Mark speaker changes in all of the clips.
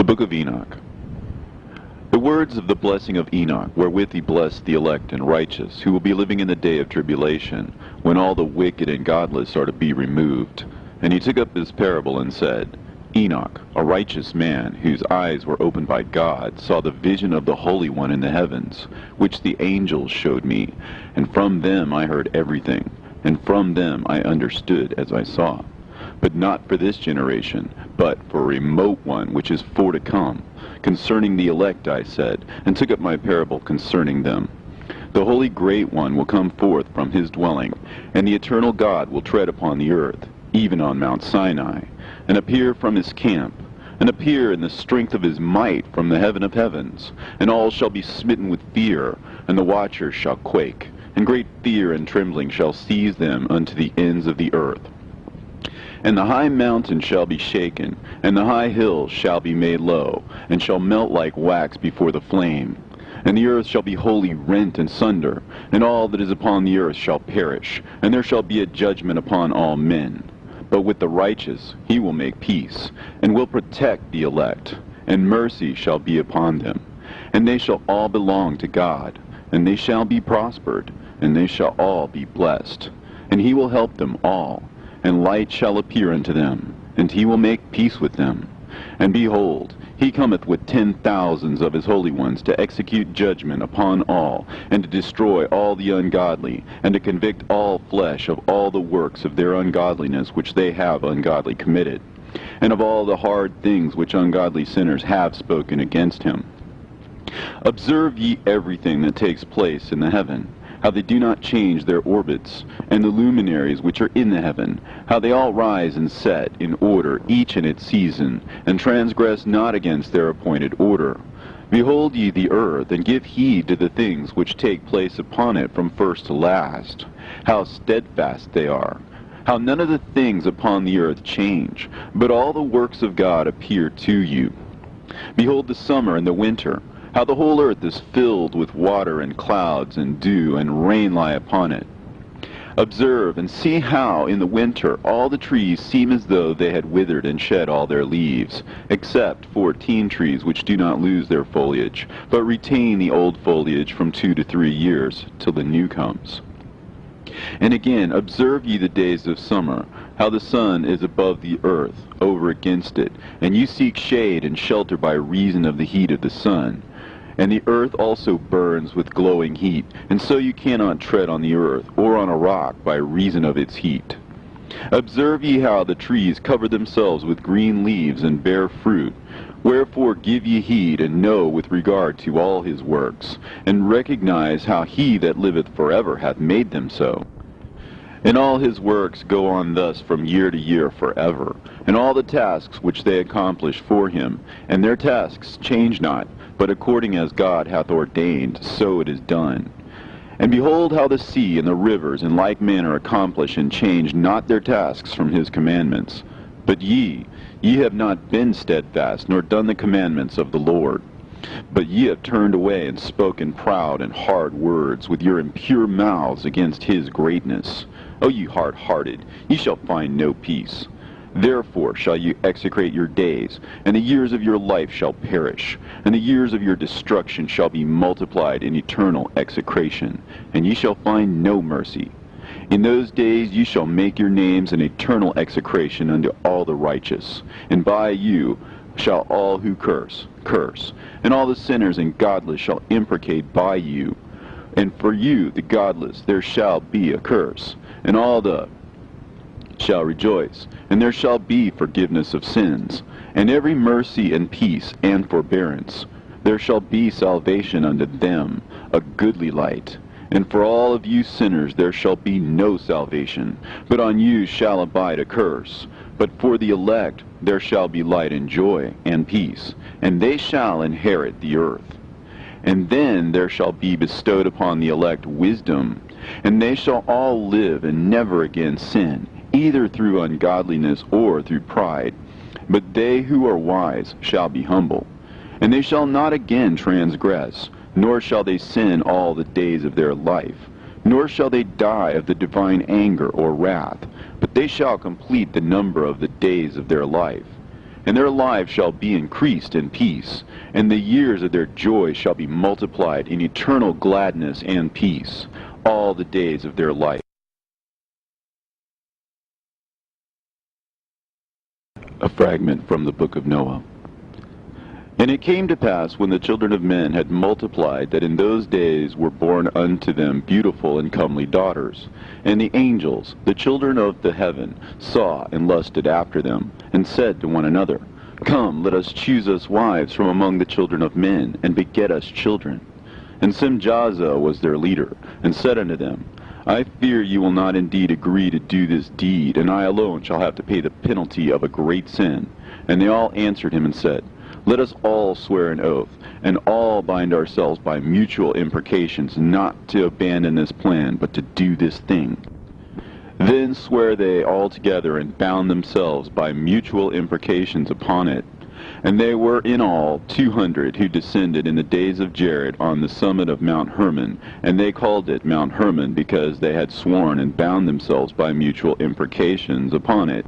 Speaker 1: Book of Enoch. The words of the blessing of Enoch, wherewith he blessed the elect and righteous, who will be living in the day of tribulation, when all the wicked and godless are to be removed. And he took up this parable and said, Enoch, a righteous man, whose eyes were opened by God, saw the vision of the Holy One in the heavens, which the angels showed me, and from them I heard everything, and from them I understood as I saw. But not for this generation, but for a remote one which is for to come. Concerning the elect I said, and took up my parable concerning them. The Holy Great One will come forth from his dwelling, and the eternal God will tread upon the earth, even on Mount Sinai, and appear from his camp, and appear in the strength of his might from the heaven of heavens. And all shall be smitten with fear, and the watchers shall quake, and great fear and trembling shall seize them unto the ends of the earth. And the high mountain shall be shaken, and the high hills shall be made low, and shall melt like wax before the flame. And the earth shall be wholly rent and sunder, and all that is upon the earth shall perish, and there shall be a judgment upon all men. But with the righteous he will make peace, and will protect the elect, and mercy shall be upon them. And they shall all belong to God, and they shall be prospered, and they shall all be blessed. And he will help them all, and light shall appear unto them, and he will make peace with them. And behold, he cometh with 10,000s of his holy ones to execute judgment upon all, and to destroy all the ungodly, and to convict all flesh of all the works of their ungodliness which they have ungodly committed, and of all the hard things which ungodly sinners have spoken against him. Observe ye everything that takes place in the heaven, how they do not change their orbits, and the luminaries which are in the heaven, how they all rise and set in order, each in its season, and transgress not against their appointed order. Behold ye the earth, and give heed to the things which take place upon it from first to last, how steadfast they are, how none of the things upon the earth change, but all the works of God appear to you. Behold the summer and the winter, how the whole earth is filled with water and clouds and dew, and rain lie upon it. Observe and see how in the winter all the trees seem as though they had withered and shed all their leaves, except 14 trees which do not lose their foliage, but retain the old foliage from 2 to 3 years, till the new comes. And again, observe ye the days of summer, how the sun is above the earth, over against it, and you seek shade and shelter by reason of the heat of the sun. And the earth also burns with glowing heat, and so you cannot tread on the earth, or on a rock, by reason of its heat. Observe ye how the trees cover themselves with green leaves and bear fruit. Wherefore give ye heed, and know with regard to all his works, and recognize how he that liveth forever hath made them so. And all his works go on thus from year to year forever, and all the tasks which they accomplish for him, and their tasks change not, but according as God hath ordained, so it is done. And behold how the sea and the rivers in like manner accomplish and change not their tasks from his commandments. But ye have not been steadfast, nor done the commandments of the Lord. But ye have turned away and spoken proud and hard words with your impure mouths against his greatness. O ye hard-hearted, ye shall find no peace. Therefore shall you execrate your days, and the years of your life shall perish, and the years of your destruction shall be multiplied in eternal execration, and ye shall find no mercy. In those days ye shall make your names an eternal execration unto all the righteous, and by you shall all who curse, and all the sinners and godless shall imprecate by you. And for you, the godless, there shall be a curse, and all the shall rejoice, and there shall be forgiveness of sins, and every mercy and peace and forbearance. There shall be salvation unto them, a goodly light. And for all of you sinners there shall be no salvation, but on you shall abide a curse. But for the elect there shall be light and joy and peace, and they shall inherit the earth. And then there shall be bestowed upon the elect wisdom, and they shall all live and never again sin, either through ungodliness or through pride. But they who are wise shall be humble, and they shall not again transgress, nor shall they sin all the days of their life, nor shall they die of the divine anger or wrath, but they shall complete the number of the days of their life. and their lives shall be increased in peace, and the years of their joy shall be multiplied in eternal gladness and peace, all the days of their life. A fragment from the book of Noah. And it came to pass, when the children of men had multiplied, that in those days were born unto them beautiful and comely daughters. And the angels, the children of the heaven, saw and lusted after them, and said to one another, Come, let us choose us wives from among the children of men, and beget us children. And Simjaza was their leader, and said unto them, I fear you will not indeed agree to do this deed, and I alone shall have to pay the penalty of a great sin. And they all answered him and said, Let us all swear an oath, and all bind ourselves by mutual imprecations, not to abandon this plan, but to do this thing. Then sware they all together, and bound themselves by mutual imprecations upon it. And they were in all 200 who descended in the days of Jared on the summit of Mount Hermon, and they called it Mount Hermon because they had sworn and bound themselves by mutual imprecations upon it.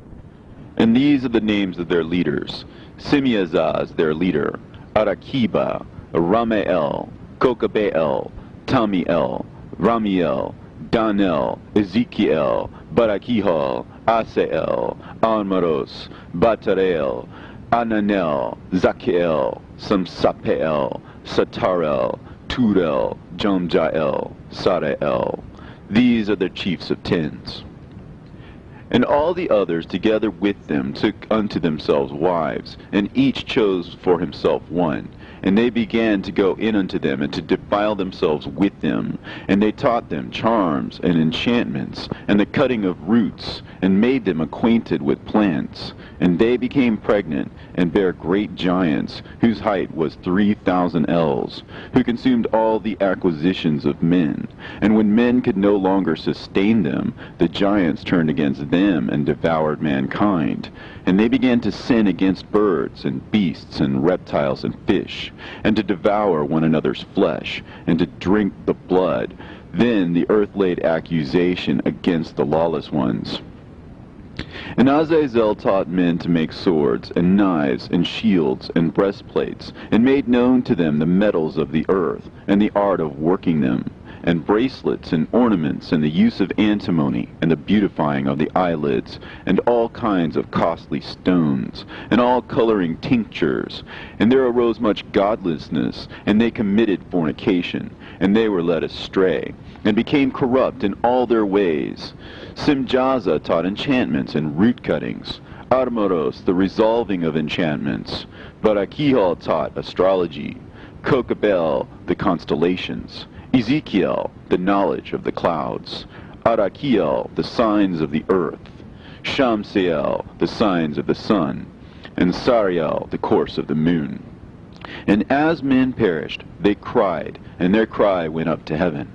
Speaker 1: And these are the names of their leaders: Simeazaz their leader, Arakiba, Ramael, Kokabeel, Tamiel, Ramiel, Danel, Ezekiel, Barakihal, Asael, Almaros, Batareel, Ananel, Zakiel, Samsapeel, Satarel, Turel, Jomjael, Sarael. These are the chiefs of tens. And all the others together with them took unto themselves wives, and each chose for himself one. And they began to go in unto them, and to defile themselves with them. And they taught them charms and enchantments, and the cutting of roots, and made them acquainted with plants. And they became pregnant, and bare great giants, whose height was 3,000 ells, who consumed all the acquisitions of men. And when men could no longer sustain them, the giants turned against them, and devoured mankind. And they began to sin against birds, and beasts, and reptiles, and fish, and to devour one another's flesh, and to drink the blood. Then the earth laid accusation against the lawless ones. And Azazel taught men to make swords, and knives, and shields, and breastplates, and made known to them the metals of the earth, and the art of working them, and bracelets, and ornaments, and the use of antimony, and the beautifying of the eyelids, and all kinds of costly stones, and all coloring tinctures. And there arose much godlessness, and they committed fornication, and they were led astray, and became corrupt in all their ways. Simjaza taught enchantments and root cuttings, Armoros the resolving of enchantments, Barakihal taught astrology, Kokabel the constellations, Ezekiel the knowledge of the clouds, Arakiel the signs of the earth, Shamseel the signs of the sun, and Sariel the course of the moon. And as men perished, they cried, and their cry went up to heaven.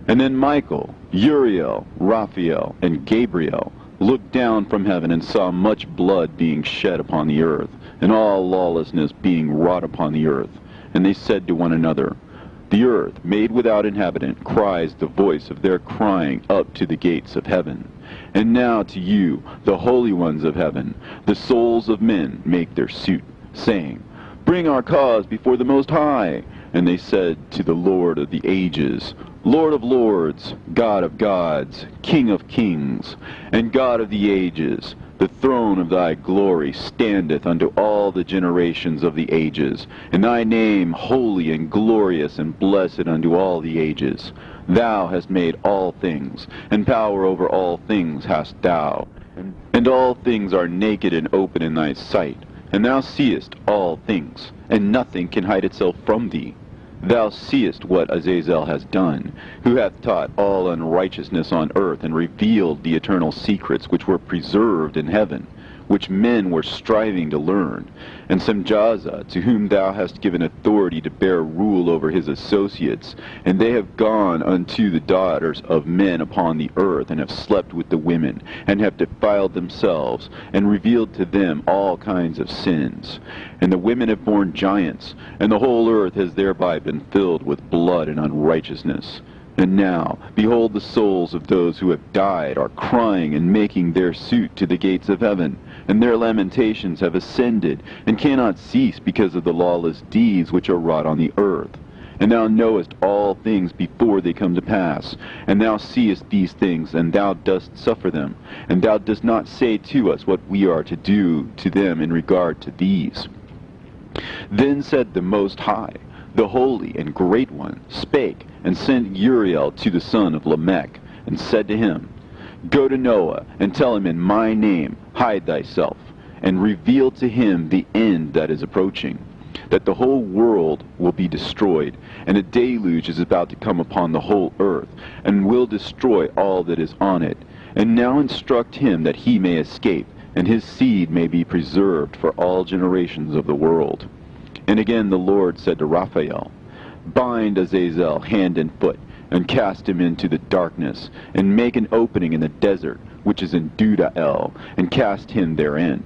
Speaker 1: And then Michael, Uriel, Raphael, and Gabriel looked down from heaven, and saw much blood being shed upon the earth, and all lawlessness being wrought upon the earth. And they said to one another, The earth, made without inhabitant, cries the voice of their crying up to the gates of heaven. And now to you, the holy ones of heaven, the souls of men make their suit, saying, Bring our cause before the Most High. And they said to the Lord of the ages, Lord of lords, God of gods, King of kings, and God of the ages, the throne of thy glory standeth unto all the generations of the ages, and thy name holy and glorious and blessed unto all the ages. Thou hast made all things, and power over all things hast thou, and all things are naked and open in thy sight, and thou seest all things, and nothing can hide itself from thee. Thou seest what Azazel has done, who hath taught all unrighteousness on earth, and revealed the eternal secrets which were preserved in heaven, which men were striving to learn. And Simjaza, to whom thou hast given authority to bear rule over his associates, and they have gone unto the daughters of men upon the earth, and have slept with the women, and have defiled themselves, and revealed to them all kinds of sins. And the women have borne giants, and the whole earth has thereby been filled with blood and unrighteousness. And now, behold, the souls of those who have died are crying and making their suit to the gates of heaven, and their lamentations have ascended, and cannot cease because of the lawless deeds which are wrought on the earth. And thou knowest all things before they come to pass, and thou seest these things, and thou dost suffer them, and thou dost not say to us what we are to do to them in regard to these. Then said the Most High, the Holy and Great One, spake, and sent Uriel to the son of Lamech, and said to him, Go to Noah, and tell him in my name, hide thyself, and reveal to him the end that is approaching, that the whole world will be destroyed, and a deluge is about to come upon the whole earth, and will destroy all that is on it. And now instruct him that he may escape, and his seed may be preserved for all generations of the world. And again the Lord said to Raphael, Bind Azazel hand and foot, and cast him into the darkness, and make an opening in the desert, which is in Dudael, and cast him therein.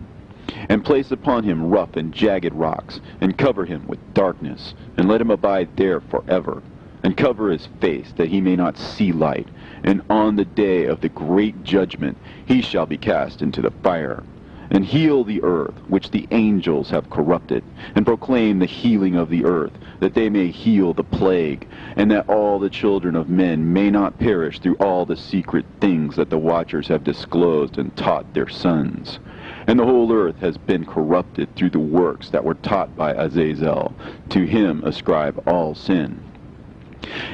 Speaker 1: And place upon him rough and jagged rocks, and cover him with darkness, and let him abide there forever. And cover his face, that he may not see light. And on the day of the great judgment he shall be cast into the fire. And heal the earth, which the angels have corrupted, and proclaim the healing of the earth, that they may heal the plague, and that all the children of men may not perish through all the secret things that the watchers have disclosed and taught their sons. And the whole earth has been corrupted through the works that were taught by Azazel. To him ascribe all sin.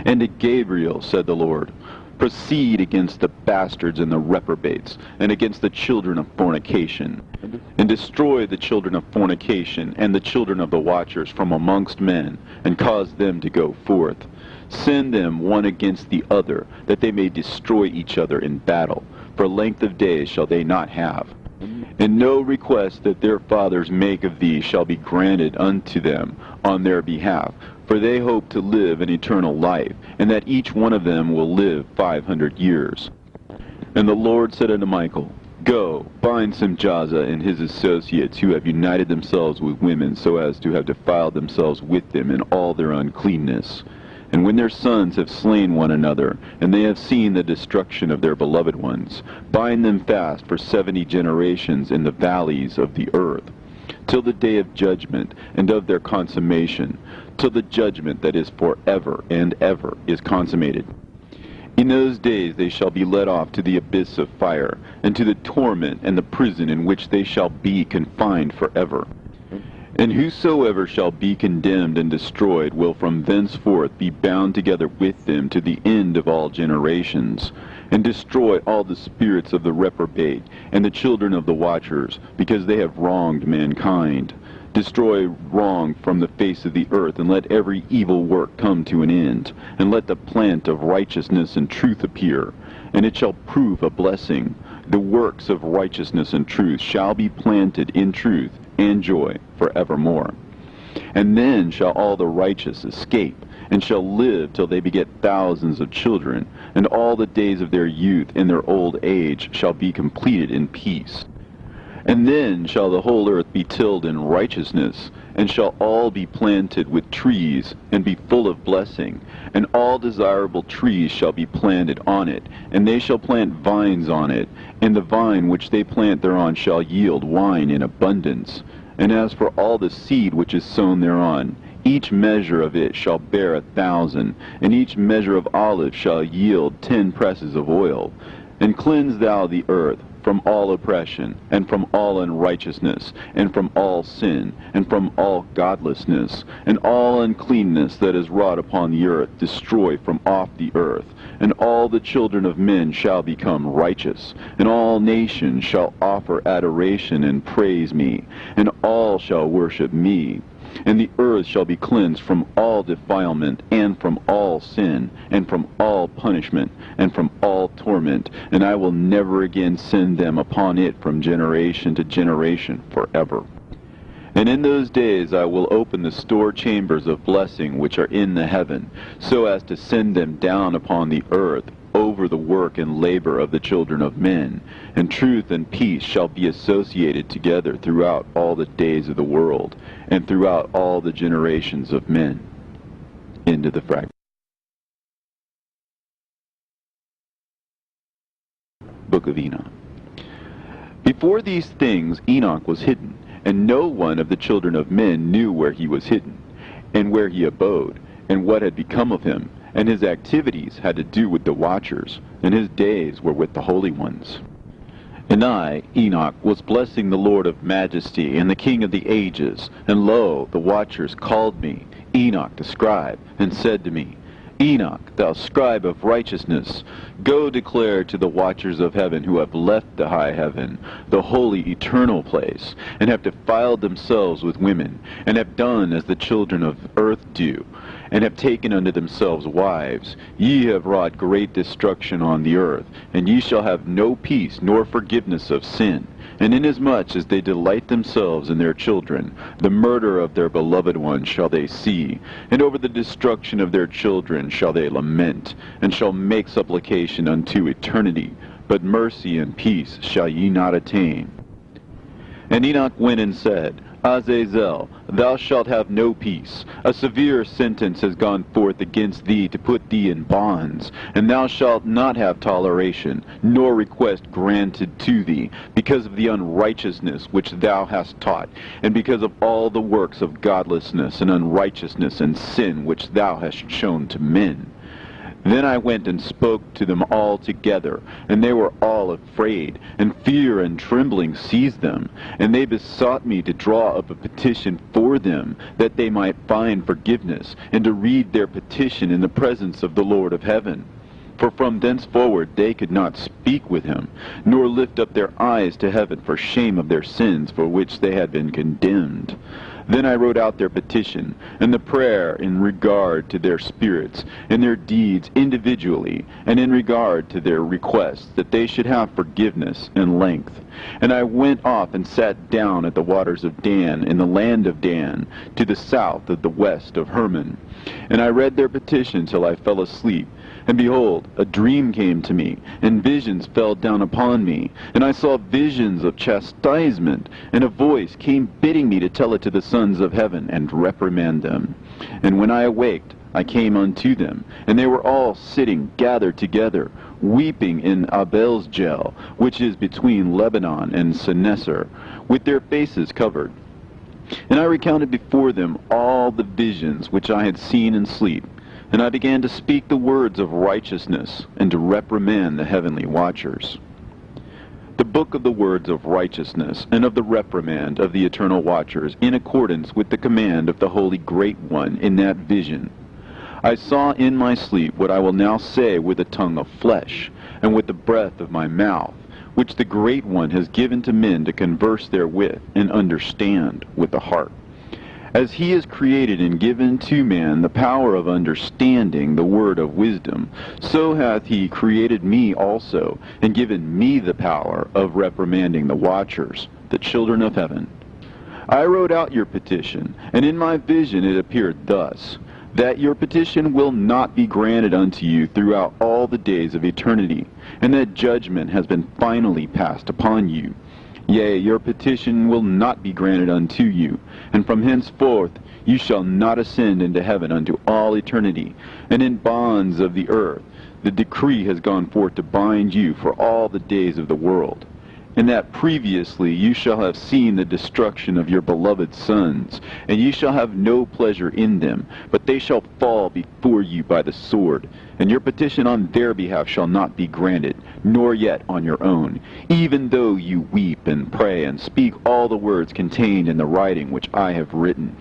Speaker 1: And to Gabriel said the Lord, Proceed against the bastards and the reprobates, and against the children of fornication, and destroy the children of fornication and the children of the watchers from amongst men, and cause them to go forth. Send them one against the other, that they may destroy each other in battle. For length of days shall they not have. And no request that their fathers make of thee shall be granted unto them on their behalf, for they hope to live an eternal life, and that each one of them will live 500 years. And the Lord said unto Michael, Go, bind Simjaza and his associates, who have united themselves with women, so as to have defiled themselves with them in all their uncleanness. And when their sons have slain one another, and they have seen the destruction of their beloved ones, bind them fast for 70 generations in the valleys of the earth, till the day of judgment and of their consummation, till the judgment that is forever and ever is consummated. In those days they shall be led off to the abyss of fire, and to the torment and the prison in which they shall be confined forever. And whosoever shall be condemned and destroyed will from thenceforth be bound together with them to the end of all generations, and destroy all the spirits of the reprobate and the children of the watchers, because they have wronged mankind. Destroy wrong from the face of the earth, and let every evil work come to an end, and let the plant of righteousness and truth appear, and it shall prove a blessing. The works of righteousness and truth shall be planted in truth and joy forevermore. And then shall all the righteous escape, and shall live till they beget thousands of children, and all the days of their youth and their old age shall be completed in peace. And then shall the whole earth be tilled in righteousness, and shall all be planted with trees, and be full of blessing, and all desirable trees shall be planted on it, and they shall plant vines on it, and the vine which they plant thereon shall yield wine in abundance. And as for all the seed which is sown thereon, each measure of it shall bear 1,000, and each measure of olive shall yield 10 presses of oil. And cleanse thou the earth from all oppression, and from all unrighteousness, and from all sin, and from all godlessness, and all uncleanness that is wrought upon the earth destroy from off the earth. And all the children of men shall become righteous, and all nations shall offer adoration and praise me, and all shall worship me. And the earth shall be cleansed from all defilement, and from all sin, and from all punishment, and from all torment, and I will never again send them upon it from generation to generation forever. And in those days I will open the store chambers of blessing which are in the heaven, so as to send them down upon the earth over the work and labor of the children of men, and truth and peace shall be associated together throughout all the days of the world, and throughout all the generations of men. Into the fragment. book of Enoch. Before these things Enoch was hidden, and no one of the children of men knew where he was hidden, and where he abode, and what had become of him, and his activities had to do with the watchers, and his days were with the holy ones. And I, Enoch, was blessing the Lord of majesty, and the King of the ages, and lo, the watchers called me, Enoch the scribe, and said to me, Enoch, thou scribe of righteousness, go declare to the watchers of heaven who have left the high heaven, the holy eternal place, and have defiled themselves with women, and have done as the children of earth do, and have taken unto themselves wives. Ye have wrought great destruction on the earth, and ye shall have no peace nor forgiveness of sin. And inasmuch as they delight themselves in their children, the murder of their beloved ones shall they see, and over the destruction of their children shall they lament, and shall make supplication unto eternity. But mercy and peace shall ye not attain. And Enoch went and said, Azazel, thou shalt have no peace. A severe sentence has gone forth against thee to put thee in bonds, and thou shalt not have toleration, nor request granted to thee, because of the unrighteousness which thou hast taught, and because of all the works of godlessness and unrighteousness and sin which thou hast shown to men. Then I went and spoke to them all together, and they were all afraid, and fear and trembling seized them. And they besought me to draw up a petition for them, that they might find forgiveness, and to read their petition in the presence of the Lord of heaven. For from thenceforward they could not speak with him, nor lift up their eyes to heaven for shame of their sins for which they had been condemned. Then I wrote out their petition, and the prayer in regard to their spirits, and their deeds individually, and in regard to their requests, that they should have forgiveness and length. And I went off and sat down at the waters of Dan, in the land of Dan, to the south of the west of Hermon. And I read their petition till I fell asleep. And behold, a dream came to me, and visions fell down upon me. And I saw visions of chastisement, and a voice came bidding me to tell it to the sons of heaven, and reprimand them. And when I awaked, I came unto them, and they were all sitting gathered together, weeping in Abel's-Gel, which is between Lebanon and Seneser, with their faces covered. And I recounted before them all the visions which I had seen in sleep. And I began to speak the words of righteousness, and to reprimand the heavenly watchers. The book of the words of righteousness, and of the reprimand of the eternal watchers, in accordance with the command of the Holy Great One in that vision. I saw in my sleep what I will now say with a tongue of flesh, and with the breath of my mouth, which the Great One has given to men to converse therewith, and understand with the heart. As he has created and given to man the power of understanding the word of wisdom, so hath he created me also, and given me the power of reprimanding the watchers, the children of heaven. I wrote out your petition, and in my vision it appeared thus, that your petition will not be granted unto you throughout all the days of eternity, and that judgment has been finally passed upon you. Yea, your petition will not be granted unto you, and from henceforth you shall not ascend into heaven unto all eternity. And in bonds of the earth the decree has gone forth to bind you for all the days of the world. And that previously you shall have seen the destruction of your beloved sons, and ye shall have no pleasure in them, but they shall fall before you by the sword. And your petition on their behalf shall not be granted, nor yet on your own, even though you weep and pray and speak all the words contained in the writing which I have written.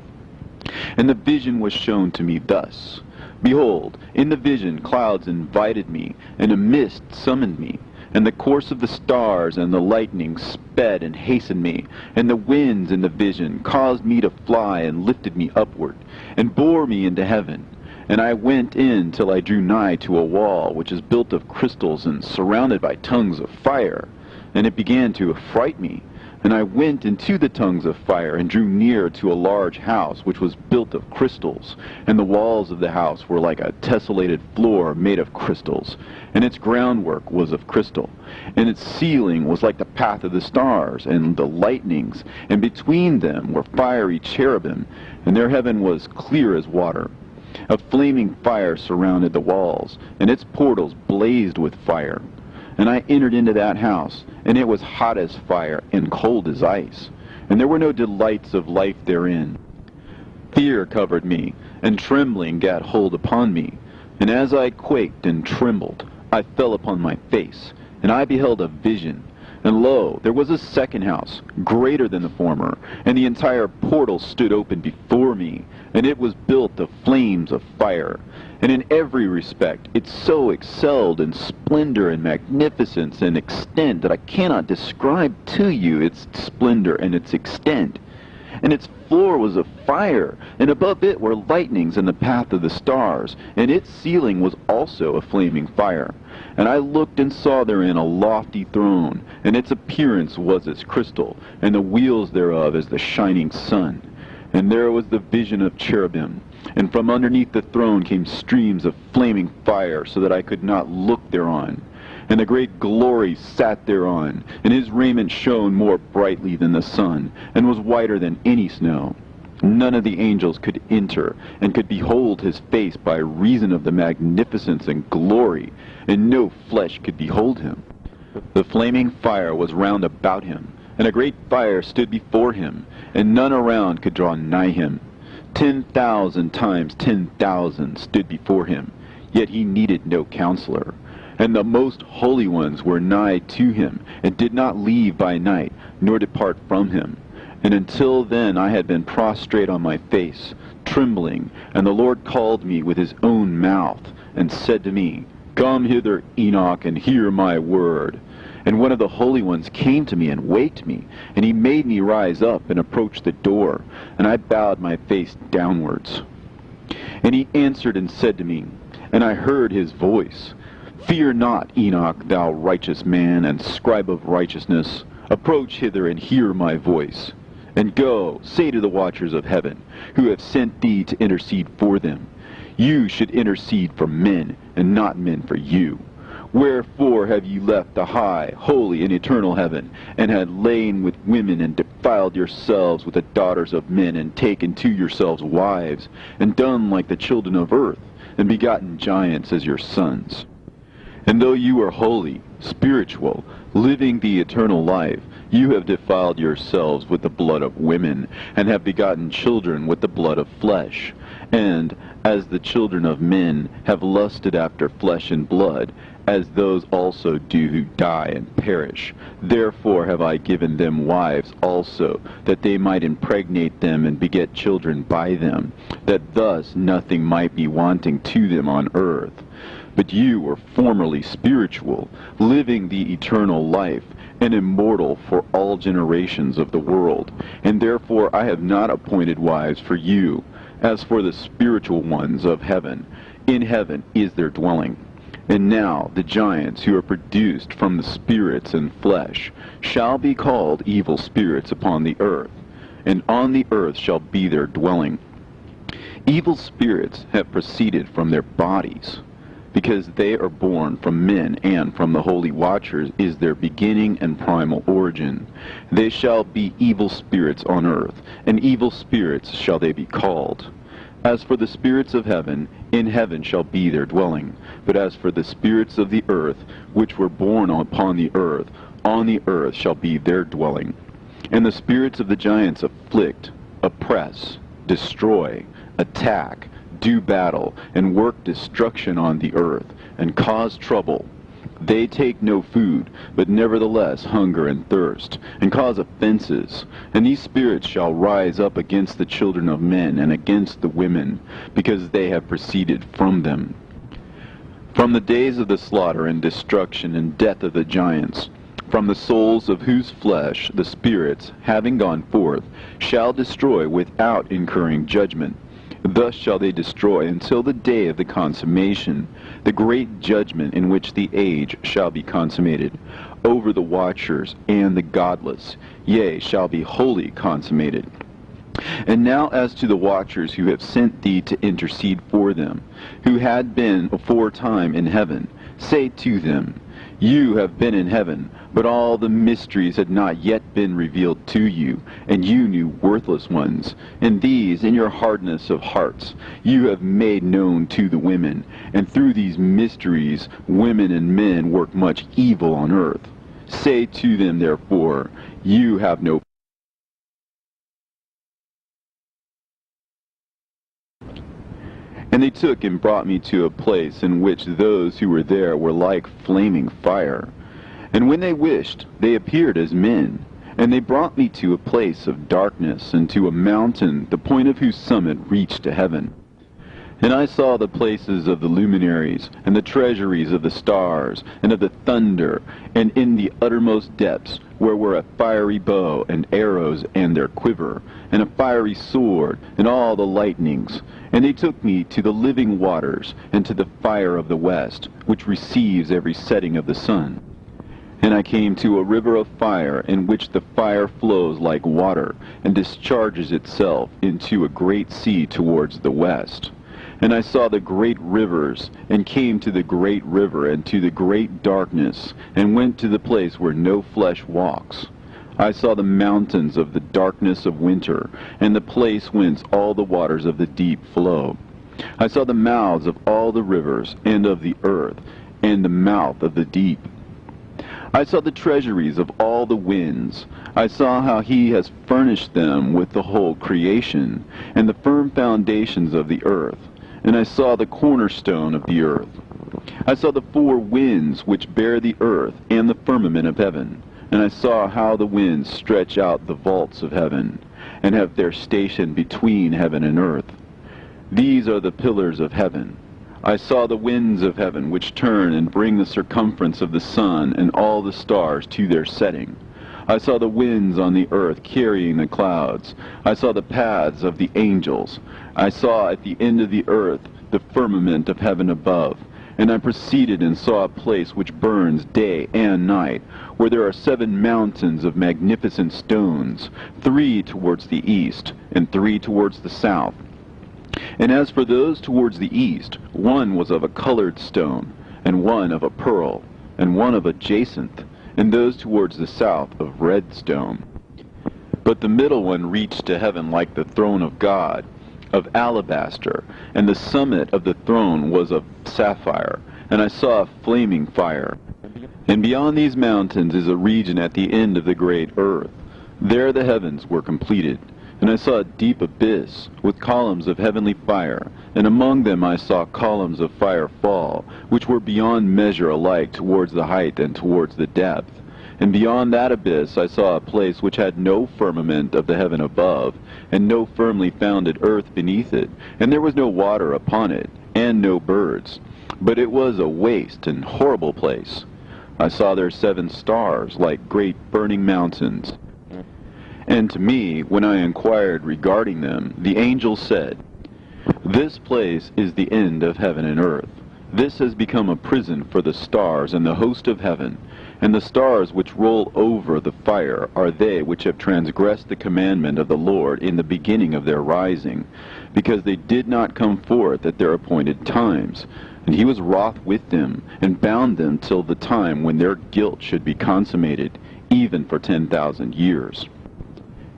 Speaker 1: And the vision was shown to me thus. Behold, in the vision clouds invited me, and a mist summoned me. And the course of the stars and the lightning sped and hastened me, and the winds in the vision caused me to fly and lifted me upward, and bore me into heaven. And I went in till I drew nigh to a wall which is built of crystals and surrounded by tongues of fire. And it began to affright me. And I went into the tongues of fire, and drew near to a large house which was built of crystals. And the walls of the house were like a tessellated floor made of crystals, and its groundwork was of crystal. And its ceiling was like the path of the stars and the lightnings, and between them were fiery cherubim, and their heaven was clear as water. A flaming fire surrounded the walls, and its portals blazed with fire. And I entered into that house, and it was hot as fire and cold as ice, and there were no delights of life therein. Fear covered me, and trembling gat hold upon me. And as I quaked and trembled, I fell upon my face, and I beheld a vision. And lo, there was a second house, greater than the former, and the entire portal stood open before me, and it was built of flames of fire. And in every respect it so excelled in splendor and magnificence and extent that I cannot describe to you its splendor and its extent. And its floor was of fire, and above it were lightnings in the path of the stars, and its ceiling was also a flaming fire. And I looked and saw therein a lofty throne, and its appearance was as crystal, and the wheels thereof as the shining sun. And there was the vision of cherubim, and from underneath the throne came streams of flaming fire, so that I could not look thereon. And the great glory sat thereon, and his raiment shone more brightly than the sun, and was whiter than any snow. None of the angels could enter, and could behold his face by reason of the magnificence and glory, and no flesh could behold him. The flaming fire was round about him, and a great fire stood before him, and none around could draw nigh him. 10,000 times 10,000 stood before him, yet he needed no counselor. And the most holy ones were nigh to him, and did not leave by night, nor depart from him. And until then I had been prostrate on my face, trembling, and the Lord called me with his own mouth, and said to me, Come hither, Enoch, and hear my word. And one of the holy ones came to me and waked me, and he made me rise up and approach the door, and I bowed my face downwards. And he answered and said to me, and I heard his voice, Fear not, Enoch, thou righteous man, and scribe of righteousness. Approach hither and hear my voice. And go, say to the watchers of heaven, who have sent thee to intercede for them, You should intercede for men, and not men for you. Wherefore have ye left the high, holy, and eternal heaven, and had lain with women, and defiled yourselves with the daughters of men, and taken to yourselves wives, and done like the children of earth, and begotten giants as your sons? And though you are holy, spiritual, living the eternal life, you have defiled yourselves with the blood of women, and have begotten children with the blood of flesh. And, as the children of men have lusted after flesh and blood, as those also do who die and perish, therefore have I given them wives also, that they might impregnate them and beget children by them, that thus nothing might be wanting to them on earth. But you were formerly spiritual, living the eternal life, and immortal for all generations of the world. And therefore I have not appointed wives for you, as for the spiritual ones of heaven. In heaven is their dwelling. And now the giants who are produced from the spirits and flesh shall be called evil spirits upon the earth, and on the earth shall be their dwelling. Evil spirits have proceeded from their bodies, because they are born from men, and from the holy watchers is their beginning and primal origin. They shall be evil spirits on earth, and evil spirits shall they be called. As for the spirits of heaven, in heaven shall be their dwelling. But as for the spirits of the earth, which were born upon the earth, on the earth shall be their dwelling. And the spirits of the giants afflict, oppress, destroy, attack, do battle, and work destruction on the earth, and cause trouble. They take no food, but nevertheless hunger and thirst, and cause offenses. And these spirits shall rise up against the children of men, and against the women, because they have proceeded from them. From the days of the slaughter and destruction and death of the giants, from the souls of whose flesh the spirits, having gone forth, shall destroy without incurring judgment. Thus shall they destroy until the day of the consummation, the great judgment in which the age shall be consummated, over the watchers and the godless, yea, shall be wholly consummated. And now as to the watchers who have sent thee to intercede for them, who had been aforetime in heaven, say to them, You have been in heaven, but all the mysteries had not yet been revealed to you, and you knew worthless ones. And these, in your hardness of hearts, you have made known to the women. And through these mysteries, women and men work much evil on earth. Say to them, therefore, you have no And they took and brought me to a place in which those who were there were like flaming fire. And when they wished, they appeared as men. And they brought me to a place of darkness, and to a mountain, the point of whose summit reached to heaven. And I saw the places of the luminaries, and the treasuries of the stars, and of the thunder, and in the uttermost depths, where were a fiery bow, and arrows, and their quiver, and a fiery sword, and all the lightnings. And they took me to the living waters, and to the fire of the west, which receives every setting of the sun. And I came to a river of fire, in which the fire flows like water, and discharges itself into a great sea towards the west. And I saw the great rivers, and came to the great river, and to the great darkness, and went to the place where no flesh walks. I saw the mountains of the darkness of winter, and the place whence all the waters of the deep flow. I saw the mouths of all the rivers, and of the earth, and the mouth of the deep. I saw the treasuries of all the winds. I saw how he has furnished them with the whole creation, and the firm foundations of the earth. And I saw the cornerstone of the earth. I saw the four winds which bear the earth and the firmament of heaven. And I saw how the winds stretch out the vaults of heaven, and have their station between heaven and earth. These are the pillars of heaven. I saw the winds of heaven which turn and bring the circumference of the sun and all the stars to their setting. I saw the winds on the earth carrying the clouds. I saw the paths of the angels. I saw at the end of the earth the firmament of heaven above. And I proceeded and saw a place which burns day and night, where there are 7 mountains of magnificent stones, 3 towards the east, and 3 towards the south. And as for those towards the east, one was of a colored stone, and one of a pearl, and one of a jacinth, and those towards the south of red stone. But the middle one reached to heaven like the throne of God, of alabaster, and the summit of the throne was of sapphire, and I saw a flaming fire. And beyond these mountains is a region at the end of the great earth. There the heavens were completed. And I saw a deep abyss, with columns of heavenly fire, and among them I saw columns of fire fall, which were beyond measure alike towards the height and towards the depth. And beyond that abyss I saw a place which had no firmament of the heaven above, and no firmly founded earth beneath it, and there was no water upon it, and no birds. But it was a waste and horrible place. I saw there 7 stars, like great burning mountains. And to me, when I inquired regarding them, the angel said, "This place is the end of heaven and earth. This has become a prison for the stars and the host of heaven. And the stars which roll over the fire are they which have transgressed the commandment of the Lord in the beginning of their rising, because they did not come forth at their appointed times. And he was wroth with them, and bound them till the time when their guilt should be consummated, even for 10,000 years.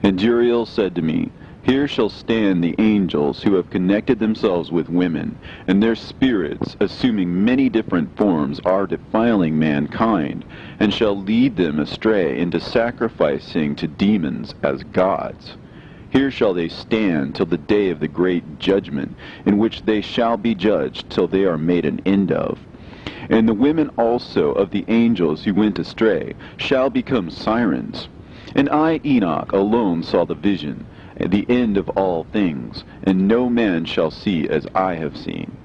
Speaker 1: And Uriel said to me, Here shall stand the angels who have connected themselves with women, and their spirits, assuming many different forms, are defiling mankind, and shall lead them astray into sacrificing to demons as gods. Here shall they stand till the day of the great judgment, in which they shall be judged till they are made an end of. And the women also of the angels who went astray shall become sirens. And I, Enoch, alone saw the vision, the end of all things, and no man shall see as I have seen.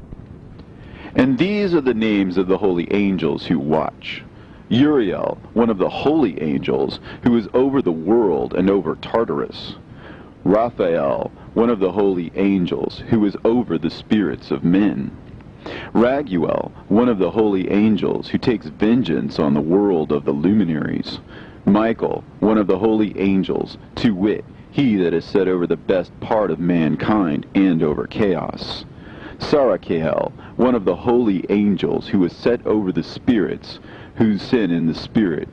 Speaker 1: And these are the names of the holy angels who watch. Uriel, one of the holy angels, who is over the world and over Tartarus. Raphael, one of the holy angels, who is over the spirits of men. Raguel, one of the holy angels, who takes vengeance on the world of the luminaries. Michael, one of the holy angels, to wit, he that is set over the best part of mankind and over chaos. Sarachael, one of the holy angels, who is set over the spirits, who sin in the Spirit,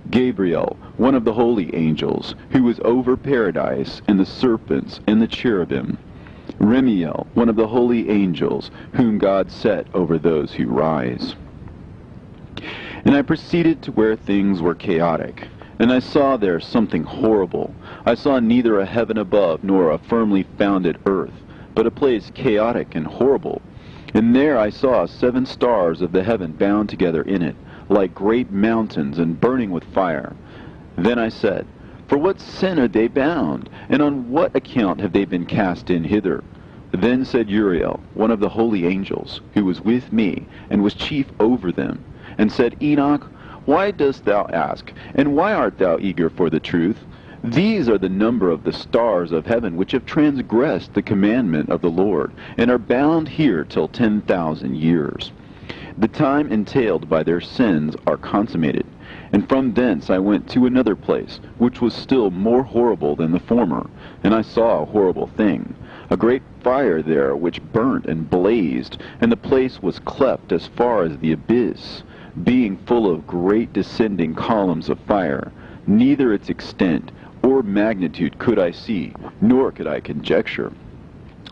Speaker 1: Gabriel, one of the holy angels, who was over paradise, and the serpents, and the cherubim, Remiel, one of the holy angels, whom God set over those who rise. And I proceeded to where things were chaotic, and I saw there something horrible. I saw neither a heaven above, nor a firmly founded earth, but a place chaotic and horrible. And there I saw 7 stars of the heaven bound together in it, like great mountains, and burning with fire. Then I said, For what sin are they bound? And on what account have they been cast in hither? Then said Uriel, one of the holy angels, who was with me, and was chief over them, and said, Enoch, why dost thou ask, and why art thou eager for the truth? These are the number of the stars of heaven, which have transgressed the commandment of the Lord, and are bound here till 10,000 years. The time entailed by their sins are consummated. And from thence I went to another place, which was still more horrible than the former. And I saw a horrible thing, a great fire there which burnt and blazed, and the place was cleft as far as the abyss, being full of great descending columns of fire. Neither its extent or magnitude could I see, nor could I conjecture.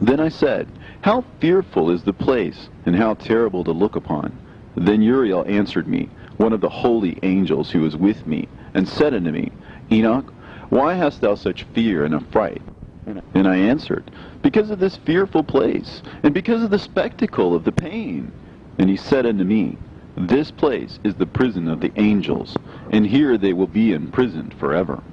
Speaker 1: Then I said, How fearful is the place, and how terrible to look upon! Then Uriel answered me, one of the holy angels who was with me, and said unto me, Enoch, why hast thou such fear and affright? And I answered, Because of this fearful place, and because of the spectacle of the pain. And he said unto me, This place is the prison of the angels, and here they will be imprisoned forever.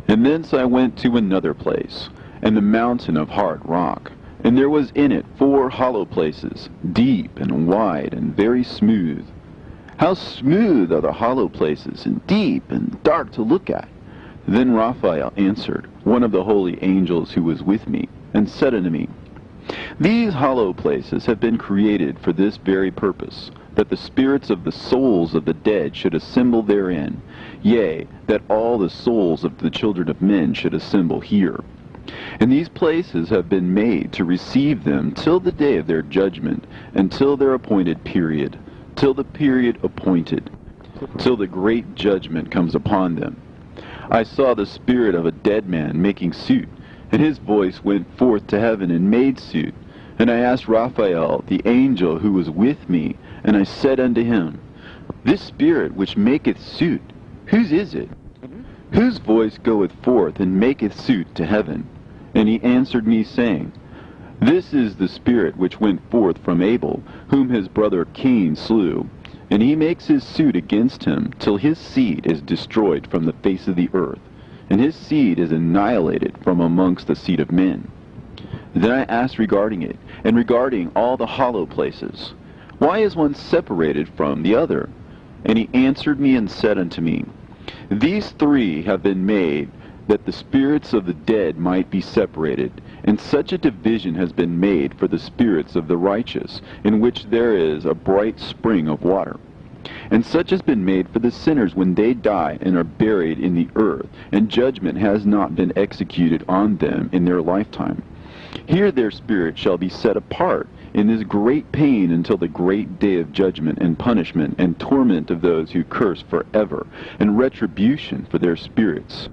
Speaker 1: And thence I went to another place, and the mountain of hard rock, and there was in it 4 hollow places, deep and wide and very smooth. How smooth are the hollow places, and deep and dark to look at! Then Raphael answered, one of the holy angels who was with me, and said unto me, These hollow places have been created for this very purpose, that the spirits of the souls of the dead should assemble therein, yea, that all the souls of the children of men should assemble here. And these places have been made to receive them till the day of their judgment, and till their appointed period, till the period appointed, till the great judgment comes upon them. I saw the spirit of a dead man making suit, and his voice went forth to heaven and made suit. And I asked Raphael, the angel who was with me, and I said unto him, This spirit which maketh suit, whose is it? Whose voice goeth forth and maketh suit to heaven? And he answered me, saying, This is the spirit which went forth from Abel, whom his brother Cain slew. And he makes his suit against him, till his seed is destroyed from the face of the earth, and his seed is annihilated from amongst the seed of men. Then I asked regarding it, and regarding all the hollow places, Why is one separated from the other? And he answered me and said unto me, These 3 have been made, that the spirits of the dead might be separated, and such a division has been made for the spirits of the righteous, in which there is a bright spring of water. And such has been made for the sinners when they die and are buried in the earth, and judgment has not been executed on them in their lifetime. Here their spirit shall be set apart in this great pain until the great day of judgment and punishment and torment of those who curse forever, and retribution for their spirits.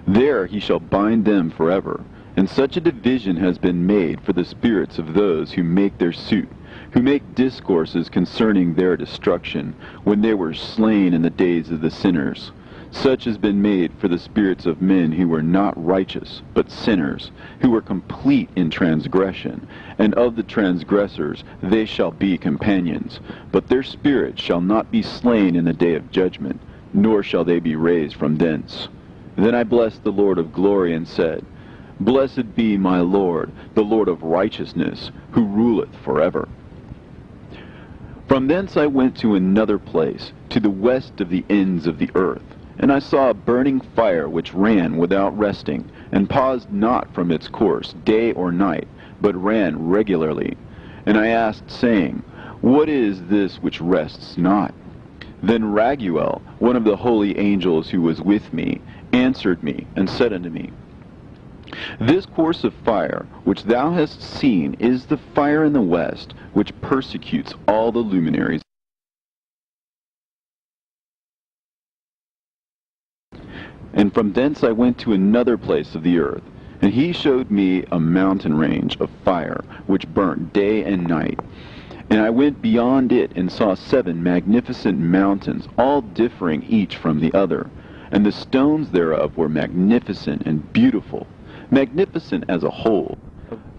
Speaker 1: There he shall bind them forever. And such a division has been made for the spirits of those who make their suit, who make discourses concerning their destruction, when they were slain in the days of the sinners. Such has been made for the spirits of men who were not righteous, but sinners, who were complete in transgression. And of the transgressors they shall be companions. But their spirits shall not be slain in the day of judgment, nor shall they be raised from thence. Then I blessed the Lord of glory, and said, Blessed be my Lord, the Lord of righteousness, who ruleth forever. From thence I went to another place, to the west of the ends of the earth. And I saw a burning fire which ran without resting, and paused not from its course day or night, but ran regularly. And I asked, saying, What is this which rests not? Then Raguel, one of the holy angels who was with me, answered me, and said unto me, This course of fire which thou hast seen is the fire in the west, which persecutes all the luminaries And from thence I went to another place of the earth, and he showed me a mountain range of fire, which burnt day and night. And I went beyond it, and saw 7 magnificent mountains, all differing each from the other. And the stones thereof were magnificent and beautiful, magnificent as a whole,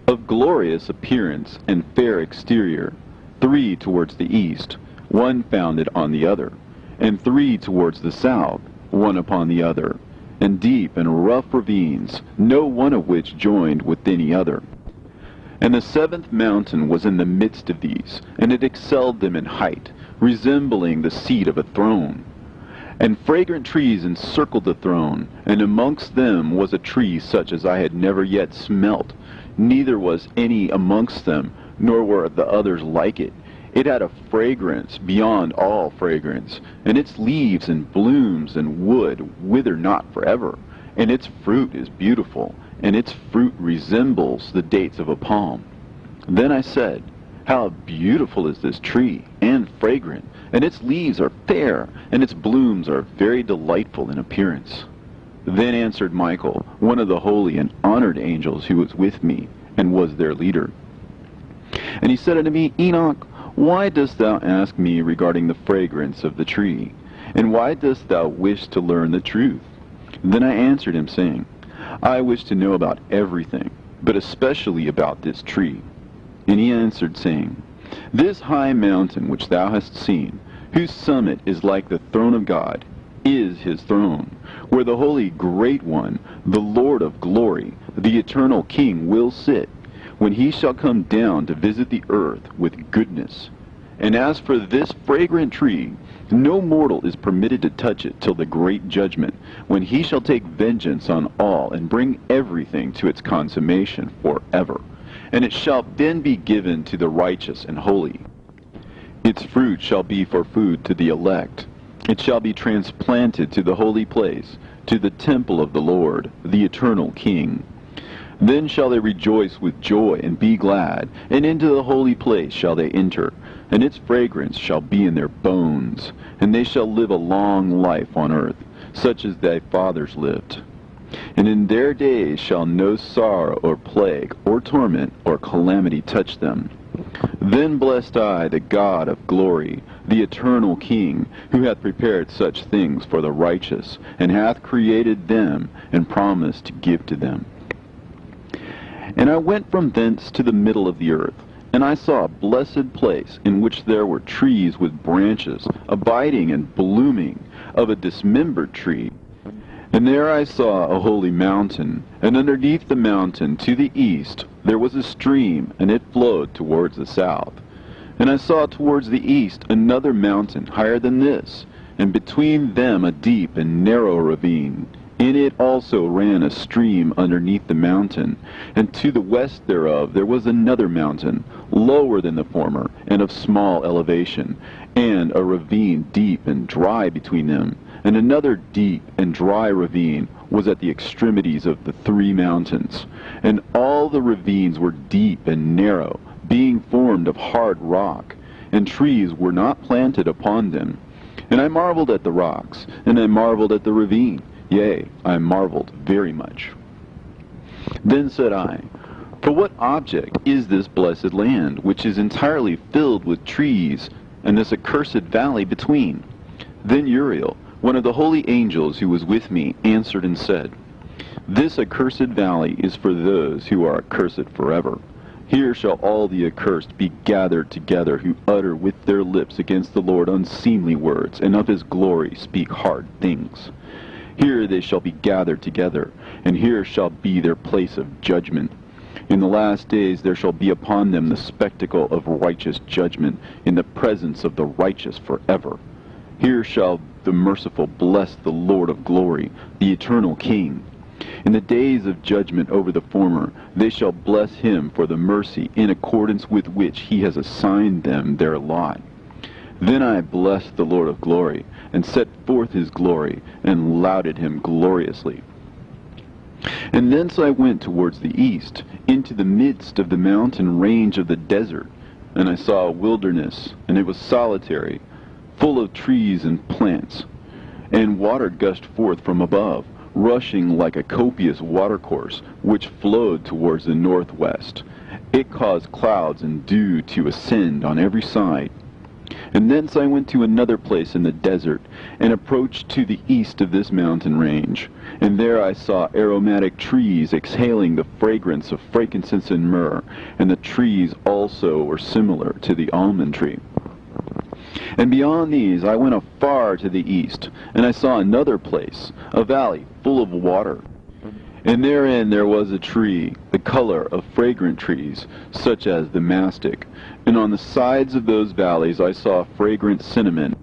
Speaker 1: of glorious appearance and fair exterior, 3 towards the east, one founded on the other, and 3 towards the south, one upon the other, and deep and rough ravines, no one of which joined with any other. And the 7th mountain was in the midst of these, and it excelled them in height, resembling the seat of a throne. And fragrant trees encircled the throne, and amongst them was a tree such as I had never yet smelt, neither was any amongst them, nor were the others like it. It had a fragrance beyond all fragrance, and its leaves and blooms and wood wither not forever, and its fruit is beautiful, and its fruit resembles the dates of a palm. Then I said, how beautiful is this tree, and fragrant, and its leaves are fair, and its blooms are very delightful in appearance. Then answered Michael, one of the holy and honored angels who was with me, and was their leader. And he said unto me, Enoch, why dost thou ask me regarding the fragrance of the tree? And why dost thou wish to learn the truth? Then I answered him, saying, I wish to know about everything, but especially about this tree. And he answered, saying, This high mountain which thou hast seen, whose summit is like the throne of God, is his throne, where the Holy Great One, the Lord of glory, the eternal King, will sit, when he shall come down to visit the earth with goodness. And as for this fragrant tree, no mortal is permitted to touch it till the great judgment, when he shall take vengeance on all, and bring everything to its consummation forever. And it shall then be given to the righteous and holy. Its fruit shall be for food to the elect. It shall be transplanted to the holy place, to the temple of the Lord, the eternal King. Then shall they rejoice with joy and be glad, and into the holy place shall they enter, and its fragrance shall be in their bones, and they shall live a long life on earth, such as thy fathers lived. And in their days shall no sorrow or plague or torment or calamity touch them. Then blessed I the God of glory, the eternal King, who hath prepared such things for the righteous, and hath created them, and promised to give to them. And I went from thence to the middle of the earth, and I saw a blessed place, in which there were trees with branches, abiding and blooming, of a dismembered tree. And there I saw a holy mountain, and underneath the mountain to the east there was a stream, and it flowed towards the south. And I saw towards the east another mountain higher than this, and between them a deep and narrow ravine. In it also ran a stream underneath the mountain, and to the west thereof there was another mountain, lower than the former, and of small elevation, and a ravine deep and dry between them. And another deep and dry ravine was at the extremities of the 3 mountains. And all the ravines were deep and narrow, being formed of hard rock, and trees were not planted upon them. And I marveled at the rocks, and I marveled at the ravine. Yea, I marveled very much. Then said I, For what object is this blessed land, which is entirely filled with trees, and this accursed valley between? Then Uriel, one of the holy angels who was with me, answered and said, This accursed valley is for those who are accursed forever. Here shall all the accursed be gathered together, who utter with their lips against the Lord unseemly words, and of his glory speak hard things. Here they shall be gathered together, and here shall be their place of judgment. In the last days there shall be upon them the spectacle of righteous judgment, in the presence of the righteous forever. Here shall the merciful bless the Lord of glory, the eternal King. In the days of judgment over the former, they shall bless him for the mercy in accordance with which he has assigned them their lot. Then I blessed the Lord of glory, and set forth his glory, and lauded him gloriously. And thence I went towards the east, into the midst of the mountain range of the desert, and I saw a wilderness, and it was solitary, full of trees and plants, and water gushed forth from above, rushing like a copious watercourse, which flowed towards the northwest. It caused clouds and dew to ascend on every side. And thence I went to another place in the desert, and approached to the east of this mountain range. And there I saw aromatic trees exhaling the fragrance of frankincense and myrrh, and the trees also were similar to the almond tree. And beyond these I went afar to the east, and I saw another place, a valley full of water. And therein there was a tree, the color of fragrant trees, such as the mastic. And on the sides of those valleys I saw fragrant cinnamon.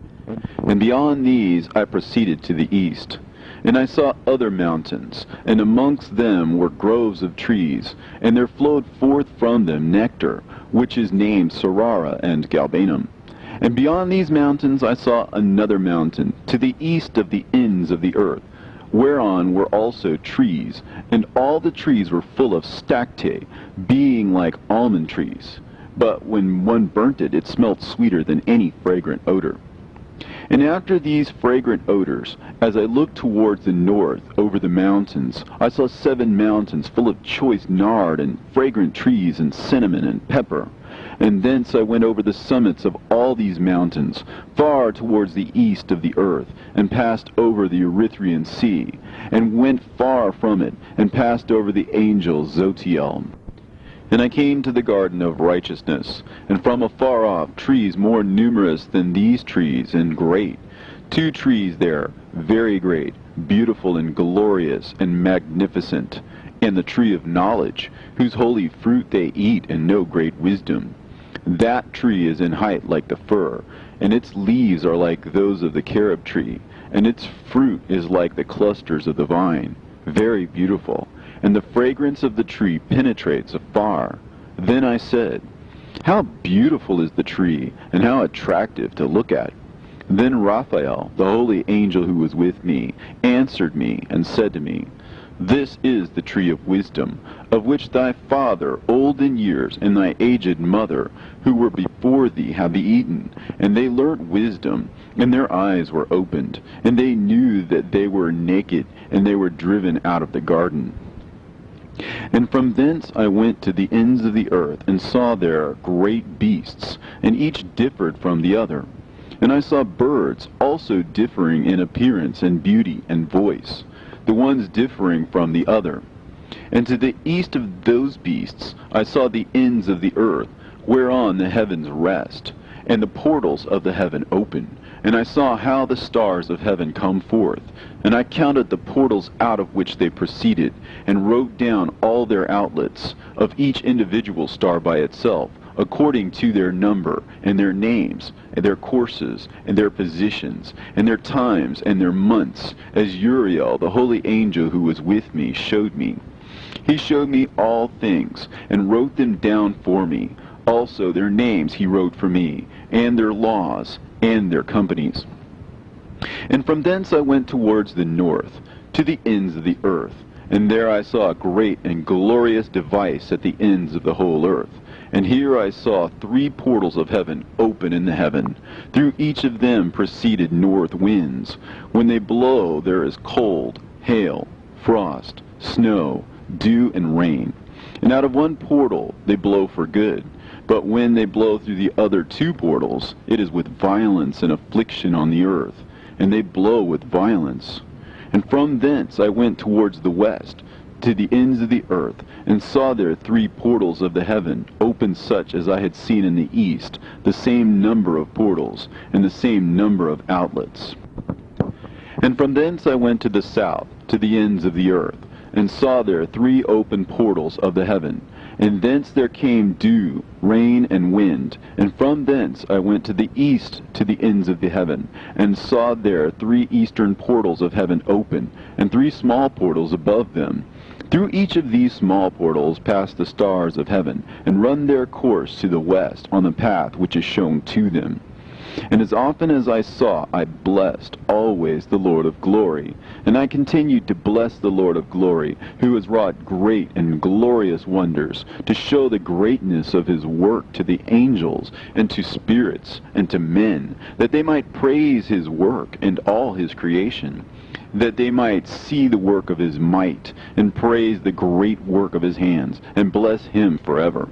Speaker 1: And beyond these I proceeded to the east. And I saw other mountains, and amongst them were groves of trees, and there flowed forth from them nectar, which is named Sarara and Galbanum. And beyond these mountains I saw another mountain, to the east of the ends of the earth, whereon were also trees, and all the trees were full of stacte, being like almond trees. But when one burnt it, it smelt sweeter than any fragrant odor. And after these fragrant odors, as I looked towards the north over the mountains, I saw 7 mountains full of choice nard and fragrant trees and cinnamon and pepper. And thence I went over the summits of all these mountains, far towards the east of the earth, and passed over the Erythraean Sea, and went far from it, and passed over the angel Zotiel. And I came to the garden of righteousness, and from afar off trees more numerous than these trees, and great. 2 trees there, very great, beautiful and glorious and magnificent, and the tree of knowledge, whose holy fruit they eat and know great wisdom. That tree is in height like the fir, and its leaves are like those of the carob tree, and its fruit is like the clusters of the vine, very beautiful. And the fragrance of the tree penetrates afar. Then I said, how beautiful is the tree, and how attractive to look at. Then Raphael, the holy angel who was with me, answered me and said to me, this is the tree of wisdom, of which thy father, old in years, and thy aged mother, who were before thee, have eaten. And they learnt wisdom, and their eyes were opened, and they knew that they were naked, and they were driven out of the garden. And from thence I went to the ends of the earth, and saw there great beasts, and each differed from the other. And I saw birds also differing in appearance and beauty and voice, the ones differing from the other. And to the east of those beasts I saw the ends of the earth, whereon the heavens rest, and the portals of the heaven open. And I saw how the stars of heaven come forth, and I counted the portals out of which they proceeded, and wrote down all their outlets, of each individual star by itself, according to their number, and their names, and their courses, and their positions, and their times, and their months, as Uriel, the holy angel who was with me, showed me. He showed me all things, and wrote them down for me. Also their names he wrote for me, and their laws, and their companies. And from thence I went towards the north, to the ends of the earth, and there I saw a great and glorious device at the ends of the whole earth. And here I saw 3 portals of heaven open in the heaven. Through each of them proceeded north winds. When they blow, there is cold, hail, frost, snow, dew, and rain. And out of one portal they blow for good. But when they blow through the other 2 portals, it is with violence and affliction on the earth, and they blow with violence. And from thence I went towards the west, to the ends of the earth, and saw there 3 portals of the heaven, open such as I had seen in the east, the same number of portals, and the same number of outlets. And from thence I went to the south, to the ends of the earth, and saw there 3 open portals of the heaven. And thence there came dew, rain, and wind. And from thence I went to the east, to the ends of the heaven, and saw there 3 eastern portals of heaven open, and 3 small portals above them. Through each of these small portals pass the stars of heaven, and run their course to the west on the path which is shown to them. And as often as I saw, I blessed always the Lord of glory. And I continued to bless the Lord of glory, who has wrought great and glorious wonders, to show the greatness of his work to the angels, and to spirits, and to men, that they might praise his work and all his creation. that they might see the work of his might, and praise the great work of his hands, and bless him forever.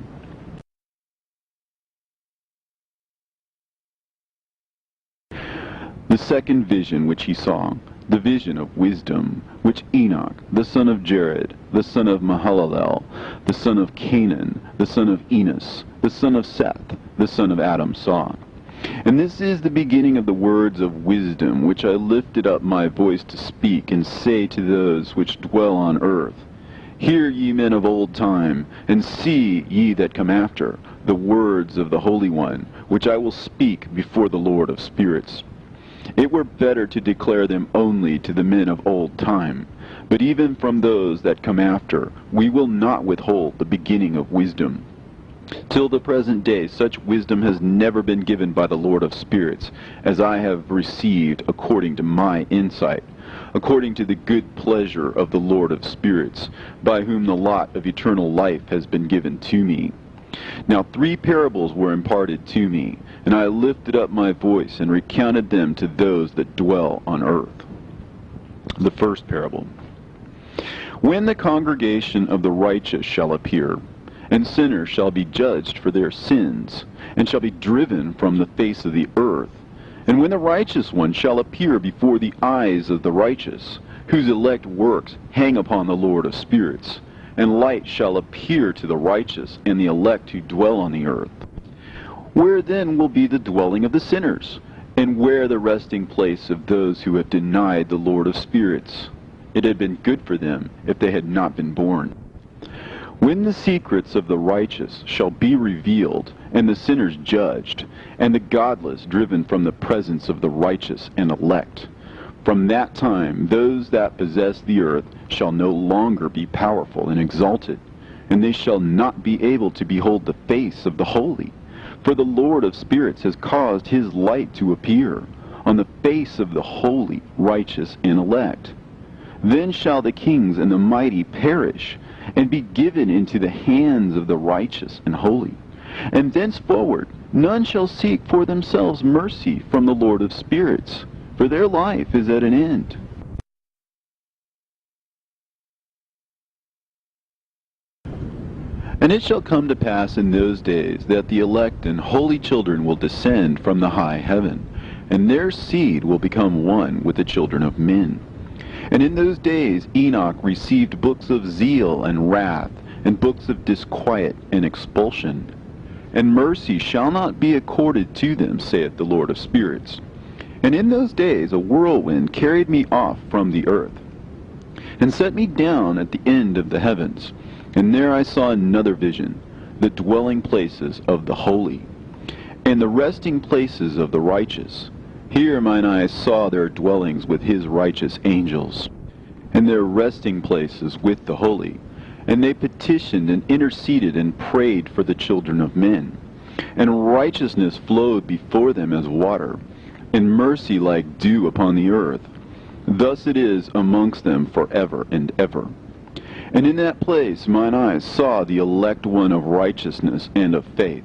Speaker 1: The second vision which he saw, the vision of wisdom, which Enoch, the son of Jared, the son of Mahalalel, the son of Canaan, the son of Enos, the son of Seth, the son of Adam saw. And this is the beginning of the words of wisdom, which I lifted up my voice to speak, and say to those which dwell on earth, Hear ye men of old time, and see ye that come after, the words of the Holy One, which I will speak before the Lord of spirits. It were better to declare them only to the men of old time, but even from those that come after we will not withhold the beginning of wisdom. Till the present day such wisdom has never been given by the Lord of spirits, as I have received according to my insight, according to the good pleasure of the Lord of spirits, by whom the lot of eternal life has been given to me. Now 3 parables were imparted to me, and I lifted up my voice and recounted them to those that dwell on earth. The first parable. When the congregation of the righteous shall appear, and sinners shall be judged for their sins, and shall be driven from the face of the earth, and when the righteous one shall appear before the eyes of the righteous, whose elect works hang upon the Lord of spirits, and light shall appear to the righteous and the elect who dwell on the earth. Where then will be the dwelling of the sinners, and where the resting place of those who have denied the Lord of spirits? It had been good for them if they had not been born. When the secrets of the righteous shall be revealed, and the sinners judged, and the godless driven from the presence of the righteous and elect, from that time those that possess the earth shall no longer be powerful and exalted, and they shall not be able to behold the face of the holy. For the Lord of spirits has caused his light to appear on the face of the holy, righteous, and elect. Then shall the kings and the mighty perish, and be given into the hands of the righteous and holy. And thenceforward none shall seek for themselves mercy from the Lord of spirits, for their life is at an end. And it shall come to pass in those days that the elect and holy children will descend from the high heaven, and their seed will become one with the children of men. And in those days Enoch received books of zeal and wrath, and books of disquiet and expulsion. And mercy shall not be accorded to them, saith the Lord of spirits. And in those days a whirlwind carried me off from the earth, and set me down at the end of the heavens. And there I saw another vision, the dwelling places of the holy, and the resting places of the righteous. Here mine eyes saw their dwellings with his righteous angels, and their resting places with the holy. And they petitioned and interceded and prayed for the children of men. And righteousness flowed before them as water, and mercy like dew upon the earth. Thus it is amongst them forever and ever. And in that place mine eyes saw the elect one of righteousness and of faith.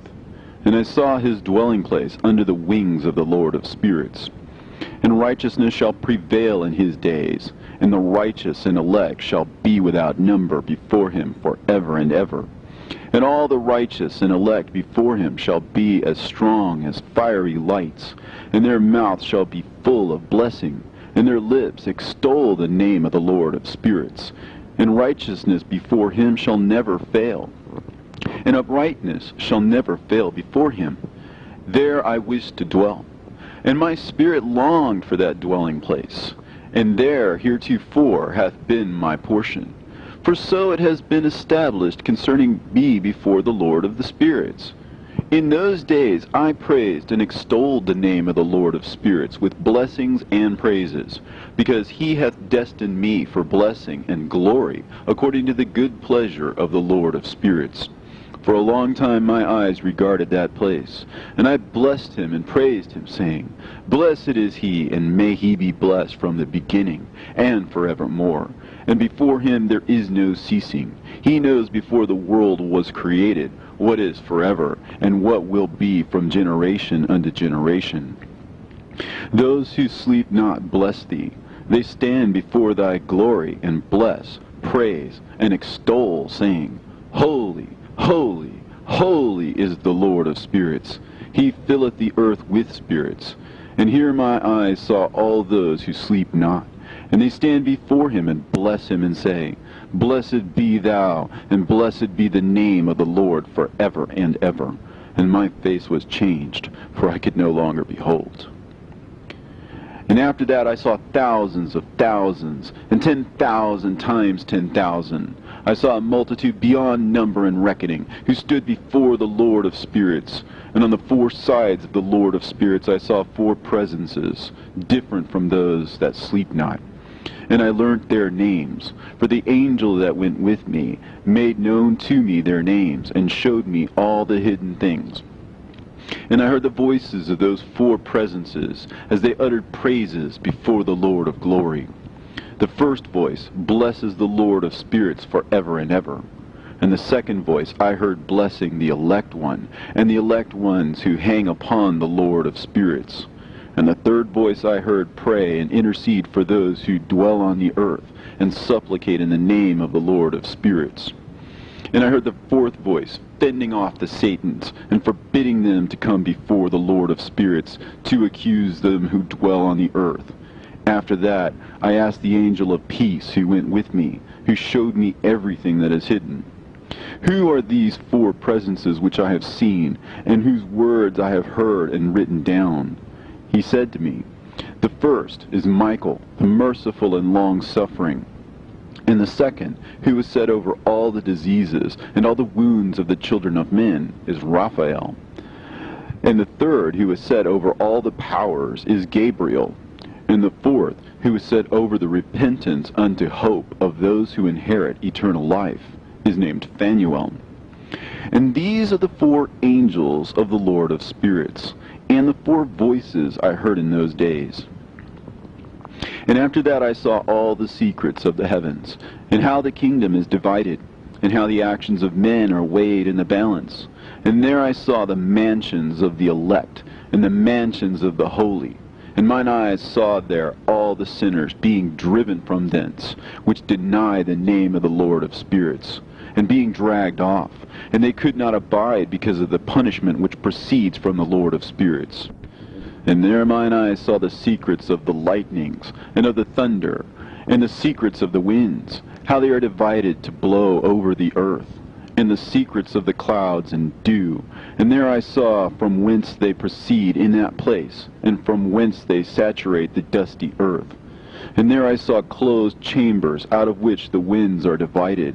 Speaker 1: And I saw his dwelling place under the wings of the Lord of spirits. And righteousness shall prevail in his days, and the righteous and elect shall be without number before him forever and ever. And all the righteous and elect before him shall be as strong as fiery lights, and their mouth shall be full of blessing, and their lips extol the name of the Lord of spirits. And righteousness before him shall never fail, and uprightness shall never fail before him. There I wished to dwell, and my spirit longed for that dwelling place, and there heretofore hath been my portion. For so it has been established concerning me before the Lord of the spirits. In those days I praised and extolled the name of the Lord of spirits with blessings and praises, because he hath destined me for blessing and glory, according to the good pleasure of the Lord of spirits. For a long time my eyes regarded that place, and I blessed him and praised him, saying, Blessed is he, and may he be blessed from the beginning, and forevermore. And before him there is no ceasing. He knows before the world was created what is forever, and what will be from generation unto generation. Those who sleep not bless thee. They stand before thy glory, and bless, praise, and extol, saying, Holy, holy, holy is the Lord of spirits. He filleth the earth with spirits. And here my eyes saw all those who sleep not. And they stand before him and bless him and say, Blessed be thou, and blessed be the name of the Lord forever and ever. And my face was changed, for I could no longer behold. And after that I saw thousands of thousands, and 10,000 times 10,000. I saw a multitude beyond number and reckoning, who stood before the Lord of spirits. And on the four sides of the Lord of spirits I saw four presences, different from those that sleep not. And I learnt their names, for the angel that went with me made known to me their names, and showed me all the hidden things. And I heard the voices of those four presences, as they uttered praises before the Lord of glory. The first voice blesses the Lord of spirits forever and ever. And the second voice I heard blessing the elect one, and the elect ones who hang upon the Lord of spirits. And the third voice I heard pray and intercede for those who dwell on the earth, and supplicate in the name of the Lord of spirits. And I heard the fourth voice fending off the Satans, and forbidding them to come before the Lord of spirits, to accuse them who dwell on the earth. After that I asked the angel of peace who went with me, who showed me everything that is hidden. Who are these four presences which I have seen, and whose words I have heard and written down? He said to me, The first is Michael, the merciful and long-suffering. And the second, who was set over all the diseases and all the wounds of the children of men, is Raphael. And the third, who was set over all the powers, is Gabriel. And the fourth, who is set over the repentance unto hope of those who inherit eternal life, is named Phanuel. And these are the four angels of the Lord of spirits, and the four voices I heard in those days. And after that I saw all the secrets of the heavens, and how the kingdom is divided, and how the actions of men are weighed in the balance. And there I saw the mansions of the elect, and the mansions of the holy. And mine eyes saw there all the sinners being driven from thence, which deny the name of the Lord of spirits, and being dragged off. And they could not abide because of the punishment which proceeds from the Lord of spirits. And there mine eyes saw the secrets of the lightnings, and of the thunder, and the secrets of the winds, how they are divided to blow over the earth, and the secrets of the clouds and dew. And there I saw from whence they proceed in that place, and from whence they saturate the dusty earth. And there I saw closed chambers, out of which the winds are divided.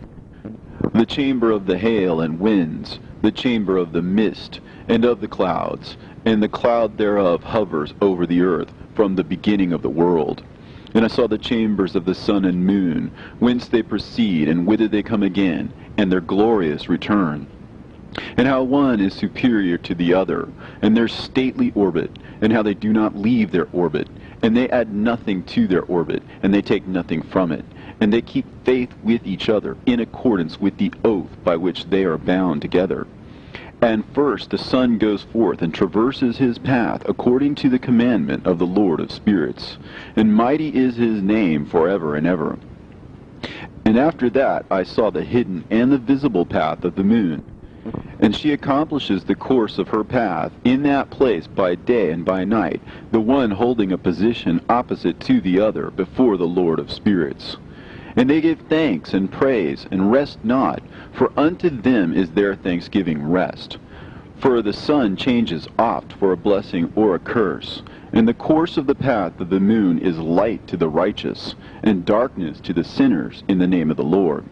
Speaker 1: The chamber of the hail and winds, the chamber of the mist, and of the clouds, and the cloud thereof hovers over the earth from the beginning of the world. And I saw the chambers of the sun and moon, whence they proceed, and whither they come again, and their glorious return. And how one is superior to the other, and their stately orbit, and how they do not leave their orbit, and they add nothing to their orbit, and they take nothing from it, and they keep faith with each other, in accordance with the oath by which they are bound together. And first the sun goes forth and traverses his path according to the commandment of the Lord of spirits, and mighty is his name forever and ever. And after that I saw the hidden and the visible path of the moon, and she accomplishes the course of her path in that place by day and by night, the one holding a position opposite to the other before the Lord of spirits. And they give thanks and praise, and rest not, for unto them is their thanksgiving rest. For the sun changes oft for a blessing or a curse, and the course of the path of the moon is light to the righteous, and darkness to the sinners in the name of the Lord,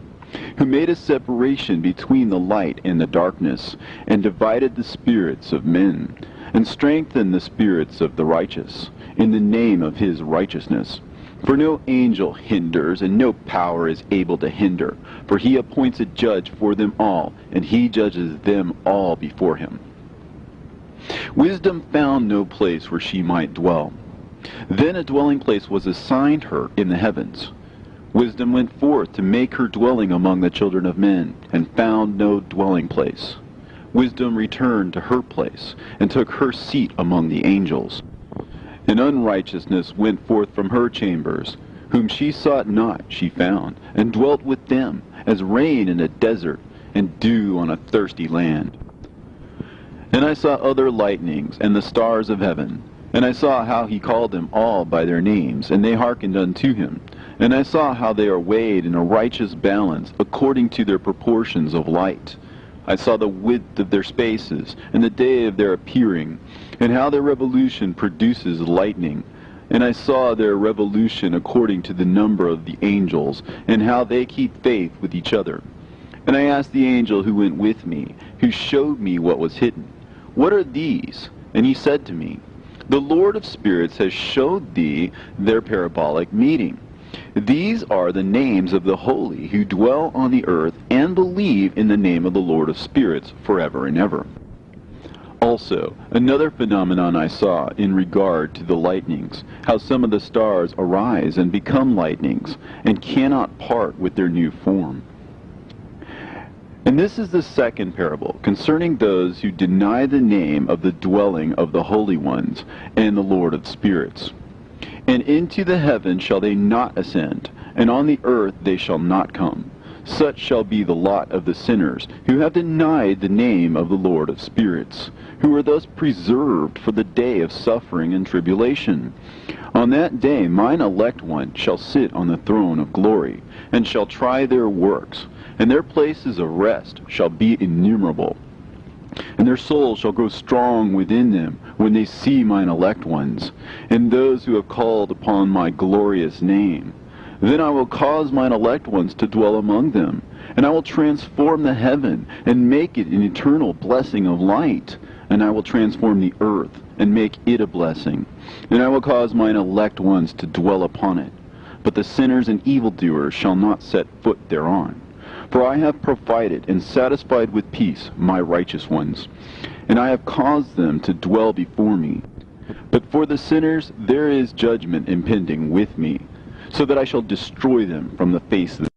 Speaker 1: who made a separation between the light and the darkness, and divided the spirits of men, and strengthened the spirits of the righteous, in the name of his righteousness. For no angel hinders, and no power is able to hinder. For he appoints a judge for them all, and he judges them all before him. Wisdom found no place where she might dwell. Then a dwelling place was assigned her in the heavens. Wisdom went forth to make her dwelling among the children of men, and found no dwelling place. Wisdom returned to her place, and took her seat among the angels. And unrighteousness went forth from her chambers, Whom she sought not she found, and dwelt with them, as rain in a desert, and dew on a thirsty land. And I saw other lightnings, and the stars of heaven. And I saw how he called them all by their names, and they hearkened unto him. And I saw how they are weighed in a righteous balance, according to their proportions of light. I saw the width of their spaces, and the day of their appearing, and how their revolution produces lightning. And I saw their revolution according to the number of the angels, and how they keep faith with each other. And I asked the angel who went with me, who showed me what was hidden, What are these? And he said to me, The Lord of spirits has showed thee their parabolic meeting. These are the names of the holy who dwell on the earth and believe in the name of the Lord of spirits forever and ever. Also, another phenomenon I saw in regard to the lightnings, how some of the stars arise and become lightnings, and cannot part with their new form. And this is the second parable, concerning those who deny the name of the dwelling of the holy ones and the Lord of spirits. And into the heaven shall they not ascend, and on the earth they shall not come. Such shall be the lot of the sinners, who have denied the name of the Lord of spirits, who are thus preserved for the day of suffering and tribulation. On that day mine elect one shall sit on the throne of glory, and shall try their works, and their places of rest shall be innumerable. And their soul shall grow strong within them when they see mine elect ones, and those who have called upon my glorious name. Then I will cause mine elect ones to dwell among them, and I will transform the heaven, and make it an eternal blessing of light. And I will transform the earth, and make it a blessing. And I will cause mine elect ones to dwell upon it. But the sinners and evildoers shall not set foot thereon. For I have provided and satisfied with peace my righteous ones, and I have caused them to dwell before me. But for the sinners there is judgment impending with me, so that I shall destroy them from the face of the earth.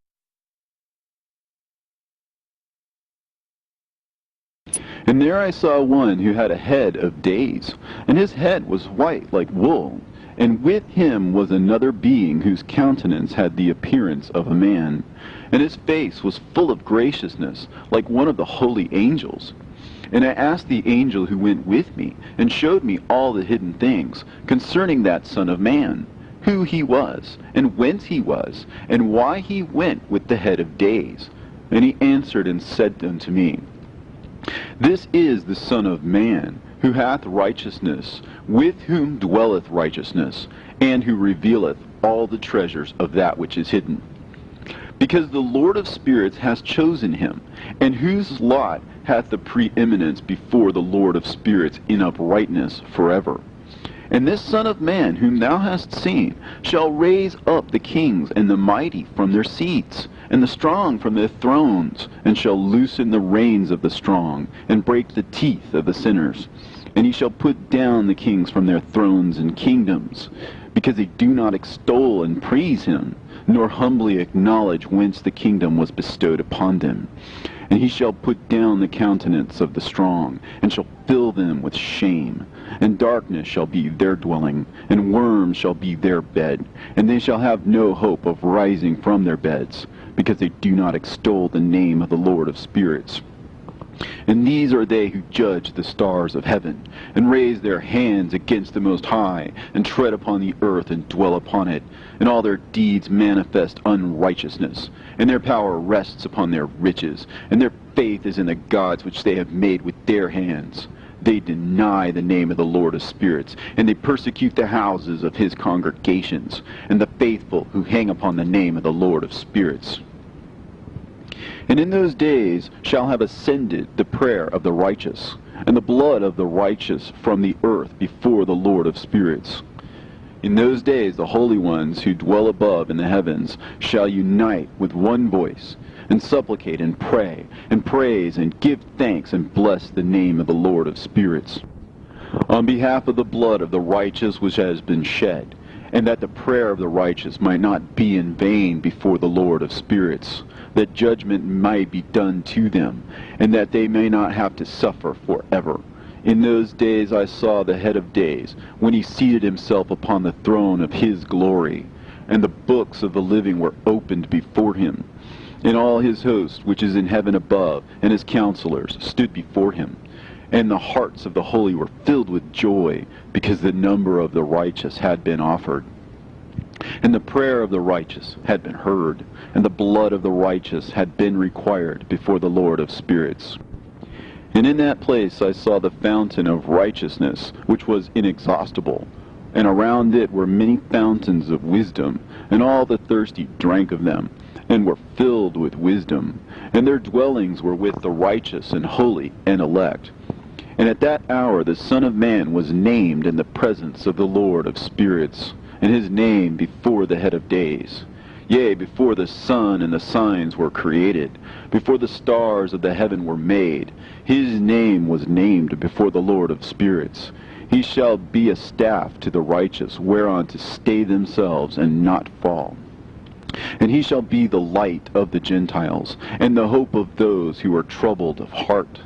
Speaker 1: And there I saw one who had a head of days, and his head was white like wool, and with him was another being whose countenance had the appearance of a man, and his face was full of graciousness, like one of the holy angels. And I asked the angel who went with me, and showed me all the hidden things concerning that Son of Man, who he was, and whence he was, and why he went with the head of days. And he answered and said unto me, This is the Son of Man, who hath righteousness, with whom dwelleth righteousness, and who revealeth all the treasures of that which is hidden. Because the Lord of spirits hath chosen him, and whose lot hath the preeminence before the Lord of spirits in uprightness forever. And this Son of Man, whom thou hast seen, shall raise up the kings and the mighty from their seats, and the strong from their thrones, and shall loosen the reins of the strong, and break the teeth of the sinners. And he shall put down the kings from their thrones and kingdoms, because they do not extol and praise him, nor humbly acknowledge whence the kingdom was bestowed upon them. And he shall put down the countenance of the strong, and shall fill them with shame. And darkness shall be their dwelling, and worms shall be their bed. And they shall have no hope of rising from their beds, because they do not extol the name of the Lord of spirits. And these are they who judge the stars of heaven, and raise their hands against the Most High, and tread upon the earth, and dwell upon it. And all their deeds manifest unrighteousness, and their power rests upon their riches, and their faith is in the gods which they have made with their hands. They deny the name of the Lord of spirits, and they persecute the houses of his congregations, and the faithful who hang upon the name of the Lord of spirits. And in those days shall have ascended the prayer of the righteous, and the blood of the righteous from the earth before the Lord of spirits. In those days the holy ones who dwell above in the heavens shall unite with one voice, and supplicate and pray, and praise, and give thanks, and bless the name of the Lord of spirits, on behalf of the blood of the righteous which has been shed, and that the prayer of the righteous might not be in vain before the Lord of spirits, that judgment might be done to them, and that they may not have to suffer forever. In those days I saw the head of days, when he seated himself upon the throne of his glory. and the books of the living were opened before him. And all his host, which is in heaven above, and his counselors, stood before him. And the hearts of the holy were filled with joy, because the number of the righteous had been offered. And the prayer of the righteous had been heard, and the blood of the righteous had been required before the Lord of spirits. And in that place I saw the fountain of righteousness, which was inexhaustible, and around it were many fountains of wisdom, and all the thirsty drank of them, and were filled with wisdom, and their dwellings were with the righteous and holy and elect. And at that hour the Son of Man was named in the presence of the Lord of spirits, and his name before the head of days. Yea, before the sun and the signs were created, before the stars of the heaven were made, his name was named before the Lord of spirits. He shall be a staff to the righteous, whereon to stay themselves and not fall. And he shall be the light of the Gentiles, and the hope of those who are troubled of heart.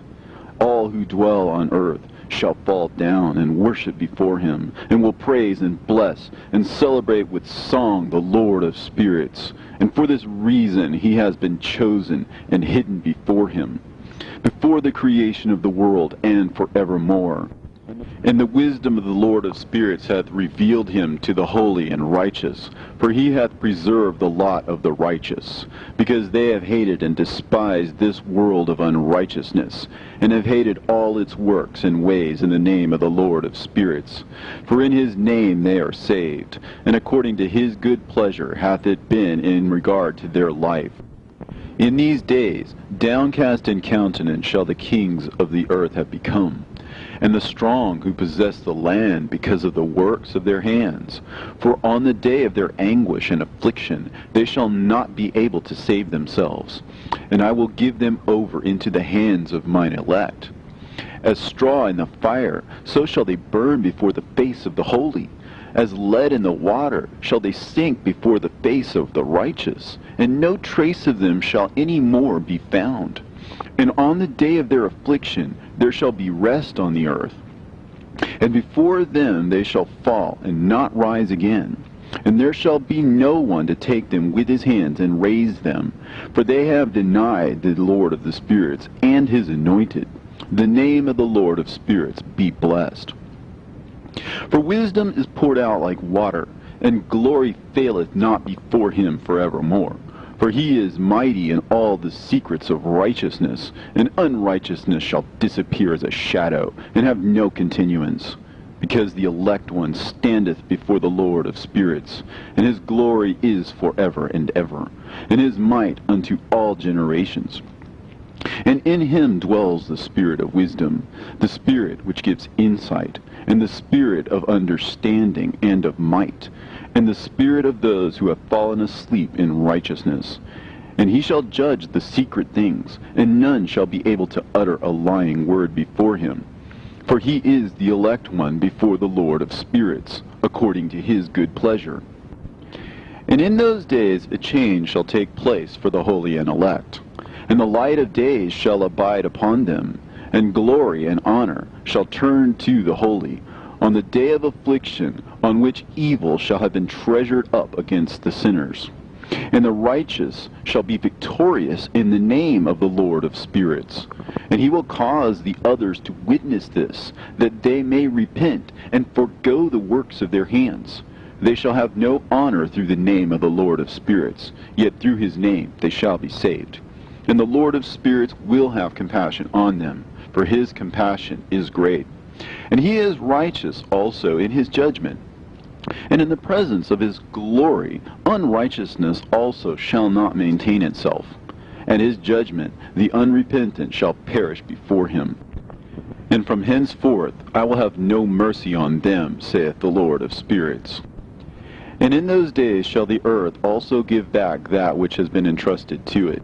Speaker 1: All who dwell on earth shall fall down and worship before him, and will praise and bless and celebrate with song the Lord of spirits. And for this reason he has been chosen and hidden before him, before the creation of the world and forevermore. And the wisdom of the Lord of spirits hath revealed him to the holy and righteous, for he hath preserved the lot of the righteous, because they have hated and despised this world of unrighteousness, and have hated all its works and ways in the name of the Lord of spirits. For in his name they are saved, and according to his good pleasure hath it been in regard to their life. In these days, downcast in countenance shall the kings of the earth have become, and the strong who possess the land because of the works of their hands. For on the day of their anguish and affliction they shall not be able to save themselves. And I will give them over into the hands of mine elect. As straw in the fire, so shall they burn before the face of the holy. As lead in the water shall they sink before the face of the righteous, and no trace of them shall any more be found. And on the day of their affliction there shall be rest on the earth. And before them they shall fall and not rise again. And there shall be no one to take them with his hands and raise them. For they have denied the Lord of the spirits and his anointed. The name of the Lord of spirits be blessed. For wisdom is poured out like water, and glory faileth not before him forevermore. For he is mighty in all the secrets of righteousness, and unrighteousness shall disappear as a shadow, and have no continuance. Because the elect one standeth before the Lord of spirits, and his glory is forever and ever, and his might unto all generations. And in him dwells the spirit of wisdom, the spirit which gives insight, and the spirit of understanding and of might, and the spirit of those who have fallen asleep in righteousness. And he shall judge the secret things, and none shall be able to utter a lying word before him. For he is the elect one before the Lord of spirits, according to his good pleasure. And in those days a change shall take place for the holy and elect, and the light of days shall abide upon them, and glory and honor shall turn to the holy, on the day of affliction, on which evil shall have been treasured up against the sinners. And the righteous shall be victorious in the name of the Lord of spirits. And he will cause the others to witness this, that they may repent and forgo the works of their hands. They shall have no honor through the name of the Lord of spirits, yet through his name they shall be saved. And the Lord of spirits will have compassion on them, for his compassion is great. And he is righteous also in his judgment. And in the presence of his glory, unrighteousness also shall not maintain itself. At his judgment, the unrepentant shall perish before him. And from henceforth I will have no mercy on them, saith the Lord of spirits. And in those days shall the earth also give back that which has been entrusted to it.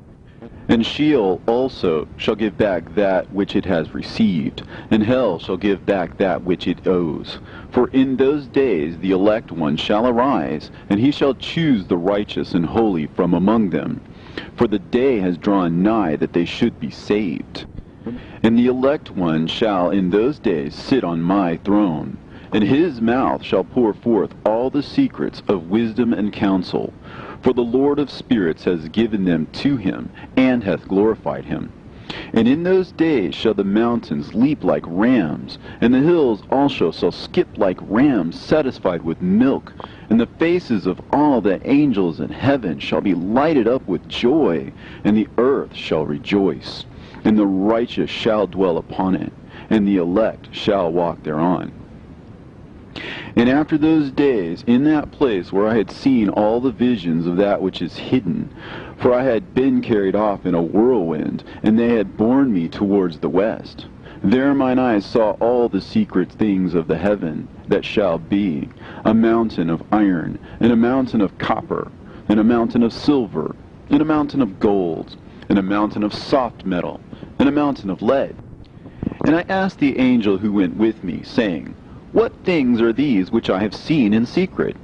Speaker 1: And Sheol also shall give back that which it has received, and hell shall give back that which it owes. For in those days the elect one shall arise, and he shall choose the righteous and holy from among them. For the day has drawn nigh that they should be saved. And the elect one shall in those days sit on my throne, and his mouth shall pour forth all the secrets of wisdom and counsel. For the Lord of spirits has given them to him, and hath glorified him. And in those days shall the mountains leap like rams, and the hills also shall skip like rams satisfied with milk. And the faces of all the angels in heaven shall be lighted up with joy, and the earth shall rejoice. And the righteous shall dwell upon it, and the elect shall walk thereon. And after those days, in that place where I had seen all the visions of that which is hidden, for I had been carried off in a whirlwind, and they had borne me towards the west. There mine eyes saw all the secret things of the heaven that shall be, a mountain of iron, and a mountain of copper, and a mountain of silver, and a mountain of gold, and a mountain of soft metal, and a mountain of lead. And I asked the angel who went with me, saying, What things are these which I have seen in secret?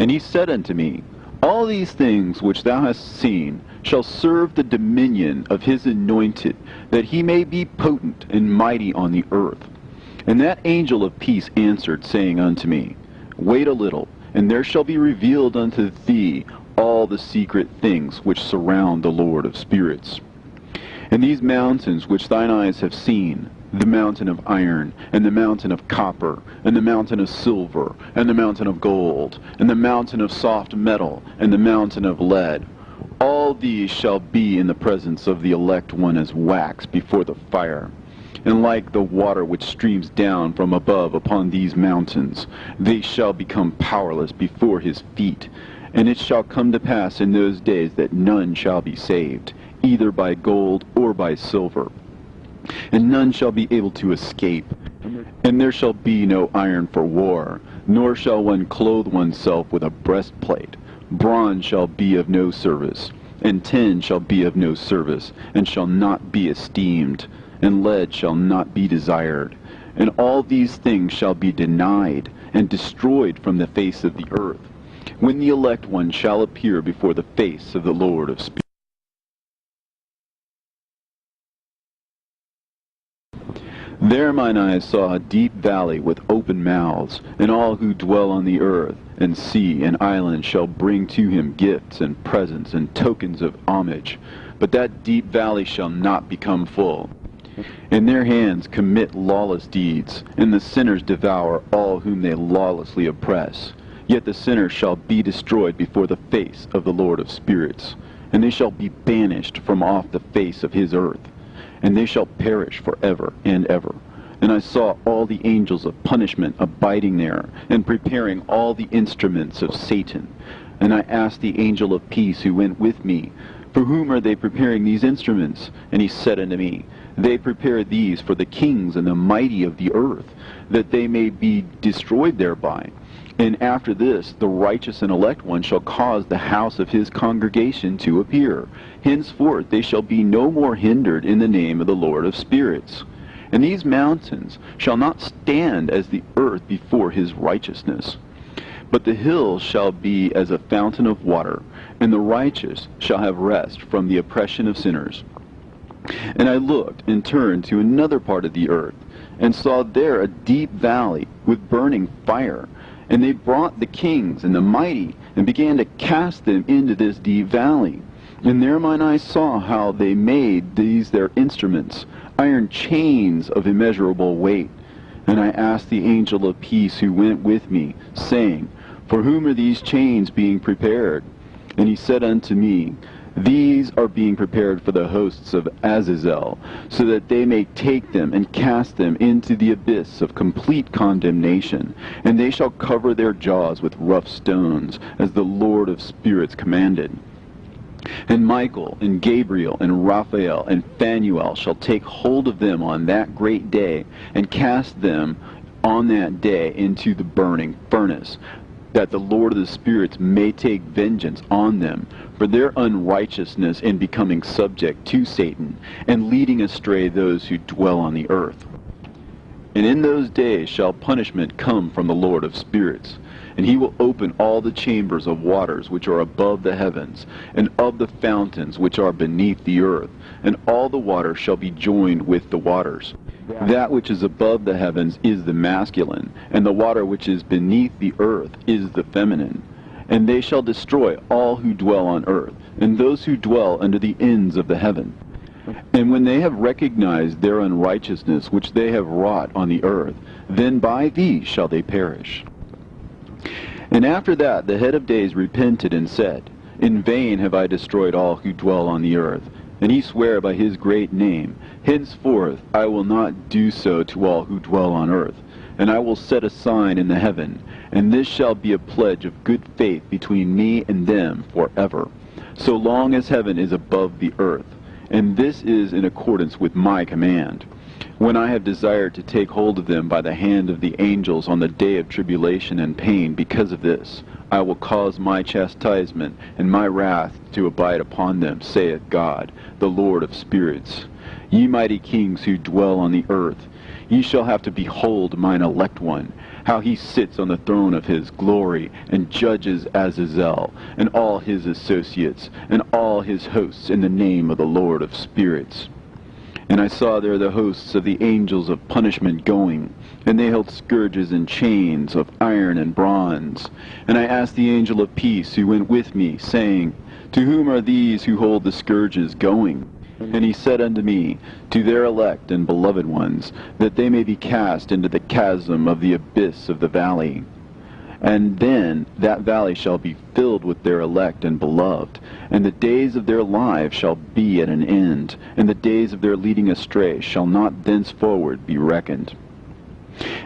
Speaker 1: And he said unto me, All these things which thou hast seen shall serve the dominion of his anointed, that he may be potent and mighty on the earth. And that angel of peace answered, saying unto me, Wait a little, and there shall be revealed unto thee all the secret things which surround the Lord of spirits. And these mountains which thine eyes have seen, the mountain of iron, and the mountain of copper, and the mountain of silver, and the mountain of gold, and the mountain of soft metal, and the mountain of lead, all these shall be in the presence of the elect one as wax before the fire. And like the water which streams down from above upon these mountains, they shall become powerless before his feet. And it shall come to pass in those days that none shall be saved, either by gold or by silver. And none shall be able to escape. And there shall be no iron for war, nor shall one clothe oneself with a breastplate. Bronze shall be of no service, and tin shall be of no service, and shall not be esteemed, and lead shall not be desired. And all these things shall be denied, and destroyed from the face of the earth, when the elect one shall appear before the face of the Lord of spirits. There mine eyes saw a deep valley with open mouths, and all who dwell on the earth, and sea, and islands shall bring to him gifts, and presents, and tokens of homage. But that deep valley shall not become full. And their hands commit lawless deeds, and the sinners devour all whom they lawlessly oppress. Yet the sinners shall be destroyed before the face of the Lord of spirits, and they shall be banished from off the face of his earth. And they shall perish forever and ever. And I saw all the angels of punishment abiding there, and preparing all the instruments of Satan. And I asked the angel of peace who went with me, For whom are they preparing these instruments? And he said unto me, They prepare these for the kings and the mighty of the earth, that they may be destroyed thereby. And after this, the righteous and elect one shall cause the house of his congregation to appear. Henceforth they shall be no more hindered in the name of the Lord of spirits. And these mountains shall not stand as the earth before his righteousness. But the hills shall be as a fountain of water, and the righteous shall have rest from the oppression of sinners. And I looked and turned to another part of the earth, and saw there a deep valley with burning fire. And they brought the kings and the mighty, and began to cast them into this deep valley. And there mine eyes saw how they made these their instruments, iron chains of immeasurable weight. And I asked the angel of peace who went with me, saying, For whom are these chains being prepared? And he said unto me, These are being prepared for the hosts of Azazel, so that they may take them and cast them into the abyss of complete condemnation. And they shall cover their jaws with rough stones, as the Lord of spirits commanded. And Michael, and Gabriel, and Raphael, and Phanuel shall take hold of them on that great day, and cast them on that day into the burning furnace, that the Lord of the spirits may take vengeance on them for their unrighteousness in becoming subject to Satan, and leading astray those who dwell on the earth. And in those days shall punishment come from the Lord of spirits, and he will open all the chambers of waters which are above the heavens, and of the fountains which are beneath the earth, and all the waters shall be joined with the waters. That which is above the heavens is the masculine, and the water which is beneath the earth is the feminine. And they shall destroy all who dwell on earth, and those who dwell under the ends of the heaven. And when they have recognized their unrighteousness which they have wrought on the earth, then by these shall they perish. And after that the head of days repented and said, In vain have I destroyed all who dwell on the earth. And he sware by his great name, Henceforth I will not do so to all who dwell on earth. And I will set a sign in the heaven, and this shall be a pledge of good faith between me and them forever, so long as heaven is above the earth. And this is in accordance with my command. When I have desired to take hold of them by the hand of the angels on the day of tribulation and pain because of this, I will cause my chastisement and my wrath to abide upon them, saith God, the Lord of spirits. Ye mighty kings who dwell on the earth, ye shall have to behold mine elect one, how he sits on the throne of his glory, and judges Azazel, and all his associates, and all his hosts in the name of the Lord of spirits. And I saw there the hosts of the angels of punishment going, and they held scourges and chains of iron and bronze. And I asked the angel of peace who went with me, saying, To whom are these who hold the scourges going? And he said unto me, To their elect and beloved ones, that they may be cast into the chasm of the abyss of the valley. And then that valley shall be filled with their elect and beloved, and the days of their lives shall be at an end, and the days of their leading astray shall not thenceforward be reckoned.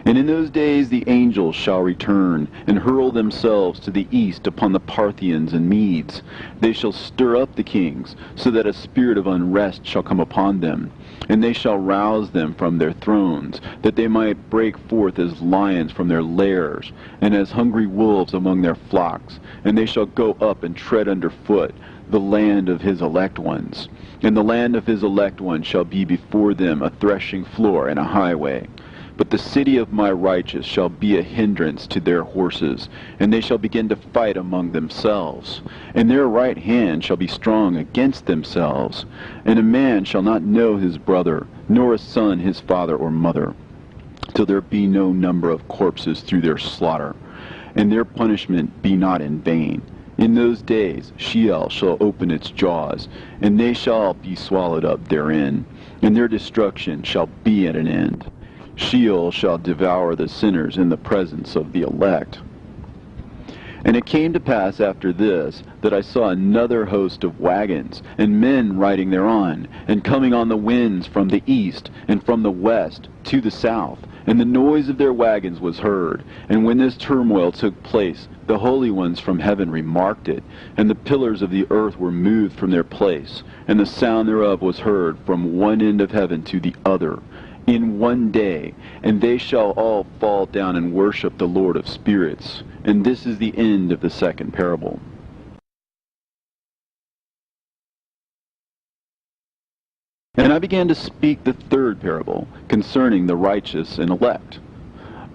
Speaker 1: And in those days the angels shall return, and hurl themselves to the east upon the Parthians and Medes. They shall stir up the kings, so that a spirit of unrest shall come upon them. And they shall rouse them from their thrones, that they might break forth as lions from their lairs, and as hungry wolves among their flocks. And they shall go up and tread under foot the land of his elect ones. And the land of his elect ones shall be before them a threshing floor and a highway. But the city of my righteous shall be a hindrance to their horses, and they shall begin to fight among themselves. And their right hand shall be strong against themselves. And a man shall not know his brother, nor a son his father or mother, till there be no number of corpses through their slaughter, and their punishment be not in vain. In those days Sheol shall open its jaws, and they shall be swallowed up therein, and their destruction shall be at an end. Sheol shall devour the sinners in the presence of the elect. And it came to pass after this, that I saw another host of wagons, and men riding thereon, and coming on the winds from the east, and from the west to the south. And the noise of their wagons was heard. And when this turmoil took place, the holy ones from heaven remarked it, and the pillars of the earth were moved from their place, and the sound thereof was heard from one end of heaven to the other, in one day, and they shall all fall down and worship the Lord of spirits. And this is the end of the second parable. And I began to speak the third parable, concerning the righteous and elect.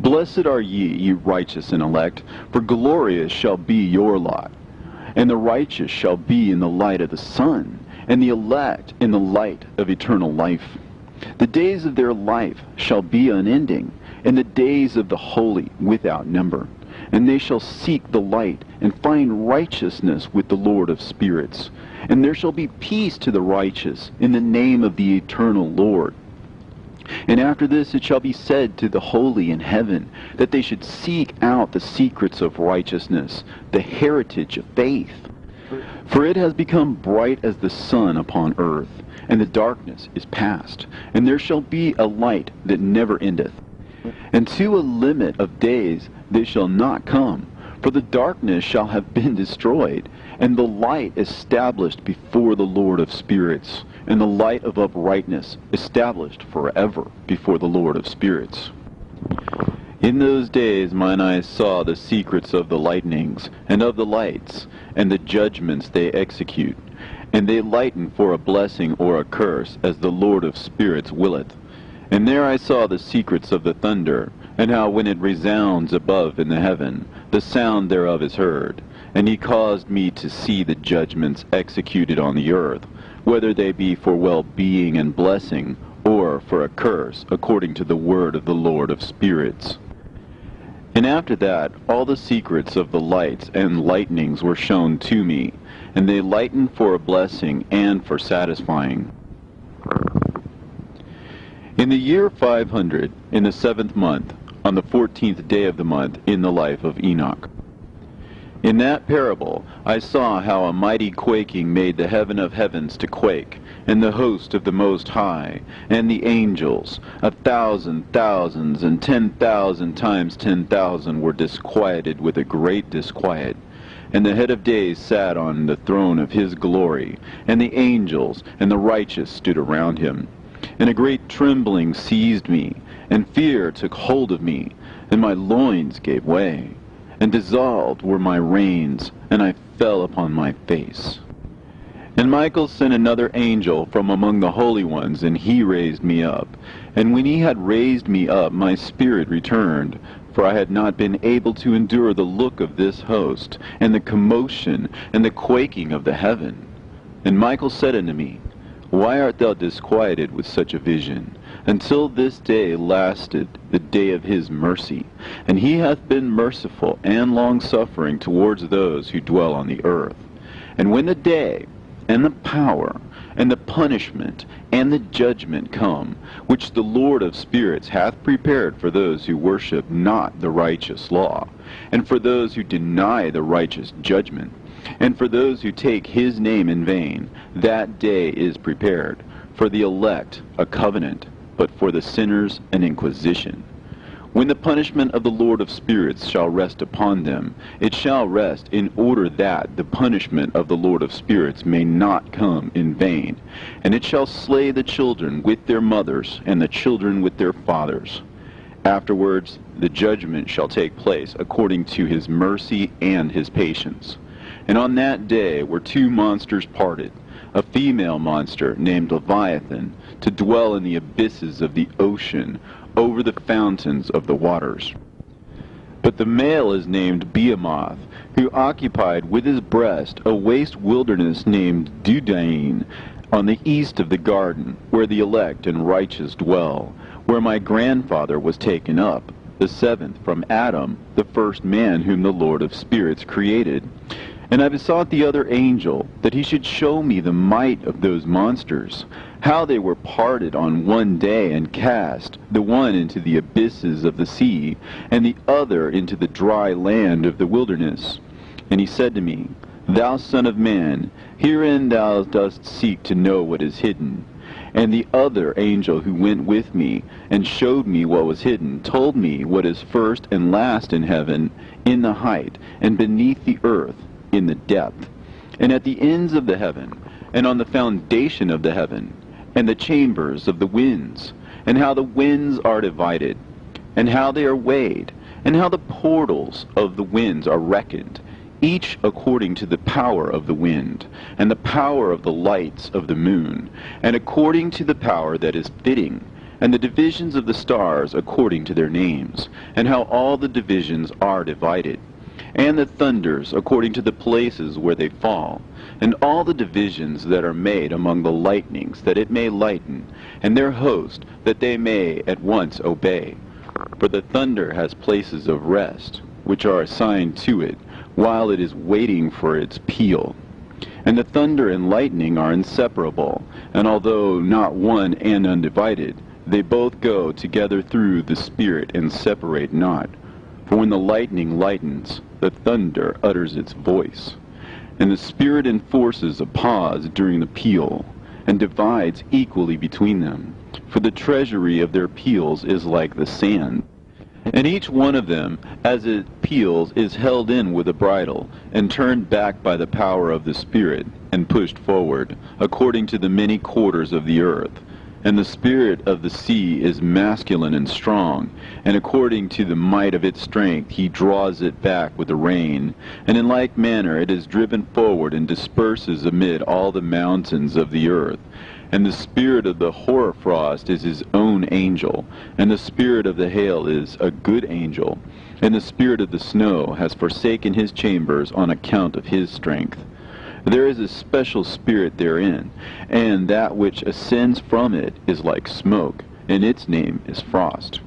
Speaker 1: Blessed are ye, ye righteous and elect, for glorious shall be your lot. And the righteous shall be in the light of the sun, and the elect in the light of eternal life. The days of their life shall be unending, and the days of the holy without number. And they shall seek the light, and find righteousness with the Lord of spirits. And there shall be peace to the righteous, in the name of the eternal Lord. And after this it shall be said to the holy in heaven, that they should seek out the secrets of righteousness, the heritage of faith. For it has become bright as the sun upon earth, and the darkness is past, and there shall be a light that never endeth. And to a limit of days they shall not come, for the darkness shall have been destroyed, and the light established before the Lord of spirits, and the light of uprightness established forever before the Lord of spirits. In those days mine eyes saw the secrets of the lightnings, and of the lights, and the judgments they execute. And they lighten for a blessing or a curse, as the Lord of spirits willeth. And there I saw the secrets of the thunder, and how when it resounds above in the heaven, the sound thereof is heard. And he caused me to see the judgments executed on the earth, whether they be for well-being and blessing, or for a curse, according to the word of the Lord of spirits. And after that, all the secrets of the lights and lightnings were shown to me, and they lightened for a blessing and for satisfying. In the year 500, in the 7th month, on the 14th day of the month, in the life of Enoch. In that parable I saw how a mighty quaking made the heaven of heavens to quake, and the host of the Most High, and the angels, 1,000 thousands, and 10,000 times 10,000 were disquieted with a great disquiet. And the head of days sat on the throne of his glory, and the angels and the righteous stood around him. And a great trembling seized me, and fear took hold of me, and my loins gave way, and dissolved were my reins, and I fell upon my face. And Michael sent another angel from among the holy ones, and he raised me up. And when he had raised me up, my spirit returned, for I had not been able to endure the look of this host, and the commotion, and the quaking of the heaven. And Michael said unto me, Why art thou disquieted with such a vision? Until this day lasted the day of his mercy, and he hath been merciful and long-suffering towards those who dwell on the earth. And when the day, and the power, and the punishment, and the judgment come, which the Lord of spirits hath prepared for those who worship not the righteous law, and for those who deny the righteous judgment, and for those who take his name in vain, that day is prepared, for the elect a covenant, but for the sinners an inquisition. When the punishment of the Lord of spirits shall rest upon them, it shall rest in order that the punishment of the Lord of spirits may not come in vain. And it shall slay the children with their mothers, and the children with their fathers. Afterwards the judgment shall take place according to his mercy and his patience. And on that day were two monsters parted, a female monster named Leviathan, to dwell in the abysses of the ocean, over the fountains of the waters. But the male is named Behemoth, who occupied with his breast a waste wilderness named Dudain, on the east of the garden, where the elect and righteous dwell, where my grandfather was taken up, the seventh from Adam, the first man whom the Lord of spirits created. And I besought the other angel that he should show me the might of those monsters, how they were parted on one day and cast, the one into the abysses of the sea, and the other into the dry land of the wilderness. And he said to me, Thou son of man, herein thou dost seek to know what is hidden. And the other angel who went with me, and showed me what was hidden, told me what is first and last in heaven, in the height, and beneath the earth, in the depth, and at the ends of the heaven, and on the foundation of the heaven, and the chambers of the winds, and how the winds are divided, and how they are weighed, and how the portals of the winds are reckoned, each according to the power of the wind, and the power of the lights of the moon, and according to the power that is fitting, and the divisions of the stars according to their names, and how all the divisions are divided, and the thunders according to the places where they fall, and all the divisions that are made among the lightnings, that it may lighten, and their host, that they may at once obey. For the thunder has places of rest, which are assigned to it, while it is waiting for its peal. And the thunder and lightning are inseparable, and although not one and undivided, they both go together through the Spirit and separate not. For when the lightning lightens, the thunder utters its voice, and the Spirit enforces a pause during the peal, and divides equally between them. For the treasury of their peals is like the sand. And each one of them, as it peals, is held in with a bridle, and turned back by the power of the Spirit, and pushed forward, according to the many quarters of the earth. And the spirit of the sea is masculine and strong, and according to the might of its strength he draws it back with the rain. And in like manner it is driven forward and disperses amid all the mountains of the earth. And the spirit of the hoarfrost is his own angel, and the spirit of the hail is a good angel, and the spirit of the snow has forsaken his chambers on account of his strength. There is a special spirit therein, and that which ascends from it is like smoke, and its name is frost.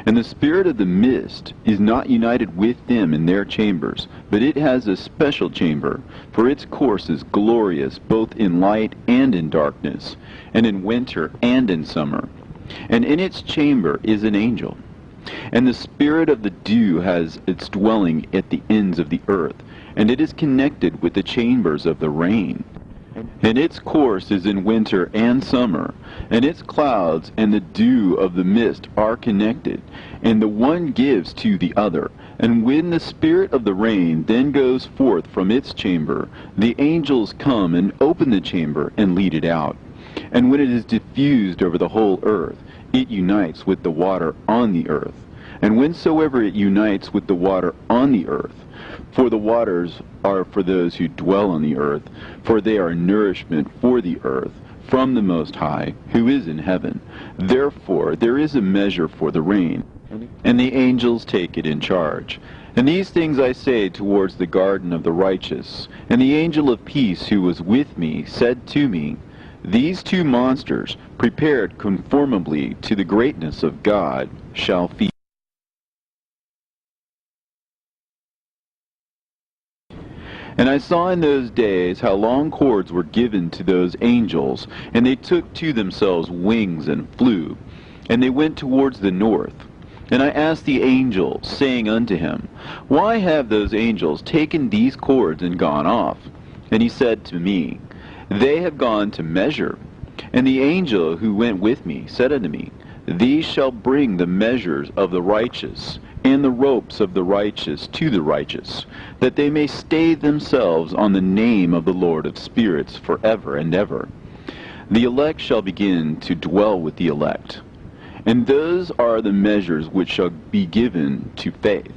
Speaker 1: And the spirit of the mist is not united with them in their chambers, but it has a special chamber, for its course is glorious both in light and in darkness, and in winter and in summer. And in its chamber is an angel. And the spirit of the dew has its dwelling at the ends of the earth, and it is connected with the chambers of the rain. And its course is in winter and summer, and its clouds and the dew of the mist are connected, and the one gives to the other. And when the spirit of the rain then goes forth from its chamber, the angels come and open the chamber and lead it out. And when it is diffused over the whole earth, it unites with the water on the earth. And whensoever it unites with the water on the earth, for the waters are for those who dwell on the earth, for they are nourishment for the earth, from the Most High, who is in heaven. Therefore there is a measure for the rain, and the angels take it in charge. And these things I say towards the garden of the righteous. And the angel of peace who was with me said to me, These two monsters, prepared conformably to the greatness of God, shall feed. And I saw in those days how long cords were given to those angels, and they took to themselves wings and flew, and they went towards the north. And I asked the angel, saying unto him, Why have those angels taken these cords and gone off? And he said to me, They have gone to measure. And the angel who went with me said unto me, These shall bring the measures of the righteous, and the ropes of the righteous to the righteous, that they may stay themselves on the name of the Lord of spirits forever and ever. The elect shall begin to dwell with the elect. And those are the measures which shall be given to faith,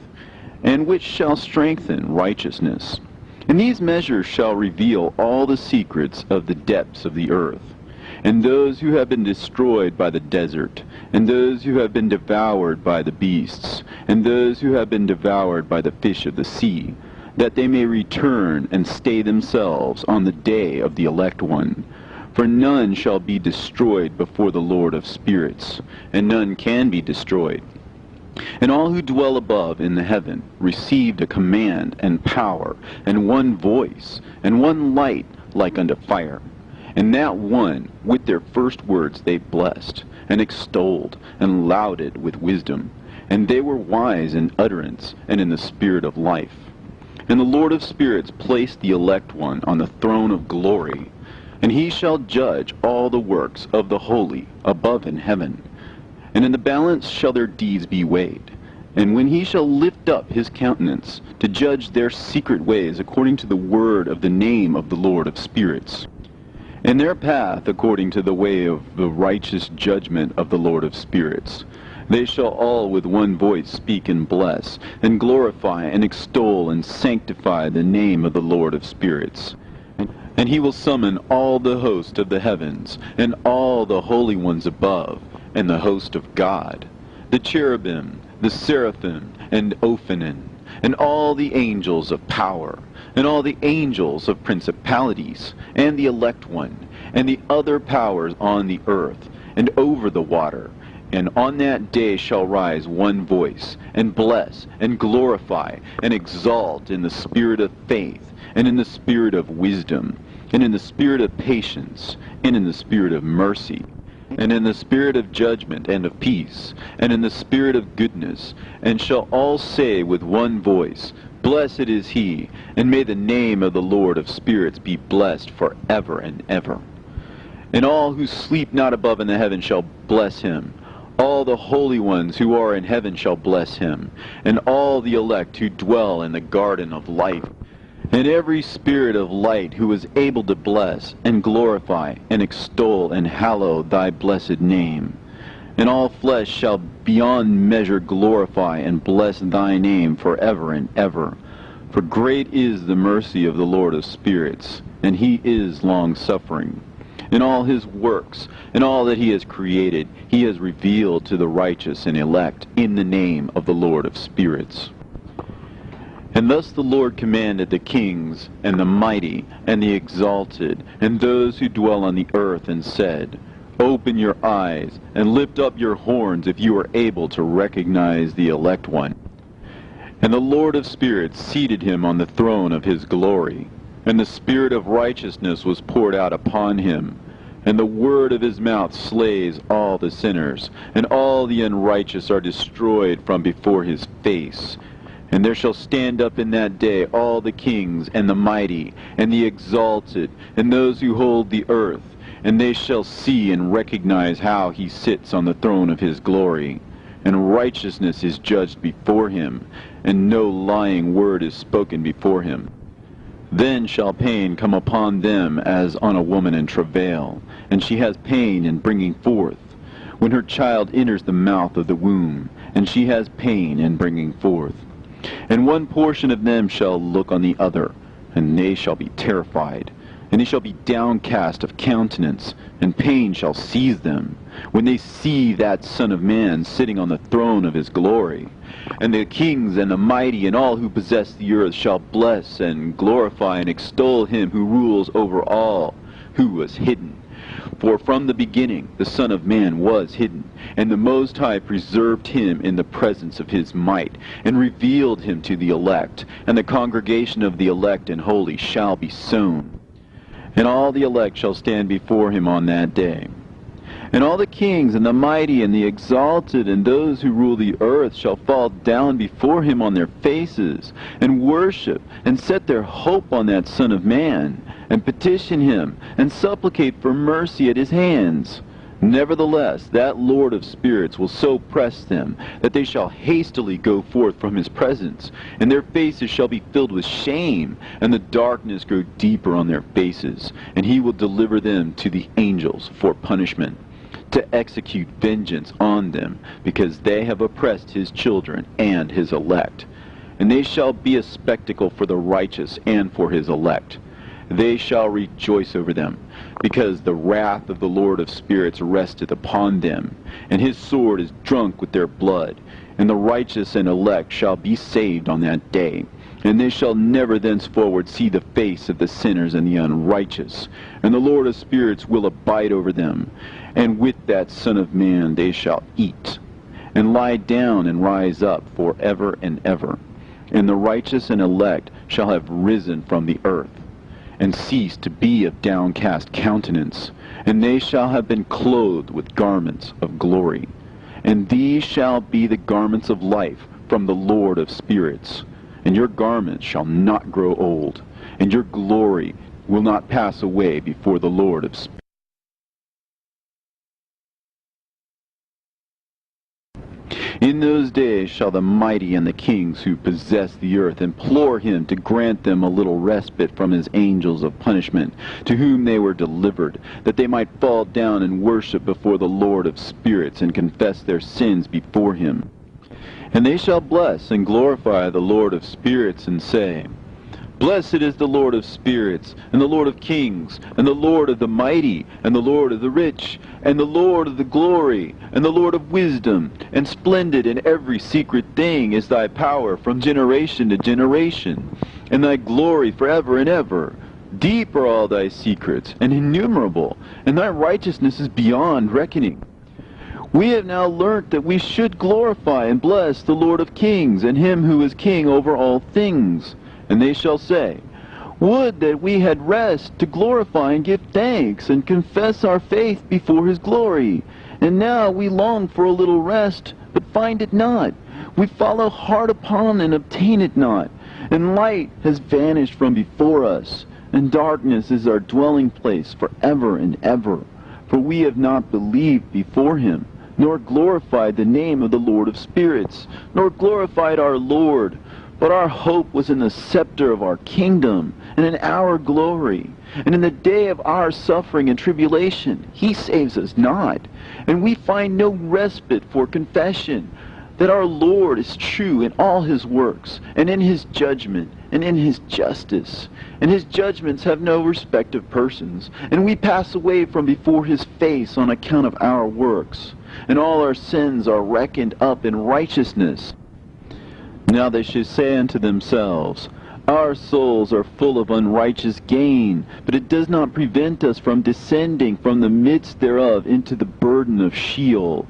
Speaker 1: and which shall strengthen righteousness. And these measures shall reveal all the secrets of the depths of the earth, and those who have been destroyed by the desert, and those who have been devoured by the beasts, and those who have been devoured by the fish of the sea, that they may return and stay themselves on the day of the elect one. For none shall be destroyed before the Lord of spirits, and none can be destroyed. And all who dwell above in the heaven received a command and power, and one voice, and one light like unto fire. And that one, with their first words they blessed, and extolled, and lauded with wisdom. And they were wise in utterance, and in the spirit of life. And the Lord of spirits placed the elect one on the throne of glory, and he shall judge all the works of the holy above in heaven. And in the balance shall their deeds be weighed. And when he shall lift up his countenance to judge their secret ways according to the word of the name of the Lord of spirits, and their path according to the way of the righteous judgment of the Lord of spirits, they shall all with one voice speak and bless, and glorify and extol and sanctify the name of the Lord of spirits. And he will summon all the host of the heavens, and all the holy ones above, and the host of God, the cherubim, the seraphim, and Ophanim, and all the angels of power, and all the angels of principalities, and the elect one, and the other powers on the earth, and over the water. And on that day shall rise one voice, and bless, and glorify, and exalt in the spirit of faith, and in the spirit of wisdom, and in the spirit of patience, and in the spirit of mercy, and in the spirit of judgment and of peace, and in the spirit of goodness, and shall all say with one voice, Blessed is he, and may the name of the Lord of spirits be blessed forever and ever. And all who sleep not above in the heaven shall bless him. All the holy ones who are in heaven shall bless him, and all the elect who dwell in the garden of life, and every spirit of light who is able to bless, and glorify, and extol, and hallow thy blessed name. And all flesh shall beyond measure glorify and bless thy name forever and ever. For great is the mercy of the Lord of spirits, and he is long-suffering. In all his works, and all that he has created, he has revealed to the righteous and elect in the name of the Lord of spirits. And thus the Lord commanded the kings, and the mighty, and the exalted, and those who dwell on the earth, and said, Open your eyes, and lift up your horns, if you are able to recognize the elect one. And the Lord of spirits seated him on the throne of his glory, and the spirit of righteousness was poured out upon him. And the word of his mouth slays all the sinners, and all the unrighteous are destroyed from before his face. And there shall stand up in that day all the kings, and the mighty, and the exalted, and those who hold the earth, and they shall see and recognize how he sits on the throne of his glory. And righteousness is judged before him, and no lying word is spoken before him. Then shall pain come upon them as on a woman in travail, and she has pain in bringing forth, when her child enters the mouth of the womb, and she has pain in bringing forth. And one portion of them shall look on the other, and they shall be terrified, and they shall be downcast of countenance, and pain shall seize them, when they see that Son of Man sitting on the throne of his glory. And the kings and the mighty and all who possess the earth shall bless and glorify and extol him who rules over all, who was hidden. For from the beginning the Son of Man was hidden, and the Most High preserved him in the presence of his might, and revealed him to the elect. And the congregation of the elect and holy shall be sown. And all the elect shall stand before him on that day. And all the kings and the mighty and the exalted and those who rule the earth shall fall down before him on their faces, and worship, and set their hope on that Son of Man, and petition him, and supplicate for mercy at his hands. Nevertheless, that Lord of spirits will so press them, that they shall hastily go forth from his presence, and their faces shall be filled with shame, and the darkness grow deeper on their faces, and he will deliver them to the angels for punishment, to execute vengeance on them, because they have oppressed his children and his elect. And they shall be a spectacle for the righteous and for his elect. They shall rejoice over them, because the wrath of the Lord of spirits resteth upon them, and his sword is drunk with their blood. And the righteous and elect shall be saved on that day, and they shall never thenceforward see the face of the sinners and the unrighteous. And the Lord of spirits will abide over them, and with that Son of Man they shall eat, and lie down and rise up for ever and ever. And the righteous and elect shall have risen from the earth, and cease to be of downcast countenance, and they shall have been clothed with garments of glory. And these shall be the garments of life from the Lord of spirits. And your garments shall not grow old, and your glory will not pass away before the Lord of spirits. In those days shall the mighty and the kings who possess the earth implore him to grant them a little respite from his angels of punishment, to whom they were delivered, that they might fall down and worship before the Lord of spirits, and confess their sins before him. And they shall bless and glorify the Lord of spirits, and say, Blessed is the Lord of spirits, and the Lord of kings, and the Lord of the mighty, and the Lord of the rich, and the Lord of the glory, and the Lord of wisdom. And splendid in every secret thing is thy power from generation to generation, and thy glory forever and ever. Deep are all thy secrets, and innumerable, and thy righteousness is beyond reckoning. We have now learnt that we should glorify and bless the Lord of kings, and him who is king over all things. And they shall say, Would that we had rest to glorify and give thanks, and confess our faith before his glory. And now we long for a little rest, but find it not. We follow hard upon and obtain it not. And light has vanished from before us, and darkness is our dwelling place forever and ever. For we have not believed before him, nor glorified the name of the Lord of spirits, nor glorified our Lord. But our hope was in the scepter of our kingdom, and in our glory. And in the day of our suffering and tribulation, he saves us not. And we find no respite for confession, that our Lord is true in all his works, and in his judgment, and in his justice. And his judgments have no respect of persons. And we pass away from before his face on account of our works. And all our sins are reckoned up in righteousness. Now they shall say unto themselves, Our souls are full of unrighteous gain, but it does not prevent us from descending from the midst thereof into the burden of Sheol.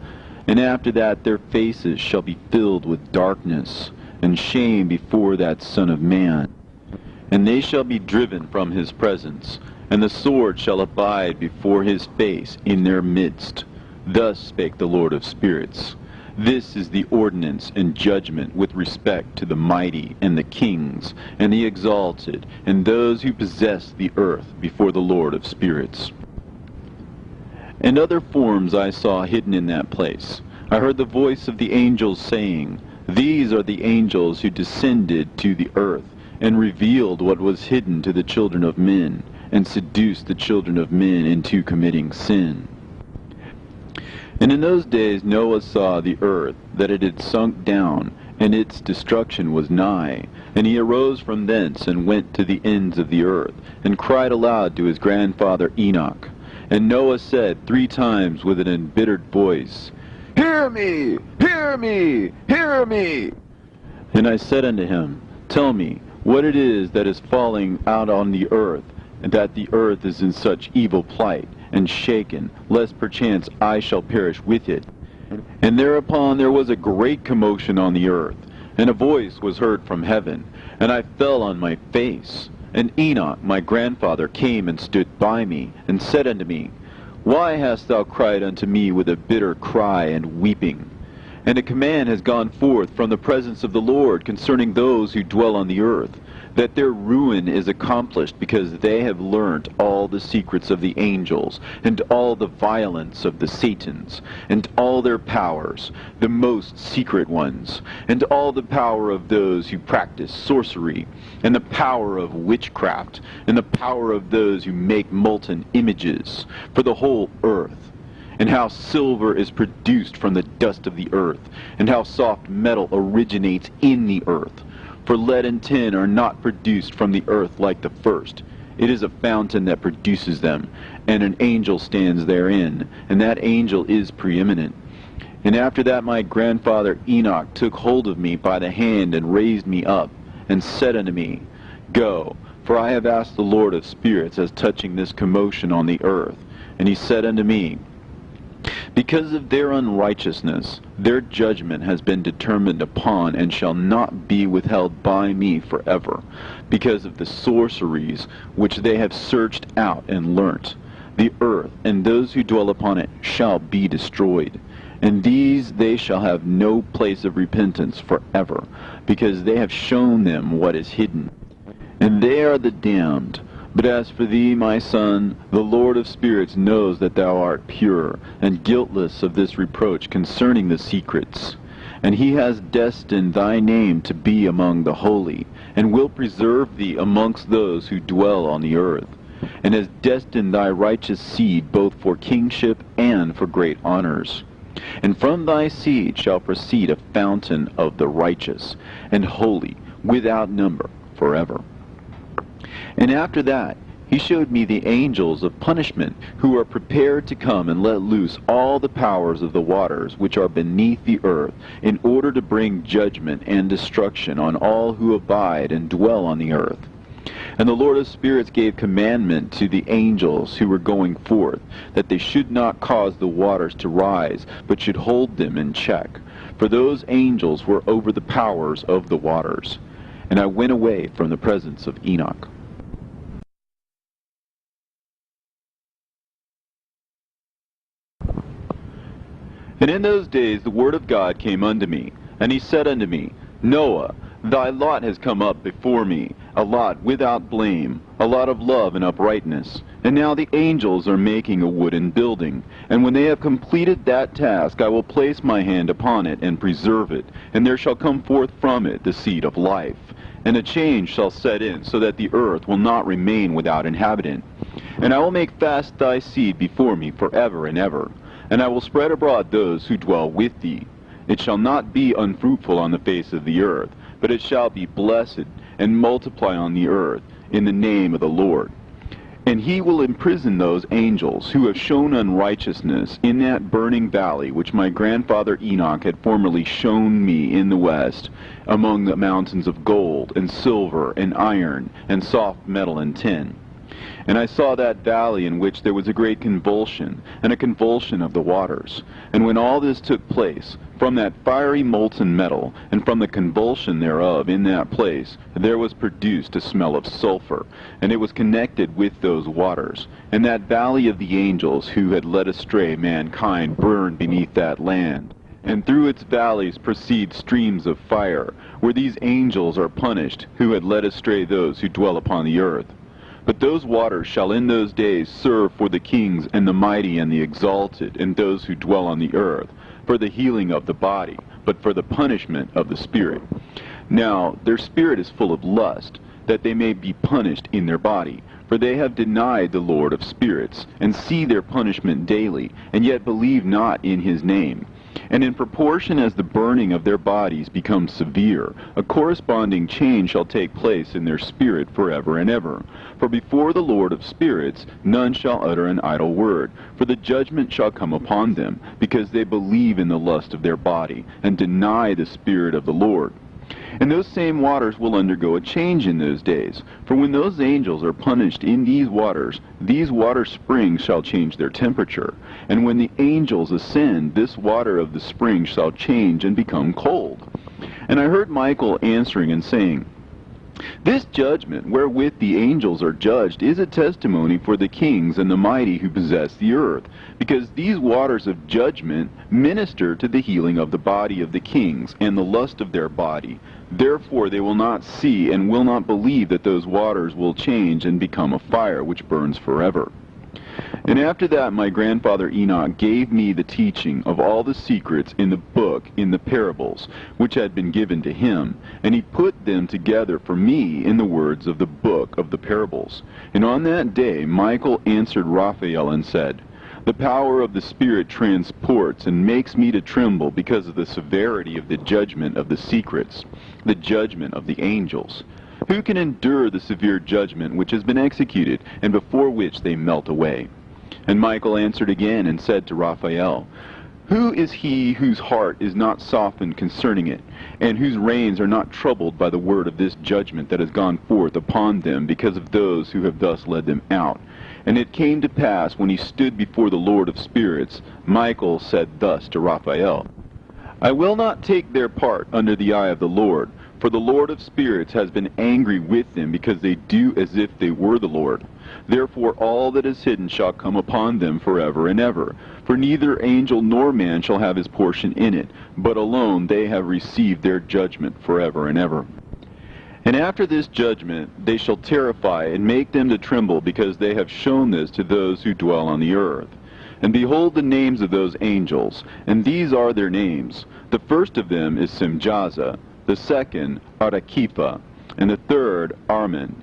Speaker 1: And after that their faces shall be filled with darkness, and shame before that Son of Man. And they shall be driven from his presence, and the sword shall abide before his face in their midst. Thus spake the Lord of spirits. This is the ordinance and judgment with respect to the mighty, and the kings, and the exalted, and those who possess the earth before the Lord of spirits. And other forms I saw hidden in that place. I heard the voice of the angels saying, These are the angels who descended to the earth, and revealed what was hidden to the children of men, and seduced the children of men into committing sin. And in those days Noah saw the earth, that it had sunk down, and its destruction was nigh. And he arose from thence, and went to the ends of the earth, and cried aloud to his grandfather Enoch. And Noah said 3 times with an embittered voice, Hear me! Hear me! Hear me! And I said unto him, Tell me what it is that is falling out on the earth, and that the earth is in such evil plight, and shaken, lest perchance I shall perish with it. And thereupon there was a great commotion on the earth, and a voice was heard from heaven, and I fell on my face. And Enoch my grandfather came and stood by me, and said unto me, Why hast thou cried unto me with a bitter cry and weeping? And a command has gone forth from the presence of the Lord concerning those who dwell on the earth, that their ruin is accomplished, because they have learnt all the secrets of the angels, and all the violence of the Satans, and all their powers, the most secret ones, and all the power of those who practice sorcery, and the power of witchcraft, and the power of those who make molten images, for the whole earth. And how silver is produced from the dust of the earth, and how soft metal originates in the earth. For lead and tin are not produced from the earth like the first. It is a fountain that produces them, and an angel stands therein, and that angel is preeminent. And after that my grandfather Enoch took hold of me by the hand, and raised me up, and said unto me, Go, for I have asked the Lord of spirits as touching this commotion on the earth. And he said unto me, Because of their unrighteousness, their judgment has been determined upon, and shall not be withheld by me forever, because of the sorceries which they have searched out and learnt. The earth and those who dwell upon it shall be destroyed, and these they shall have no place of repentance forever, because they have shown them what is hidden. And they are the damned. But as for thee, my son, the Lord of spirits knows that thou art pure, and guiltless of this reproach concerning the secrets. And he has destined thy name to be among the holy, and will preserve thee amongst those who dwell on the earth, and has destined thy righteous seed both for kingship and for great honors. And from thy seed shall proceed a fountain of the righteous, and holy, without number, forever. And after that he showed me the angels of punishment, who are prepared to come and let loose all the powers of the waters which are beneath the earth, in order to bring judgment and destruction on all who abide and dwell on the earth. And the Lord of spirits gave commandment to the angels who were going forth, that they should not cause the waters to rise, but should hold them in check. For those angels were over the powers of the waters. And I went away from the presence of Enoch. And in those days the word of God came unto me, and he said unto me, Noah, thy lot has come up before me, a lot without blame, a lot of love and uprightness. And now the angels are making a wooden building, and when they have completed that task, I will place my hand upon it and preserve it, and there shall come forth from it the seed of life. And a change shall set in, so that the earth will not remain without inhabitant. And I will make fast thy seed before me forever and ever. And I will spread abroad those who dwell with thee. It shall not be unfruitful on the face of the earth, but it shall be blessed, and multiply on the earth, in the name of the Lord. And he will imprison those angels who have shown unrighteousness in that burning valley which my grandfather Enoch had formerly shown me in the west, among the mountains of gold and silver and iron and soft metal and tin. And I saw that valley in which there was a great convulsion, and a convulsion of the waters. And when all this took place, from that fiery molten metal, and from the convulsion thereof in that place, there was produced a smell of sulfur, and it was connected with those waters. And that valley of the angels who had led astray mankind burned beneath that land. And through its valleys proceed streams of fire, where these angels are punished, who had led astray those who dwell upon the earth. But those waters shall in those days serve for the kings and the mighty and the exalted, and those who dwell on the earth, for the healing of the body, but for the punishment of the spirit. Now their spirit is full of lust, that they may be punished in their body. For they have denied the Lord of spirits, and see their punishment daily, and yet believe not in his name. And in proportion as the burning of their bodies becomes severe, a corresponding change shall take place in their spirit forever and ever. For before the Lord of spirits none shall utter an idle word, for the judgment shall come upon them, because they believe in the lust of their body, and deny the Spirit of the Lord. And those same waters will undergo a change in those days. For when those angels are punished in these water springs shall change their temperature. And when the angels ascend, this water of the spring shall change and become cold. And I heard Michael answering and saying, This judgment wherewith the angels are judged is a testimony for the kings and the mighty who possess the earth, because these waters of judgment minister to the healing of the body of the kings and the lust of their body. Therefore they will not see and will not believe that those waters will change and become a fire which burns forever. And after that my grandfather Enoch gave me the teaching of all the secrets in the book, in the parables, which had been given to him, and he put them together for me in the words of the book of the parables. And on that day Michael answered Raphael and said, The power of the Spirit transports and makes me to tremble because of the severity of the judgment of the secrets, the judgment of the angels. Who can endure the severe judgment which has been executed, and before which they melt away? And Michael answered again and said to Raphael, Who is he whose heart is not softened concerning it, and whose reins are not troubled by the word of this judgment that has gone forth upon them because of those who have thus led them out? And it came to pass, when he stood before the Lord of spirits, Michael said thus to Raphael, I will not take their part under the eye of the Lord, for the Lord of spirits has been angry with them, because they do as if they were the Lord. Therefore all that is hidden shall come upon them forever and ever. For neither angel nor man shall have his portion in it, but alone they have received their judgment forever and ever. And after this judgment they shall terrify and make them to tremble, because they have shown this to those who dwell on the earth. And behold the names of those angels, and these are their names. The first of them is Simjaza, the second Arakipha, and the third Armin,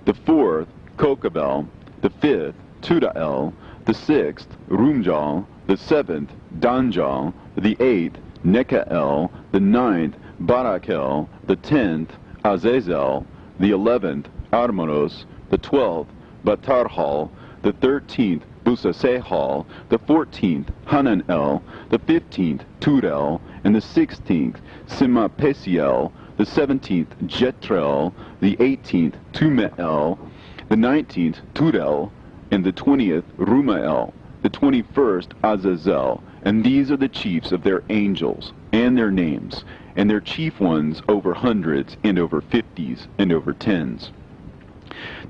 Speaker 1: the fourth Kokabel, the fifth Tudael, the sixth Rumjal, the seventh Danjal, the eighth Nekael, the ninth Barakel, the 10th Azazel, the 11th Armonos, the 12th Batarhal, the 13th Busasehal, the 14th Hananel, the 15th Turel, and the 16th Simapesiel, the 17th Jetrel, the 18th Tumeel, the 19th Turel, and the 20th Rumael, the 21st Azazel. And these are the chiefs of their angels, and their names, and their chief ones over hundreds, and over 50s, and over 10s.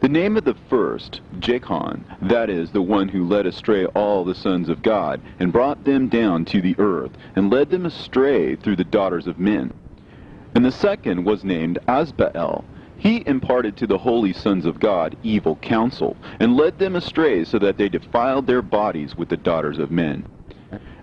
Speaker 1: The name of the first, Jechon, that is, the one who led astray all the sons of God, and brought them down to the earth, and led them astray through the daughters of men. And the second was named Asbael. He imparted to the holy sons of God evil counsel, and led them astray so that they defiled their bodies with the daughters of men.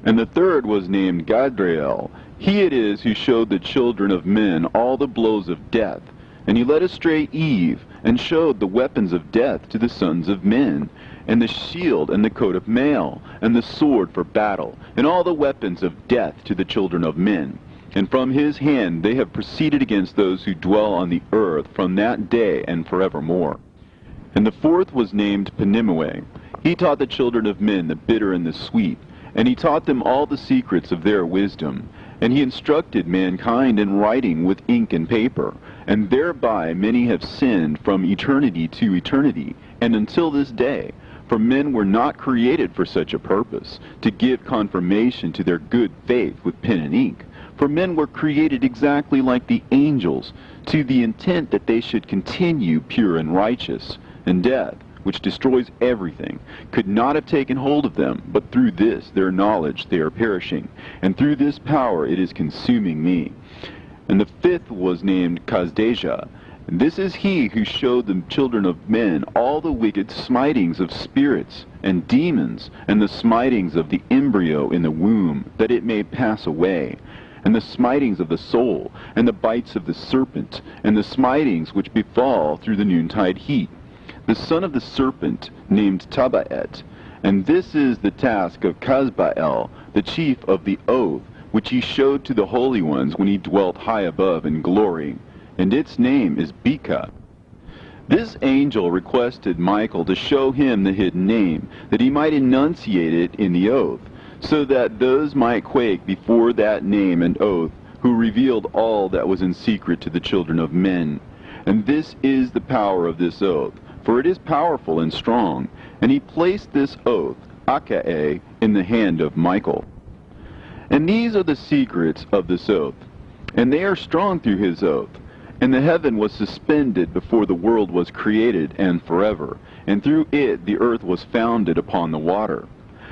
Speaker 1: And the third was named Gadriel. He it is who showed the children of men all the blows of death. And he led astray Eve, and showed the weapons of death to the sons of men, and the shield and the coat of mail, and the sword for battle, and all the weapons of death to the children of men. And from his hand they have proceeded against those who dwell on the earth from that day and forevermore. And the fourth was named Penimmue. He taught the children of men the bitter and the sweet, and he taught them all the secrets of their wisdom. And he instructed mankind in writing with ink and paper, and thereby many have sinned from eternity to eternity, and until this day. For men were not created for such a purpose, to give confirmation to their good faith with pen and ink. For men were created exactly like the angels, to the intent that they should continue pure and righteous. And death, which destroys everything, could not have taken hold of them, but through this their knowledge they are perishing, and through this power it is consuming me. And the fifth was named Kazdeja. And this is he who showed the children of men all the wicked smitings of spirits and demons, and the smitings of the embryo in the womb, that it may pass away, and the smitings of the soul, and the bites of the serpent, and the smitings which befall through the noontide heat. The son of the serpent, named Tabaet. And this is the task of Kazbael, the chief of the oath, which he showed to the holy ones when he dwelt high above in glory. And its name is Beka. This angel requested Michael to show him the hidden name, that he might enunciate it in the oath, so that those might quake before that name and oath, who revealed all that was in secret to the children of men. And this is the power of this oath, for it is powerful and strong. And he placed this oath, Akae, in the hand of Michael. And these are the secrets of this oath, and they are strong through his oath. And the heaven was suspended before the world was created, and forever. And through it the earth was founded upon the water.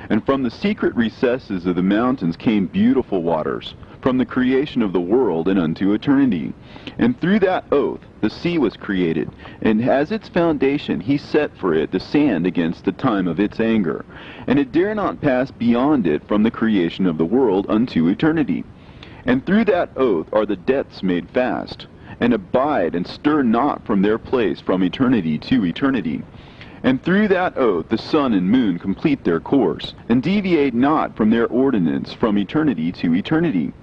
Speaker 1: And from the secret recesses of the mountains came beautiful waters, from the creation of the world and unto eternity. And through that oath the sea was created, and as its foundation he set for it the sand against the time of its anger. And it dare not pass beyond it from the creation of the world unto eternity. And through that oath are the depths made fast, and abide and stir not from their place from eternity to eternity. And through that oath the sun and moon complete their course, and deviate not from their ordinance from eternity to eternity.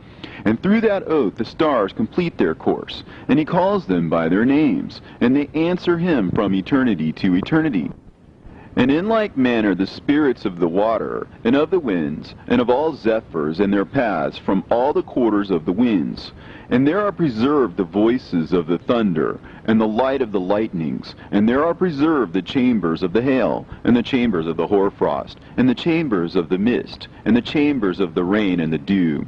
Speaker 1: And through that oath the stars complete their course, and he calls them by their names, and they answer him from eternity to eternity. And in like manner the spirits of the water, and of the winds, and of all zephyrs and their paths from all the quarters of the winds. And there are preserved the voices of the thunder, and the light of the lightnings, and there are preserved the chambers of the hail, and the chambers of the hoarfrost, and the chambers of the mist, and the chambers of the rain and the dew.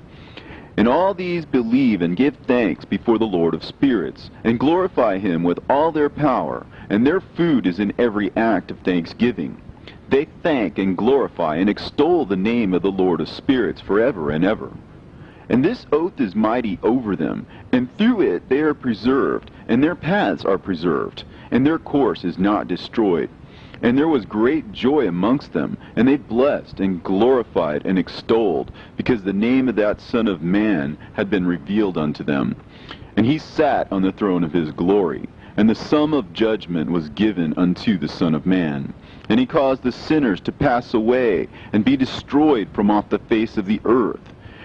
Speaker 1: And all these believe and give thanks before the Lord of spirits, and glorify him with all their power, and their food is in every act of thanksgiving. They thank and glorify and extol the name of the Lord of spirits forever and ever. And this oath is mighty over them, and through it they are preserved, and their paths are preserved, and their course is not destroyed. And there was great joy amongst them, and they blessed and glorified and extolled, because the name of that Son of Man had been revealed unto them. And he sat on the throne of his glory, and the sum of judgment was given unto the Son of Man. And he caused the sinners to pass away, and be destroyed from off the face of the earth.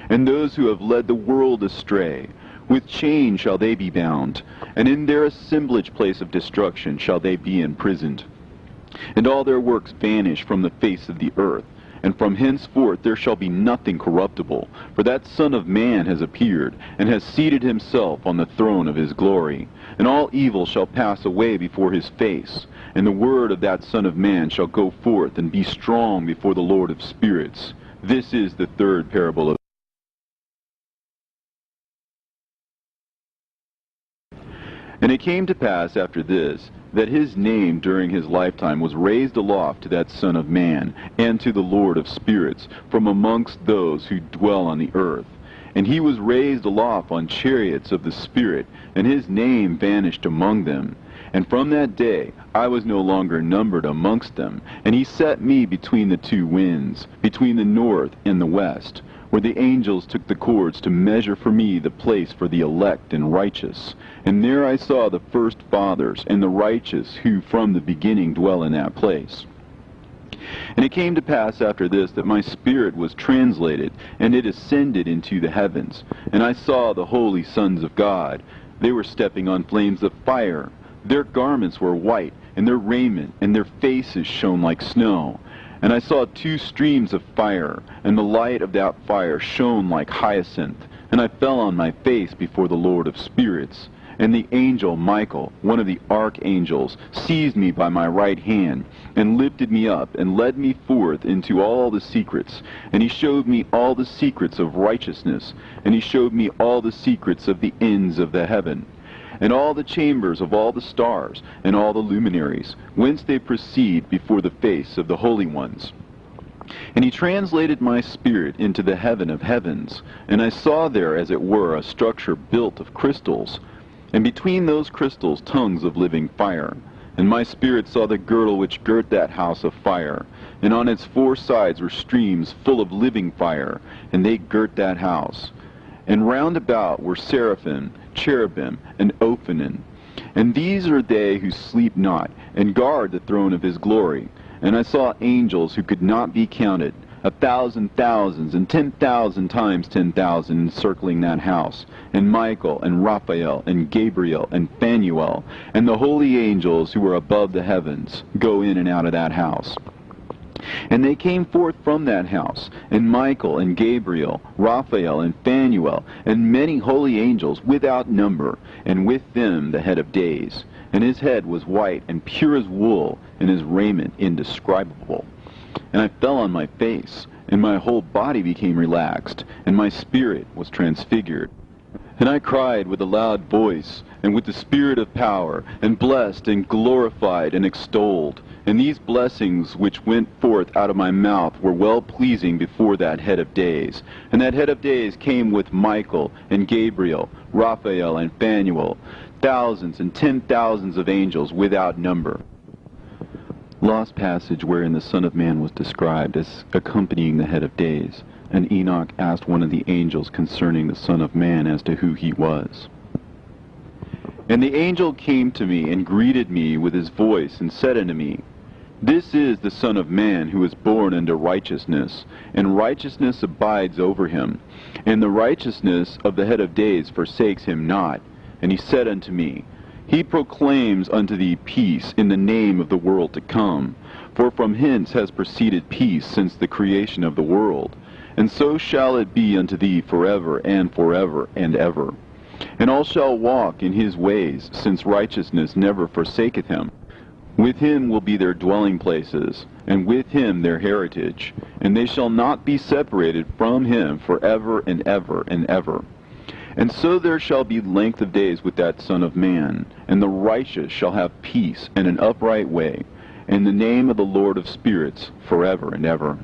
Speaker 1: And those who have led the world astray, with chains shall they be bound, and in their assemblage place of destruction shall they be imprisoned. And all their works vanish from the face of the earth, and from henceforth there shall be nothing corruptible, for that Son of Man has appeared, and has seated himself on the throne of his glory. And all evil shall pass away before his face, and the word of that Son of Man shall go forth and be strong before the Lord of spirits. This is the third parable of. And it came to pass after this, that his name during his lifetime was raised aloft to that Son of Man, and to the Lord of spirits, from amongst those who dwell on the earth. And he was raised aloft on chariots of the Spirit, and his name vanished among them. And from that day I was no longer numbered amongst them, and he set me between the two winds, between the north and the west, where the angels took the cords to measure for me the place for the elect and righteous. And there I saw the first fathers and the righteous who from the beginning dwell in that place. And it came to pass after this that my spirit was translated, and it ascended into the heavens. And I saw the holy sons of God. They were stepping on flames of fire. Their garments were white, and their raiment and their faces shone like snow. And I saw 2 streams of fire, and the light of that fire shone like hyacinth. And I fell on my face before the Lord of spirits. And the angel Michael, one of the archangels, seized me by my right hand, and lifted me up, and led me forth into all the secrets. And he showed me all the secrets of righteousness, and he showed me all the secrets of the ends of the heaven, and all the chambers of all the stars, and all the luminaries, whence they proceed before the face of the holy ones. And he translated my spirit into the heaven of heavens, and I saw there, as it were, a structure built of crystals, and between those crystals tongues of living fire. And my spirit saw the girdle which girt that house of fire, and on its 4 sides were streams full of living fire, and they girt that house. And round about were seraphim, cherubim, and ophanim. And these are they who sleep not, and guard the throne of his glory. And I saw angels who could not be counted, 1,000 thousands, and 10,000 times 10,000 encircling that house, and Michael, and Raphael, and Gabriel, and Phanuel, and the holy angels who were above the heavens, go in and out of that house. And they came forth from that house, and Michael, and Gabriel, Raphael, and Phanuel, and many holy angels without number, and with them the head of days. And his head was white and pure as wool, and his raiment indescribable. And I fell on my face, and my whole body became relaxed, and my spirit was transfigured. And I cried with a loud voice, and with the spirit of power, and blessed, and glorified, and extolled. And these blessings which went forth out of my mouth were well-pleasing before that head of days. And that head of days came with Michael, and Gabriel, Raphael, and Phanuel, thousands and 10,000s of angels without number. Lost passage wherein the Son of Man was described as accompanying the head of days. And Enoch asked one of the angels concerning the Son of Man as to who he was. And the angel came to me, and greeted me with his voice, and said unto me, This is the Son of Man, who is born unto righteousness, and righteousness abides over him. And the righteousness of the head of days forsakes him not. And he said unto me, He proclaims unto thee peace in the name of the world to come. For from hence has proceeded peace since the creation of the world. And so shall it be unto thee forever and ever. And all shall walk in his ways, since righteousness never forsaketh him. With him will be their dwelling places, and with him their heritage. And they shall not be separated from him forever and ever. And so there shall be length of days with that Son of Man, and the righteous shall have peace and an upright way, and the name of the Lord of spirits forever and ever.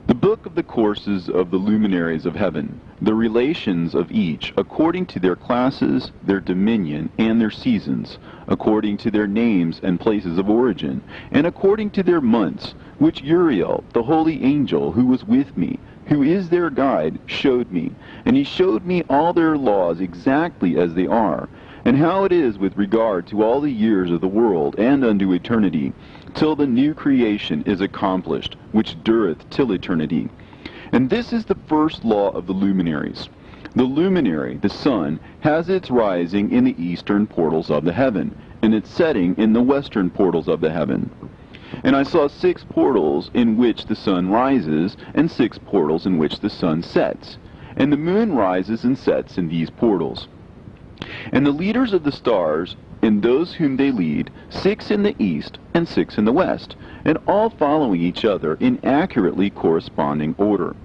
Speaker 1: The book of the courses of the luminaries of heaven, the relations of each, according to their classes, their dominion, and their seasons, according to their names and places of origin, and according to their months, which Uriel, the holy angel, who was with me, who is their guide, showed me. And he showed me all their laws exactly as they are, and how it is with regard to all the years of the world, and unto eternity, till the new creation is accomplished, which dureth till eternity. And this is the first law of the luminaries. The luminary, the sun, has its rising in the eastern portals of the heaven, and its setting in the western portals of the heaven. And I saw 6 portals in which the sun rises, and 6 portals in which the sun sets. And the moon rises and sets in these portals. And the leaders of the stars, and those whom they lead, 6 in the east and 6 in the west, and all following each other in accurately corresponding order.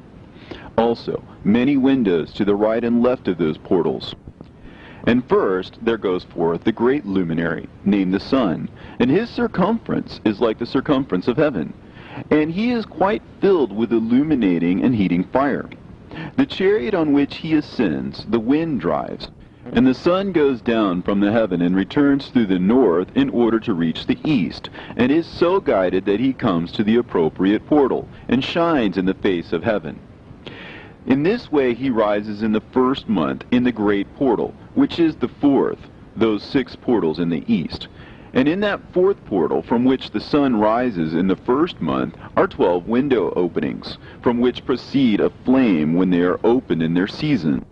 Speaker 1: Also, many windows to the right and left of those portals. And first there goes forth the great luminary, named the sun, and his circumference is like the circumference of heaven, and he is quite filled with illuminating and heating fire. The chariot on which he ascends, the wind drives, and the sun goes down from the heaven and returns through the north in order to reach the east, and is so guided that he comes to the appropriate portal, and shines in the face of heaven. In this way he rises in the first month in the great portal, which is the 4th, those 6 portals in the east. And in that 4th portal, from which the sun rises in the first month, are 12 window openings, from which proceed a flame when they are opened in their season,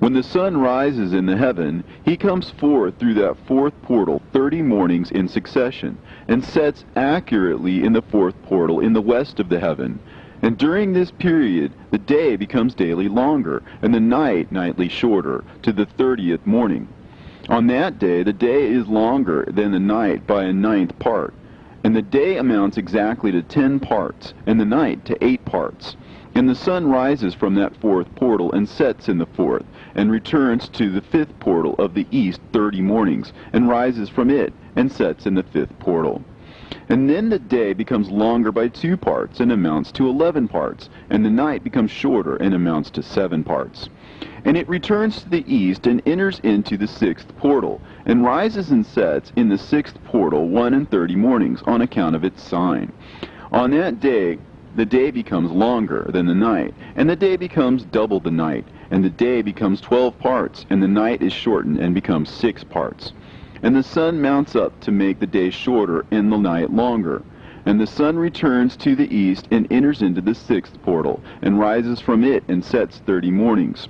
Speaker 1: When the sun rises in the heaven, he comes forth through that fourth portal 30 mornings in succession, and sets accurately in the fourth portal in the west of the heaven. And during this period, the day becomes daily longer, and the night nightly shorter, to the 30th morning. On that day, the day is longer than the night by a 9th part, and the day amounts exactly to 10 parts, and the night to 8 parts. And the sun rises from that fourth portal, and sets in the fourth, and returns to the fifth portal of the east 30 mornings, and rises from it, and sets in the fifth portal. And then the day becomes longer by 2 parts, and amounts to 11 parts, and the night becomes shorter, and amounts to 7 parts. And it returns to the east, and enters into the 6th portal, and rises and sets in the 6th portal 31 mornings, on account of its sign. On that day, the day becomes longer than the night, and the day becomes double the night, and the day becomes 12 parts, and the night is shortened and becomes 6 parts. And the sun mounts up to make the day shorter and the night longer. And the sun returns to the east, and enters into the 6th portal, and rises from it, and sets 30 mornings.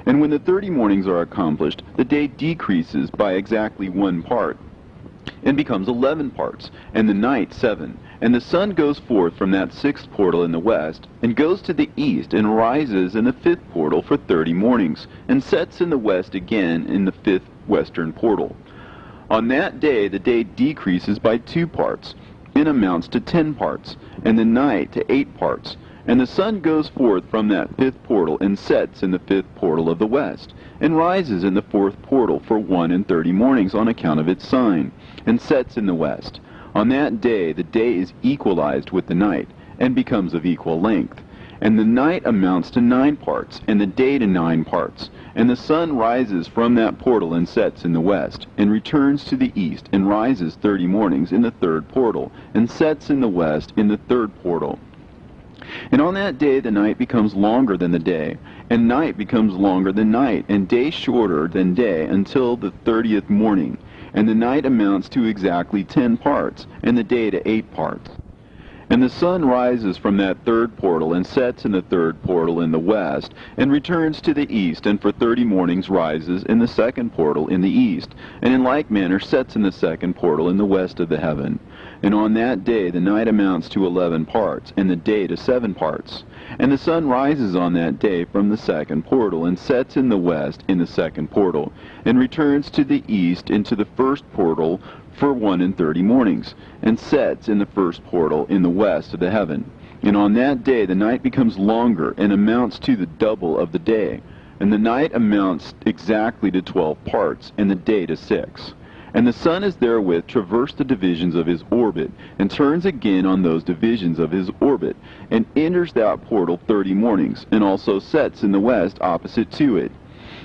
Speaker 1: And when the 30 mornings are accomplished, the day decreases by exactly 1 part, and becomes 11 parts, and the night 7. And the sun goes forth from that 6th portal in the west, and goes to the east, and rises in the 5th portal for 30 mornings, and sets in the west again in the 5th western portal. On that day the day decreases by 2 parts, and amounts to 10 parts, and the night to 8 parts. And the sun goes forth from that 5th portal, and sets in the 5th portal of the west, and rises in the 4th portal for 31 mornings on account of its sign, and sets in the west. On that day the day is equalized with the night, and becomes of equal length. And the night amounts to 9 parts, and the day to 9 parts. And the sun rises from that portal, and sets in the west, and returns to the east, and rises 30 mornings in the 3rd portal, and sets in the west in the 3rd portal. And on that day the night becomes longer than the day, and night becomes longer than night, and day shorter than day, until the 30th morning. And the night amounts to exactly 10 parts, and the day to 8 parts. And the sun rises from that 3rd portal, and sets in the 3rd portal in the west, and returns to the east, and for 30 mornings rises in the 2nd portal in the east, and in like manner sets in the 2nd portal in the west of the heaven. And on that day the night amounts to 11 parts, and the day to 7 parts. And the sun rises on that day from the 2nd portal, and sets in the west in the 2nd portal, and returns to the east into the 1st portal for 31 mornings, and sets in the 1st portal in the west of the heaven. And on that day the night becomes longer, and amounts to the double of the day. And the night amounts exactly to 12 parts, and the day to 6. And the sun is therewith traversed the divisions of his orbit, and turns again on those divisions of his orbit, and enters that portal 30 mornings, and also sets in the west opposite to it.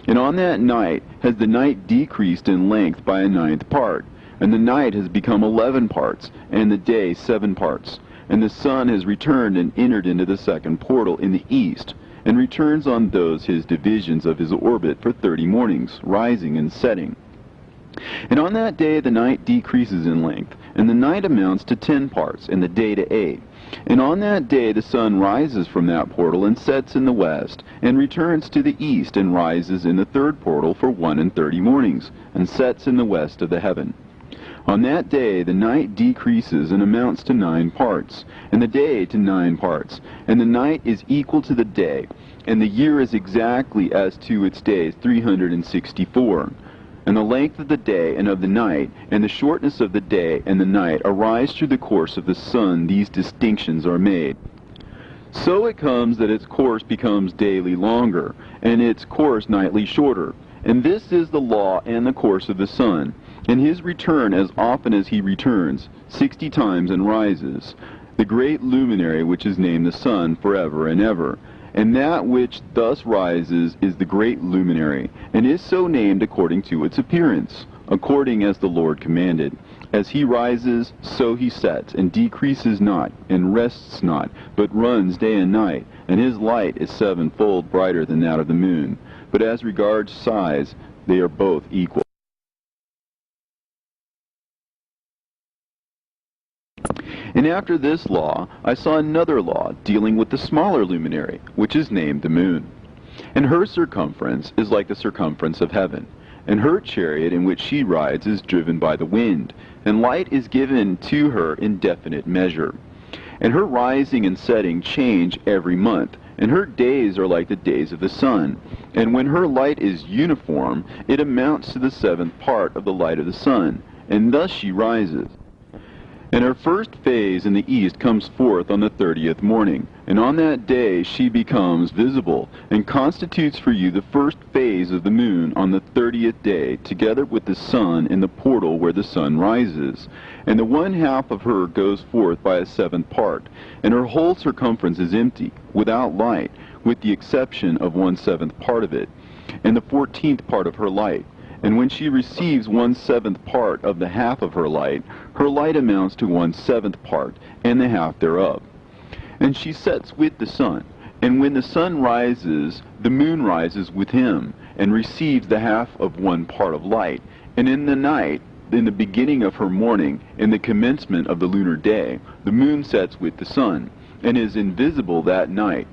Speaker 1: And on that night has the night decreased in length by a 9th part, and the night has become 11 parts, and the day 7 parts. And the sun has returned and entered into the 2nd portal in the east, and returns on those his divisions of his orbit for 30 mornings, rising and setting. And on that day the night decreases in length, and the night amounts to 10 parts, and the day to 8. And on that day the sun rises from that portal, and sets in the west, and returns to the east, and rises in the 3rd portal for 31 mornings, and sets in the west of the heaven. On that day the night decreases and amounts to 9 parts, and the day to 9 parts, and the night is equal to the day, and the year is exactly as to its days 364. And the length of the day and of the night, and the shortness of the day and the night arise through the course of the sun. These distinctions are made. So it comes that its course becomes daily longer, and its course nightly shorter. And this is the law and the course of the sun. And his return as often as he returns, 60 times and rises, the great luminary which is named the sun forever and ever. And that which thus rises is the great luminary, and is so named according to its appearance, according as the Lord commanded. As he rises, so he sets, and decreases not, and rests not, but runs day and night, and his light is 7-fold brighter than that of the moon. But as regards size, they are both equal. And after this law I saw another law dealing with the smaller luminary, which is named the moon. And her circumference is like the circumference of heaven. And her chariot in which she rides is driven by the wind, and light is given to her in definite measure. And her rising and setting change every month, and her days are like the days of the sun. And when her light is uniform, it amounts to the 7th part of the light of the sun, and thus she rises. And her first phase in the east comes forth on the 30th morning, and on that day she becomes visible, and constitutes for you the first phase of the moon on the 30th day, together with the sun in the portal where the sun rises. And the 1/2 of her goes forth by a 7th part, and her whole circumference is empty, without light, with the exception of 1/7 part of it, and the 14th part of her light. And when she receives 1/7 part of the half of her light amounts to 1/7 part, and the half thereof. And she sets with the sun, and when the sun rises, the moon rises with him, and receives the half of 1 part of light. And in the night, in the beginning of her morning, in the commencement of the lunar day, the moon sets with the sun, and is invisible that night,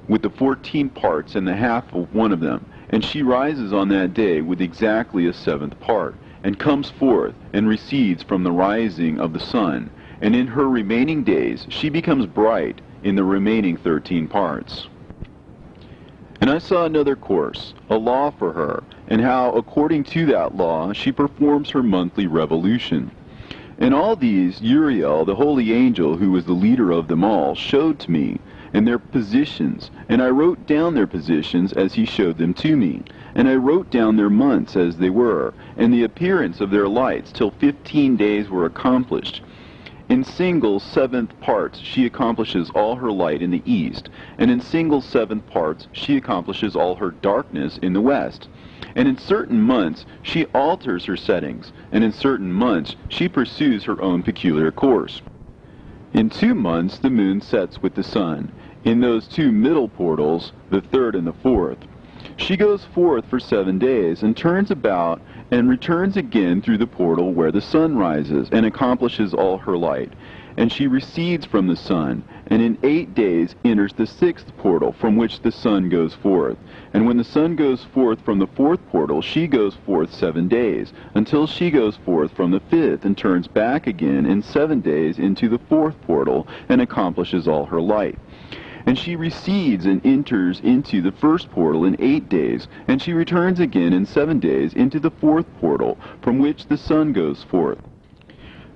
Speaker 1: with the 14 parts and the half of one of them. And she rises on that day with exactly a 7th part, and comes forth, and recedes from the rising of the sun. And in her remaining days she becomes bright in the remaining 13 parts. And I saw another course, a law for her, and how according to that law she performs her monthly revolution. And all these Uriel, the holy angel, who was the leader of them all, showed to me, and their positions, and I wrote down their positions as he showed them to me. And I wrote down their months as they were, and the appearance of their lights, till 15 days were accomplished. In single 7th parts she accomplishes all her light in the east, and in single 7th parts she accomplishes all her darkness in the west. And in certain months she alters her settings, and in certain months she pursues her own peculiar course. In 2 months the moon sets with the sun, in those 2 middle portals, the 3rd and the 4th. She goes forth for 7 days, and turns about, and returns again through the portal where the sun rises, and accomplishes all her light. And she recedes from the sun, and in 8 days enters the 6th portal, from which the sun goes forth. And when the sun goes forth from the 4th portal, she goes forth 7 days, until she goes forth from the 5th, and turns back again in 7 days into the 4th portal, and accomplishes all her light. And she recedes and enters into the 1st portal in 8 days, and she returns again in 7 days into the 4th portal, from which the sun goes forth.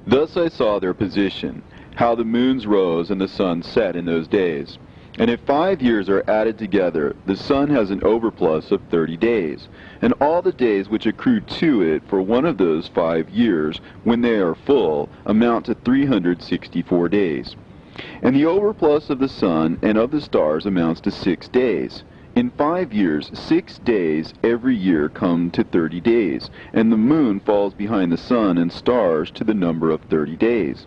Speaker 1: Thus I saw their position, how the moons rose and the sun set in those days. And if 5 years are added together, the sun has an overplus of 30 days, and all the days which accrue to it for one of those 5 years, when they are full, amount to 364 days. And the overplus of the sun and of the stars amounts to 6 days. In 5 years, 6 days every year come to 30 days, and the moon falls behind the sun and stars to the number of 30 days.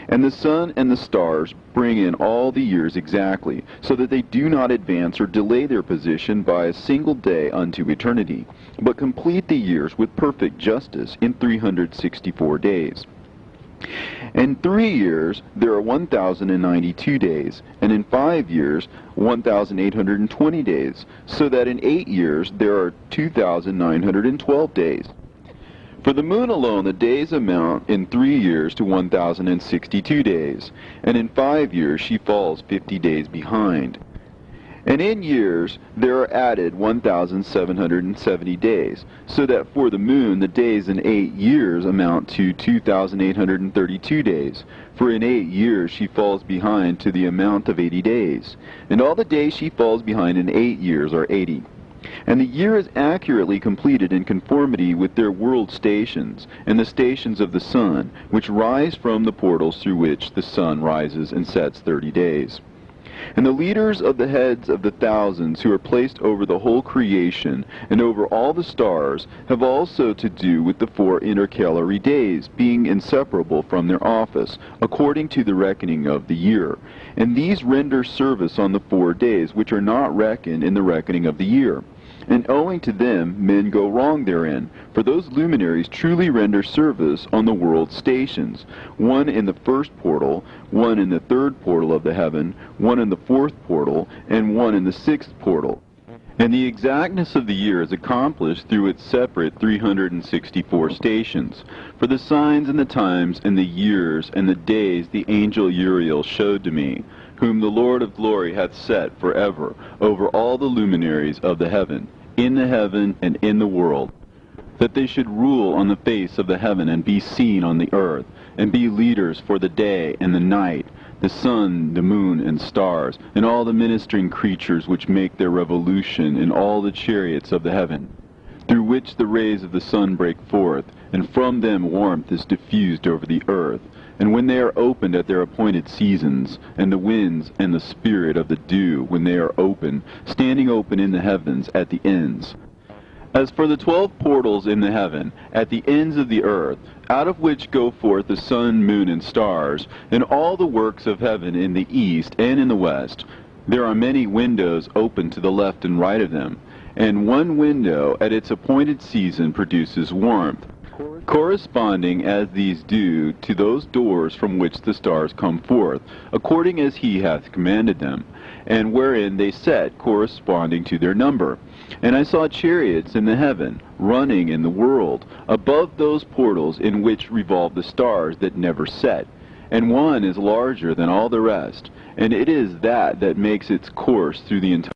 Speaker 1: And the sun and the stars bring in all the years exactly, so that they do not advance or delay their position by a single day unto eternity, but complete the years with perfect justice in 364 days. In 3 years there are 1,092 days, and in 5 years 1,820 days, so that in 8 years there are 2,912 days. For the moon alone the days amount in 3 years to 1,062 days, and in 5 years she falls 50 days behind. And in years there are added 1,770 days, so that for the moon the days in 8 years amount to 2,832 days. For in 8 years she falls behind to the amount of 80 days, and all the days she falls behind in 8 years are 80. And the year is accurately completed in conformity with their world stations, and the stations of the sun, which rise from the portals through which the sun rises and sets 30 days. And the leaders of the heads of the thousands who are placed over the whole creation and over all the stars have also to do with the 4 intercalary days, being inseparable from their office, according to the reckoning of the year. And these render service on the 4 days, which are not reckoned in the reckoning of the year. And owing to them men go wrong therein, for those luminaries truly render service on the world stations, one in the 1st portal, one in the 3rd portal of the heaven, one in the 4th portal, and one in the 6th portal. And the exactness of the year is accomplished through its separate 364 stations. For the signs and the times and the years and the days the angel Uriel showed to me, whom the Lord of glory hath set forever over all the luminaries of the heaven, in the heaven and in the world, that they should rule on the face of the heaven and be seen on the earth, and be leaders for the day and the night, the sun, the moon, and stars, and all the ministering creatures which make their revolution in all the chariots of the heaven, through which the rays of the sun break forth, and from them warmth is diffused over the earth, and when they are opened at their appointed seasons, and the winds and the spirit of the dew, when they are open, standing open in the heavens at the ends. As for the 12 portals in the heaven, at the ends of the earth, out of which go forth the sun, moon, and stars, and all the works of heaven in the east and in the west, there are many windows open to the left and right of them, and one window at its appointed season produces warmth, corresponding as these do to those doors from which the stars come forth, according as he hath commanded them, and wherein they set corresponding to their number. And I saw chariots in the heaven, running in the world, above those portals in which revolve the stars that never set. And one is larger than all the rest, and it is that makes its course through the entire.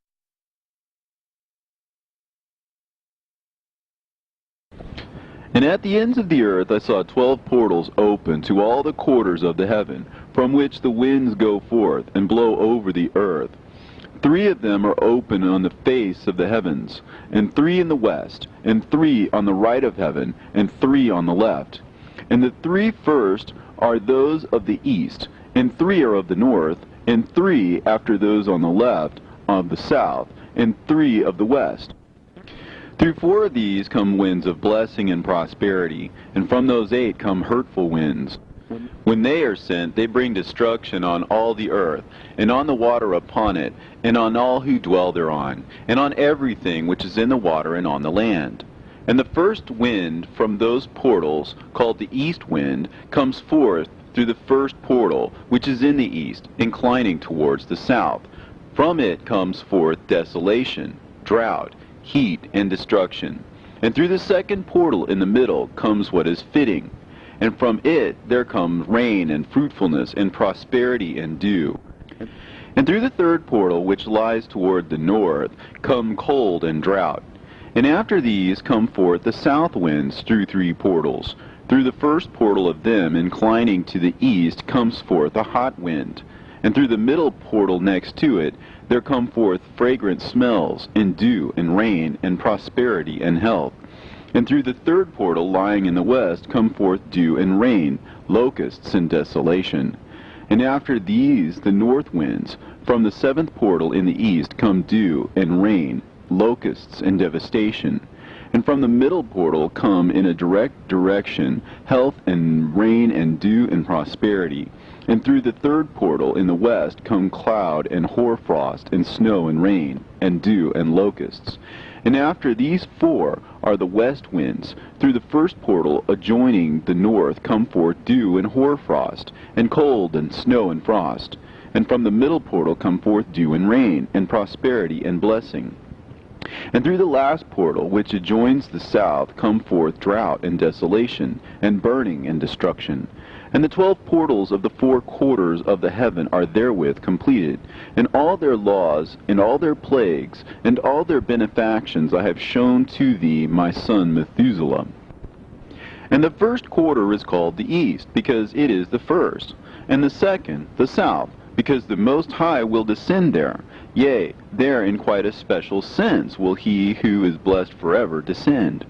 Speaker 1: And at the ends of the earth I saw 12 portals open to all the quarters of the heaven, from which the winds go forth, and blow over the earth. 3 of them are open on the face of the heavens, and 3 in the west, and 3 on the right of heaven, and 3 on the left. And the 3 first are those of the east, and 3 are of the north, and 3 after those on the left of the south, and 3 of the west. Through 4 of these come winds of blessing and prosperity, and from those 8 come hurtful winds. When they are sent, they bring destruction on all the earth, and on the water upon it, and on all who dwell thereon, and on everything which is in the water and on the land. And the first wind from those portals, called the east wind, comes forth through the first portal, which is in the east, inclining towards the south. From it comes forth desolation, drought, heat, and destruction. And through the second portal in the middle comes what is fitting. And from it there comes rain and fruitfulness and prosperity and dew. And through the third portal, which lies toward the north, come cold and drought. And after these come forth the south winds through 3 portals. Through the first portal of them, inclining to the east, comes forth a hot wind. And through the middle portal next to it, there come forth fragrant smells, and dew, and rain, and prosperity, and health. And through the third portal lying in the west come forth dew and rain, locusts and desolation. And after these the north winds, from the 7th portal in the east come dew and rain, locusts and devastation. And from the middle portal come in a direct direction health and rain and dew and prosperity. And through the third portal in the west come cloud and hoarfrost and snow and rain, and dew and locusts. And after these 4 are the west winds. Through the first portal adjoining the north come forth dew and hoarfrost, and cold and snow and frost. And from the middle portal come forth dew and rain, and prosperity and blessing. And through the last portal, which adjoins the south, come forth drought and desolation, and burning and destruction. And the 12 portals of the 4 quarters of the heaven are therewith completed. And all their laws, and all their plagues, and all their benefactions I have shown to thee, my son Methuselah. And the first quarter is called the east, because it is the first. And the second, the south, because the Most High will descend there. Yea, there in quite a special sense will he who is blessed forever descend.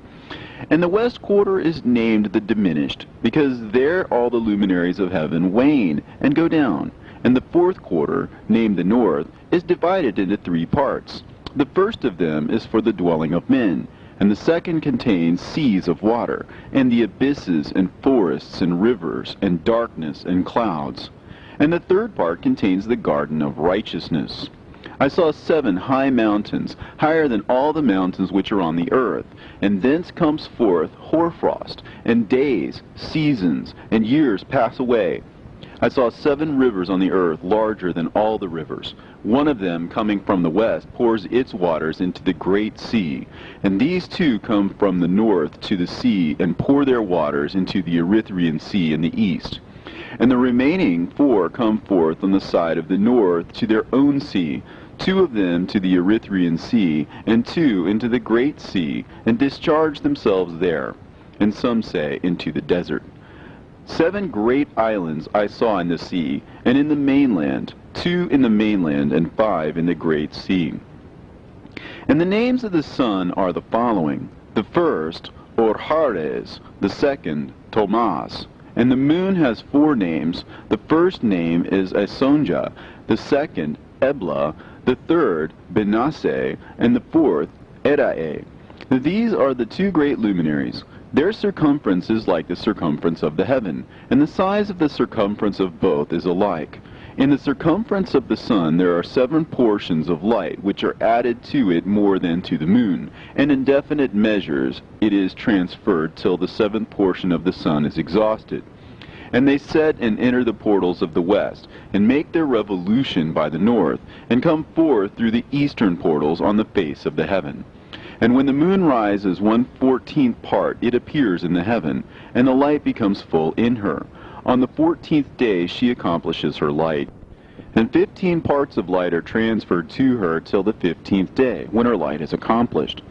Speaker 1: And the west quarter is named the diminished, because there all the luminaries of heaven wane and go down. And the 4th quarter, named the north, is divided into 3 parts. The first of them is for the dwelling of men, and the second contains seas of water, and the abysses and forests and rivers, and darkness and clouds. And the third part contains the garden of righteousness. I saw 7 high mountains, higher than all the mountains which are on the earth, and thence comes forth hoarfrost, and days, seasons, and years pass away. I saw 7 rivers on the earth, larger than all the rivers. One of them, coming from the west, pours its waters into the great sea. And these 2 come from the north to the sea, and pour their waters into the Erythraean Sea in the east. And the remaining 4 come forth on the side of the north to their own sea, 2 of them to the Erythraean Sea, and 2 into the great sea, and discharge themselves there. And some say, into the desert. 7 great islands I saw in the sea, and in the mainland, 2 in the mainland, and 5 in the great sea. And the names of the sun are the following: the first, Orhares; the second, Tomas. And the moon has 4 names. The first name is Asonja, the second, Ebla, the third, Benasse, and the fourth, Erae. These are the 2 great luminaries. Their circumference is like the circumference of the heaven, and the size of the circumference of both is alike. In the circumference of the sun there are 7 portions of light, which are added to it more than to the moon, and in definite measures it is transferred till the 7th portion of the sun is exhausted. And they set and enter the portals of the west, and make their revolution by the north, and come forth through the eastern portals on the face of the heaven. And when the moon rises 1/14th part, it appears in the heaven, and the light becomes full in her. On the 14th day she accomplishes her light. And 15 parts of light are transferred to her till the 15th day, when her light is accomplished,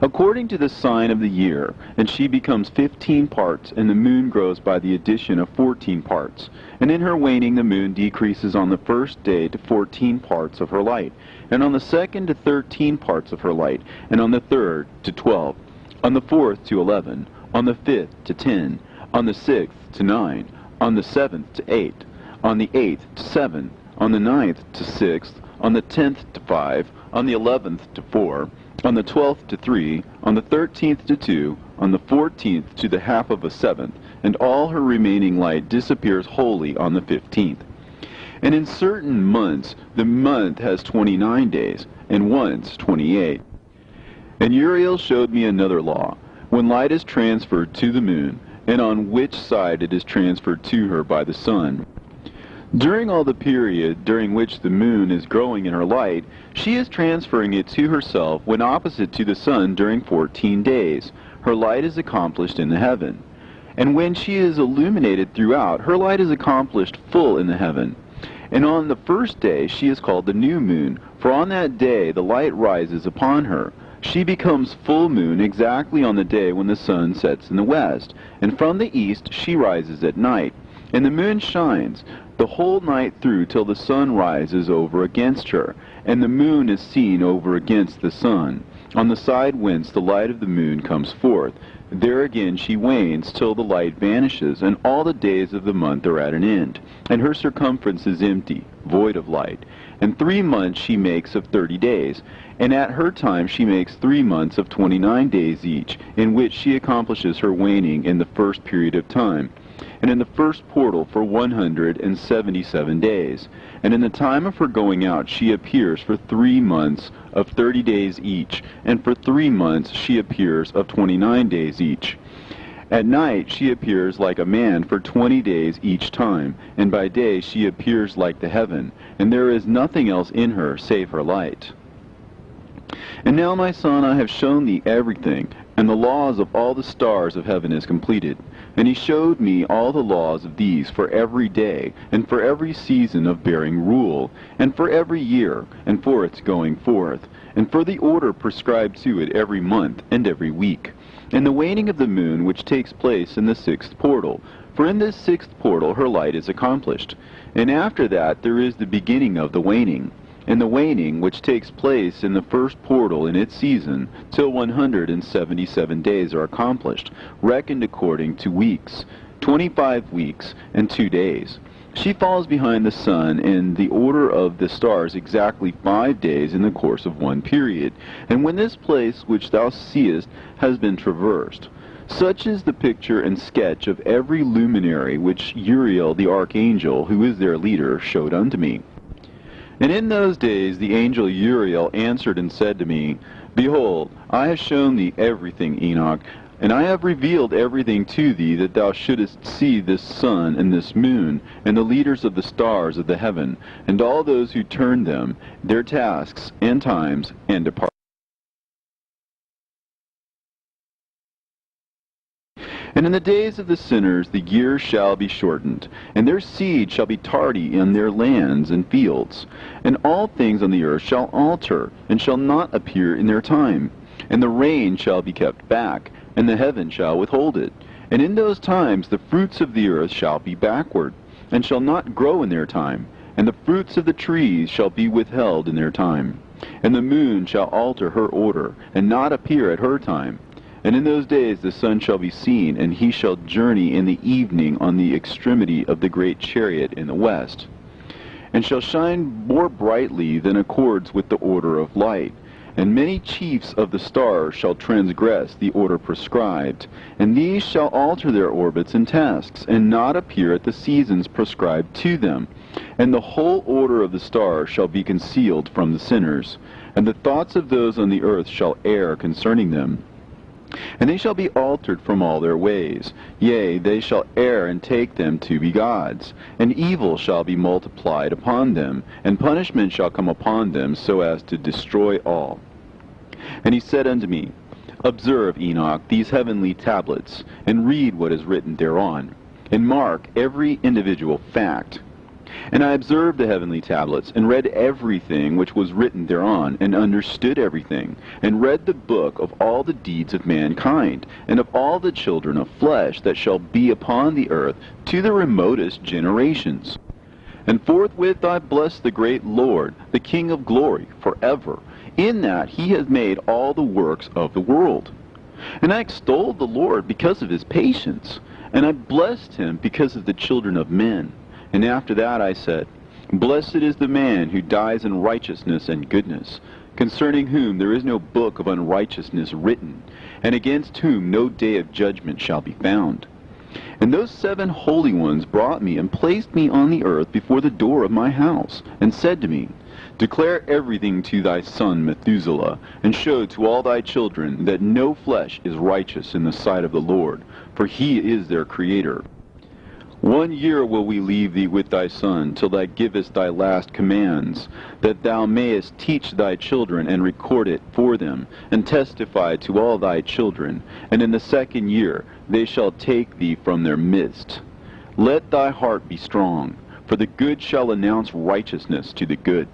Speaker 1: according to the sign of the year, and she becomes 15 parts, and the moon grows by the addition of 14 parts. And in her waning the moon decreases on the first day to 14 parts of her light, and on the second to 13 parts of her light, and on the third to 12, on the fourth to 11, on the 5th to 10, on the 6th to 9, on the 7th to 8, on the 8th to 7, on the 9th to 6th, on the 10th to 5, on the 11th to 4, on the 12th to 3, on the 13th to 2, on the 14th to the half of a 7th, and all her remaining light disappears wholly on the 15th. And in certain months the month has 29 days, and once 28. And Uriel showed me another law, when light is transferred to the moon, and on which side it is transferred to her by the sun. During all the period during which the moon is growing in her light, she is transferring it to herself when opposite to the sun during 14 days. Her light is accomplished in the heaven. And when she is illuminated throughout, her light is accomplished full in the heaven. And on the first day she is called the new moon, for on that day the light rises upon her. She becomes full moon exactly on the day when the sun sets in the west, and from the east she rises at night. And the moon shines the whole night through till the sun rises over against her, and the moon is seen over against the sun, on the side whence the light of the moon comes forth. There again she wanes till the light vanishes, and all the days of the month are at an end, and her circumference is empty, void of light. And 3 months she makes of 30 days, and at her time she makes 3 months of 29 days each, in which she accomplishes her waning in the first period of time, and in the first portal for 177 days. And in the time of her going out she appears for 3 months of 30 days each, and for 3 months she appears of 29 days each. At night she appears like a man for 20 days each time, and by day she appears like the heaven, and there is nothing else in her save her light. And now, my son, I have shown thee everything, and the laws of all the stars of heaven is completed. And he showed me all the laws of these for every day, and for every season of bearing rule, and for every year, and for its going forth, and for the order prescribed to it every month and every week, and the waning of the moon which takes place in the 6th portal. For in this 6th portal her light is accomplished, and after that there is the beginning of the waning. And the waning, which takes place in the first portal in its season, till 177 days are accomplished, reckoned according to weeks, 25 weeks and 2 days. She falls behind the sun in the order of the stars exactly 5 days in the course of one period. And when this place which thou seest has been traversed, such is the picture and sketch of every luminary which Uriel the archangel, who is their leader, showed unto me. And in those days the angel Uriel answered and said to me, Behold, I have shown thee everything, Enoch. And I have revealed everything to thee, that thou shouldest see this sun and this moon, and the leaders of the stars of the heaven, and all those who turn them, their tasks and times, and depart. And in the days of the sinners the years shall be shortened, and their seed shall be tardy in their lands and fields. And all things on the earth shall alter, and shall not appear in their time. And the rain shall be kept back, and the heaven shall withhold it. And in those times the fruits of the earth shall be backward, and shall not grow in their time. And the fruits of the trees shall be withheld in their time. And the moon shall alter her order, and not appear at her time. And in those days the sun shall be seen, and he shall journey in the evening on the extremity of the great chariot in the west, and shall shine more brightly than accords with the order of light. And many chiefs of the stars shall transgress the order prescribed, and these shall alter their orbits and tasks, and not appear at the seasons prescribed to them. And the whole order of the stars shall be concealed from the sinners, and the thoughts of those on the earth shall err concerning them. And they shall be altered from all their ways. Yea, they shall err and take them to be gods. And evil shall be multiplied upon them, and punishment shall come upon them, so as to destroy all. And he said unto me, Observe, Enoch, these heavenly tablets, and read what is written thereon, and mark every individual fact. And I observed the heavenly tablets, and read everything which was written thereon, and understood everything, and read the book of all the deeds of mankind, and of all the children of flesh that shall be upon the earth, to the remotest generations. And forthwith I blessed the great Lord, the King of glory, forever, in that he has made all the works of the world. And I extolled the Lord because of his patience, and I blessed him because of the children of men. And after that I said, Blessed is the man who dies in righteousness and goodness, concerning whom there is no book of unrighteousness written, and against whom no day of judgment shall be found. And those 7 holy ones brought me and placed me on the earth before the door of my house, and said to me, Declare everything to thy son Methuselah, and show to all thy children that no flesh is righteous in the sight of the Lord, for he is their Creator. 1 year will we leave thee with thy son, till thou givest thy last commands, that thou mayest teach thy children, and record it for them, and testify to all thy children. And in the 2nd year they shall take thee from their midst. Let thy heart be strong, for the good shall announce righteousness to the good.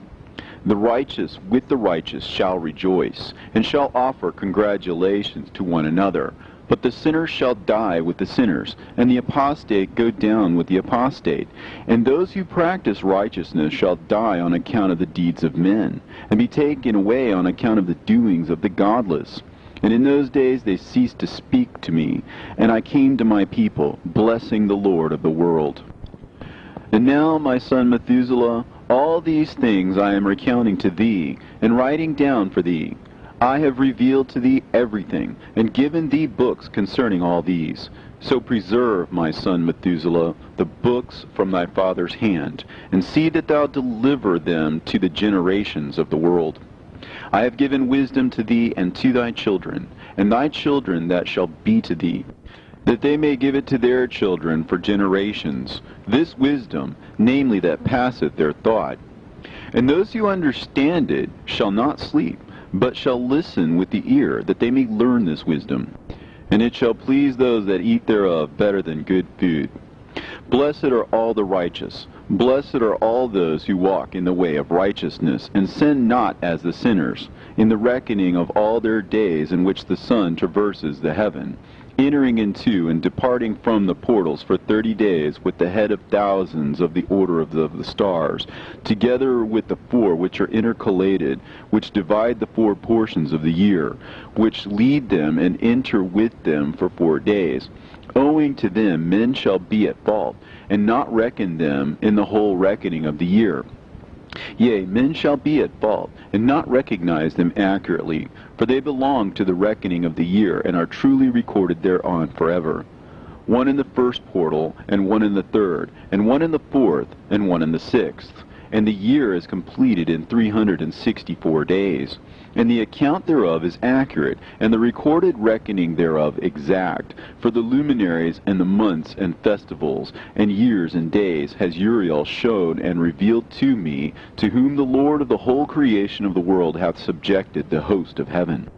Speaker 1: The righteous with the righteous shall rejoice, and shall offer congratulations to one another. But the sinner shall die with the sinners, and the apostate go down with the apostate. And those who practice righteousness shall die on account of the deeds of men, and be taken away on account of the doings of the godless. And in those days they ceased to speak to me, and I came to my people, blessing the Lord of the world. And now, my son Methuselah, all these things I am recounting to thee, and writing down for thee. I have revealed to thee everything, and given thee books concerning all these. So preserve, my son Methuselah, the books from thy father's hand, and see that thou deliver them to the generations of the world. I have given wisdom to thee and to thy children, and thy children that shall be to thee, that they may give it to their children for generations, this wisdom, namely that passeth their thought. And those who understand it shall not sleep, but shall listen with the ear, that they may learn this wisdom. And it shall please those that eat thereof better than good food. Blessed are all the righteous. Blessed are all those who walk in the way of righteousness, and sin not as the sinners, in the reckoning of all their days in which the sun traverses the heaven, entering into and departing from the portals for 30 days with the head of thousands of the order of the stars, together with the 4 which are intercalated, which divide the 4 portions of the year, which lead them and enter with them for 4 days. Owing to them men shall be at fault, and not reckon them in the whole reckoning of the year. Yea, men shall be at fault, and not recognize them accurately, for they belong to the reckoning of the year, and are truly recorded thereon forever. 1 in the 1st portal, and 1 in the 3rd, and 1 in the 4th, and 1 in the 6th. and the year is completed in 364 days. And the account thereof is accurate, and the recorded reckoning thereof exact. For the luminaries and the months and festivals and years and days has Uriel shown and revealed to me, to whom the Lord of the whole creation of the world hath subjected the host of heaven.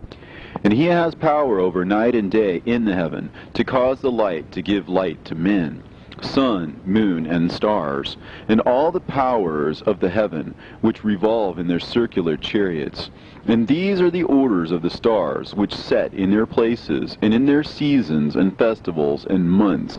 Speaker 1: And he has power over night and day in the heaven, to cause the light to give light to men, sun, moon, and stars, and all the powers of the heaven, which revolve in their circular chariots. And these are the orders of the stars, which set in their places, and in their seasons, and festivals, and months.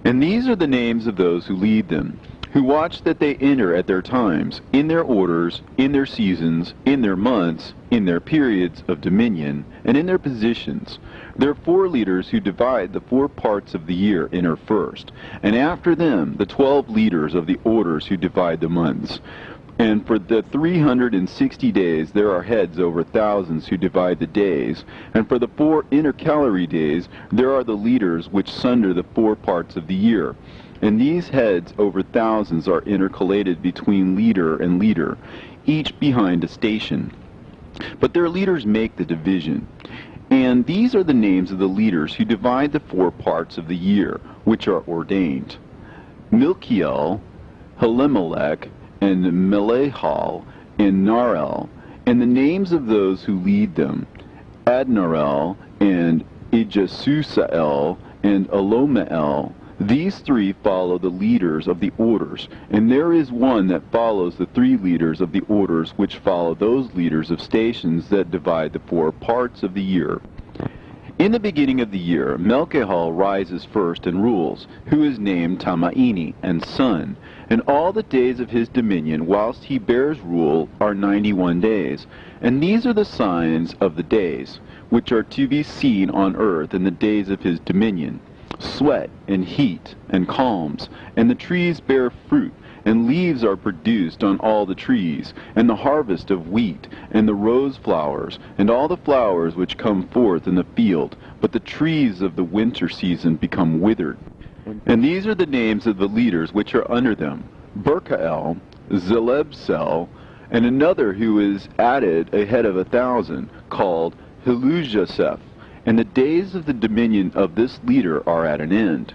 Speaker 1: And these are the names of those who lead them, who watch that they enter at their times, in their orders, in their seasons, in their months, in their periods of dominion, and in their positions. There are 4 leaders who divide the 4 parts of the year enter first, and after them the 12 leaders of the orders who divide the months. And for the 360 days there are heads over thousands who divide the days, and for the 4 intercalary days there are the leaders which sunder the 4 parts of the year. And these heads over thousands are intercalated between leader and leader, each behind a station. But their leaders make the division. And these are the names of the leaders who divide the 4 parts of the year, which are ordained: Milkiel, Helimelech, and Melechal, and Narel, and the names of those who lead them: Adnarel, and Ijasusael, and Elomeel. These 3 follow the leaders of the orders, and there is one that follows the 3 leaders of the orders, which follow those leaders of stations that divide the 4 parts of the year. In the beginning of the year, Melchihal rises first and rules, who is named Tamaini, and son, and all the days of his dominion whilst he bears rule are 91 days. And these are the signs of the days, which are to be seen on earth in the days of his dominion: sweat, and heat, and calms, and the trees bear fruit, and leaves are produced on all the trees, and the harvest of wheat, and the rose flowers, and all the flowers which come forth in the field, but the trees of the winter season become withered. And these are the names of the leaders which are under them: Berkael, Zelebsel, and another who is added a head of 1,000, called Helujaseph. And the days of the dominion of this leader are at an end.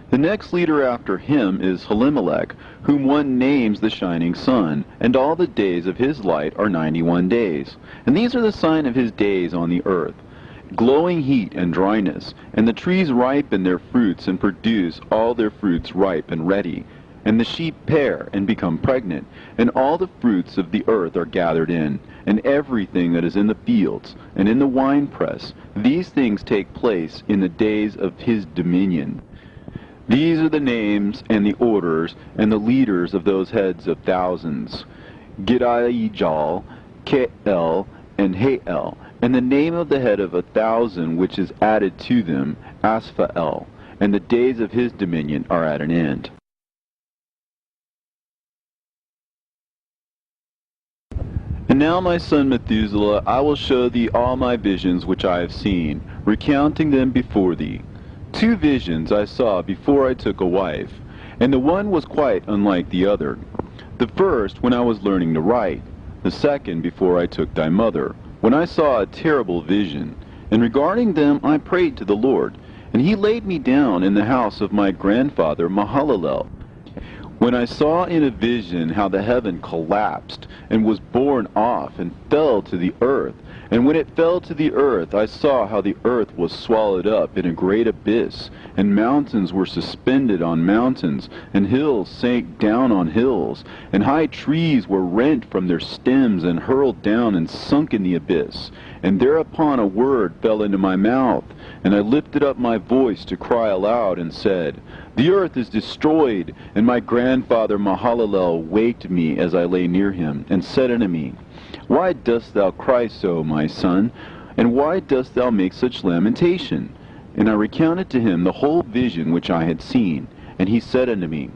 Speaker 1: The next leader after him is Helimelech, whom one names the shining sun, and all the days of his light are 91 days. And these are the sign of his days on the earth: glowing heat and dryness, and the trees ripen their fruits and produce all their fruits ripe and ready. And the sheep pair and become pregnant, and all the fruits of the earth are gathered in, and everything that is in the fields, and in the winepress. These things take place in the days of his dominion. These are the names and the orders and the leaders of those heads of thousands: Gidaijal, Kael, and Hael, and the name of the head of 1,000 which is added to them, Asphael. And the days of his dominion are at an end. And now, my son Methuselah, I will show thee all my visions which I have seen, recounting them before thee. 2 visions I saw before I took a wife, and the one was quite unlike the other. The first when I was learning to write, the second before I took thy mother, when I saw a terrible vision. And regarding them I prayed to the Lord, and he laid me down in the house of my grandfather Mahalalel. When I saw in a vision how the heaven collapsed, and was borne off, and fell to the earth. And when it fell to the earth, I saw how the earth was swallowed up in a great abyss, and mountains were suspended on mountains, and hills sank down on hills, and high trees were rent from their stems, and hurled down and sunk in the abyss. And thereupon a word fell into my mouth, and I lifted up my voice to cry aloud, and said, The earth is destroyed. And my grandfather Mahalalel waked me as I lay near him, and said unto me, Why dost thou cry so, my son? And why dost thou make such lamentation? And I recounted to him the whole vision which I had seen. And he said unto me,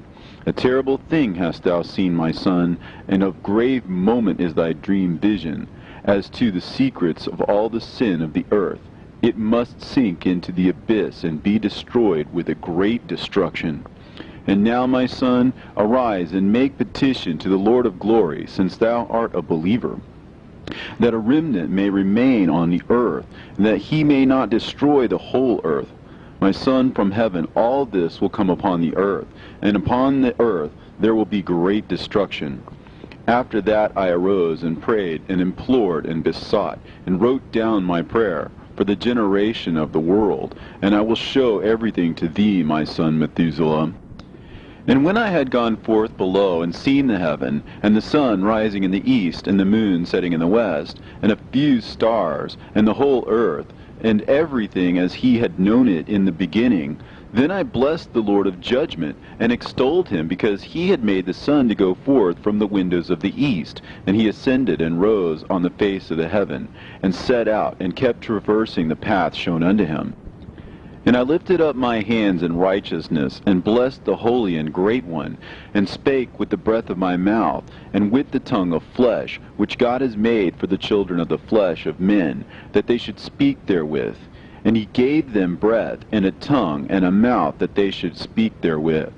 Speaker 1: A terrible thing hast thou seen, my son, and of grave moment is thy dream vision. As to the secrets of all the sin of the earth, it must sink into the abyss and be destroyed with a great destruction. And now, my son, arise and make petition to the Lord of glory, since thou art a believer, that a remnant may remain on the earth, and that he may not destroy the whole earth. My son, from heaven all this will come upon the earth, and upon the earth there will be great destruction. After that I arose and prayed and implored and besought, and wrote down my prayer for the generation of the world, and I will show everything to thee, my son Methuselah. And when I had gone forth below and seen the heaven, and the sun rising in the east, and the moon setting in the west, and a few stars, and the whole earth, and everything as he had known it in the beginning, then I blessed the Lord of judgment, and extolled him, because he had made the sun to go forth from the windows of the east, and he ascended and rose on the face of the heaven, and set out, and kept traversing the path shown unto him. And I lifted up my hands in righteousness, and blessed the Holy and Great One, and spake with the breath of my mouth, and with the tongue of flesh, which God has made for the children of the flesh of men, that they should speak therewith. And he gave them breath, and a tongue, and a mouth, that they should speak therewith.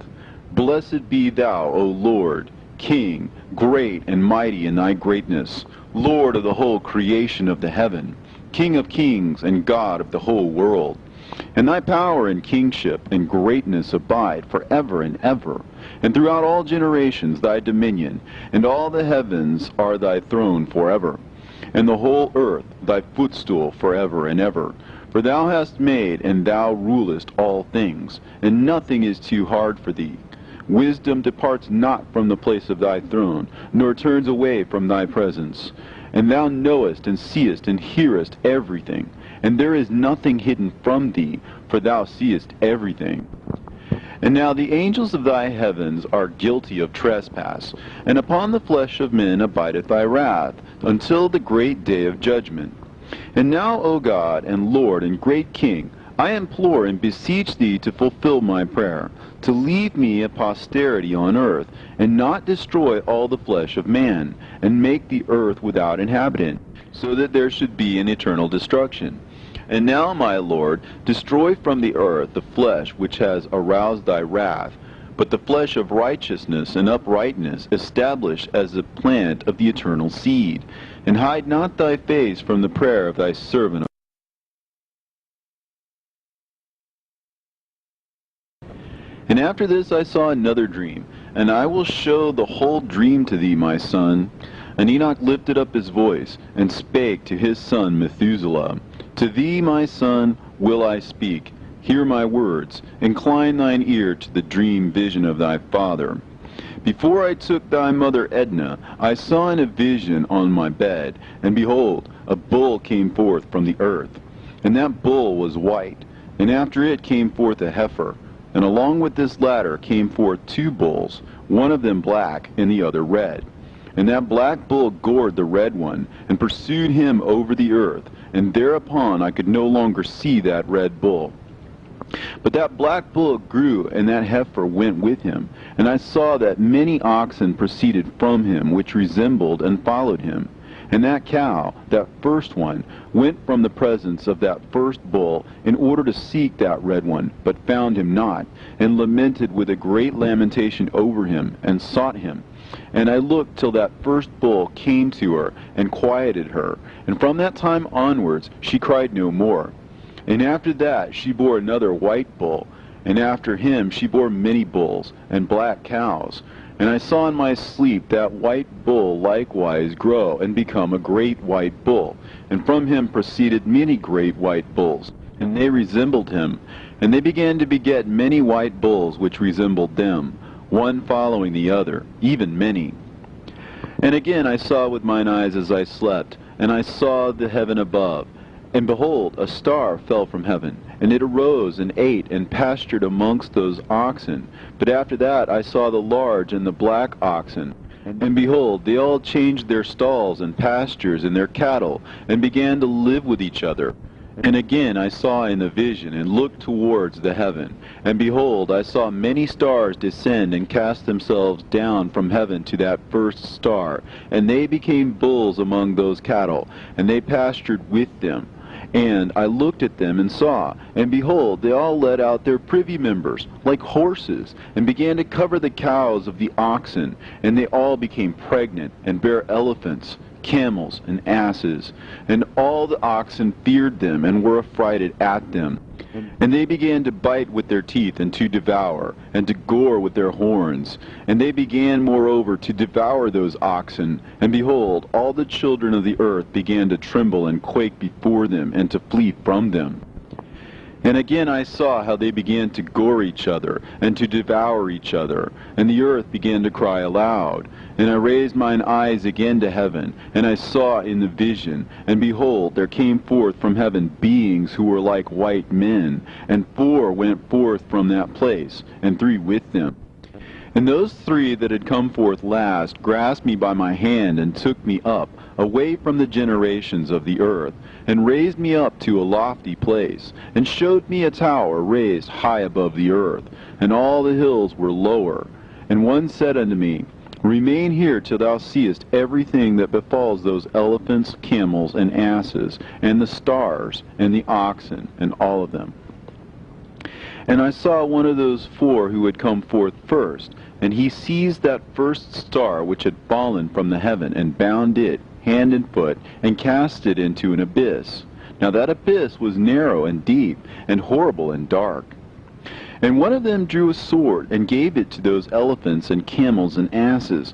Speaker 1: Blessed be thou, O Lord, King, great and mighty in thy greatness, Lord of the whole creation of the heaven, King of kings, and God of the whole world. And thy power and kingship and greatness abide forever and ever. And throughout all generations thy dominion, and all the heavens are thy throne forever, and the whole earth thy footstool forever and ever. For thou hast made, and thou rulest all things, and nothing is too hard for thee. Wisdom departs not from the place of thy throne, nor turns away from thy presence. And thou knowest and seest and hearest everything, and there is nothing hidden from thee, for thou seest everything. And now the angels of thy heavens are guilty of trespass, and upon the flesh of men abideth thy wrath, until the great day of judgment. And now, O God, and Lord, and great King, I implore and beseech thee to fulfill my prayer, to leave me a posterity on earth, and not destroy all the flesh of man, and make the earth without inhabitant, so that there should be an eternal destruction. And now, my Lord, destroy from the earth the flesh which has aroused thy wrath, but the flesh of righteousness and uprightness establish as the plant of the eternal seed. And hide not thy face from the prayer of thy servant. And after this I saw another dream, and I will show the whole dream to thee, my son. And Enoch lifted up his voice, and spake to his son Methuselah, To thee, my son, will I speak. Hear my words. Incline thine ear to the dream vision of thy father. Before I took thy mother Edna, I saw in a vision on my bed, and behold, a bull came forth from the earth. And that bull was white, and after it came forth a heifer. And along with this latter came forth two bulls, one of them black, and the other red. And that black bull gored the red one, and pursued him over the earth, and thereupon I could no longer see that red bull. But that black bull grew, and that heifer went with him. And I saw that many oxen proceeded from him, which resembled and followed him. And that cow, that first one, went from the presence of that first bull, in order to seek that red one, but found him not, and lamented with a great lamentation over him, and sought him. And I looked till that first bull came to her, and quieted her. And from that time onwards she cried no more. And after that she bore another white bull, and after him she bore many bulls, and black cows. And I saw in my sleep that white bull likewise grow, and become a great white bull. And from him proceeded many great white bulls, and they resembled him. And they began to beget many white bulls which resembled them, one following the other, even many. And again I saw with mine eyes as I slept, and I saw the heaven above. And behold, a star fell from heaven, and it arose and ate and pastured amongst those oxen. But after that I saw the large and the black oxen. And behold, they all changed their stalls and pastures and their cattle, and began to live with each other. And again I saw in the vision, and looked towards the heaven. And behold, I saw many stars descend and cast themselves down from heaven to that first star. And they became bulls among those cattle, and they pastured with them. And I looked at them and saw, and behold, they all let out their privy members, like horses, and began to cover the cows of the oxen, and they all became pregnant, and bare elephants, camels, and asses. And all the oxen feared them, and were affrighted at them. And they began to bite with their teeth, and to devour, and to gore with their horns. And they began moreover to devour those oxen. And behold, all the children of the earth began to tremble and quake before them, and to flee from them. And again I saw how they began to gore each other, and to devour each other. And the earth began to cry aloud. And I raised mine eyes again to heaven, and I saw in the vision, and behold, there came forth from heaven beings who were like white men, and 4 went forth from that place, and 3 with them. And those 3 that had come forth last grasped me by my hand, and took me up, away from the generations of the earth, and raised me up to a lofty place, and showed me a tower raised high above the earth, and all the hills were lower. And one said unto me, Remain here till thou seest everything that befalls those elephants, camels, and asses, and the stars, and the oxen, and all of them. And I saw one of those 4 who had come forth first, and he seized that first star which had fallen from the heaven, and bound it hand and foot, and cast it into an abyss. Now that abyss was narrow and deep, and horrible and dark. And one of them drew a sword, and gave it to those elephants and camels and asses.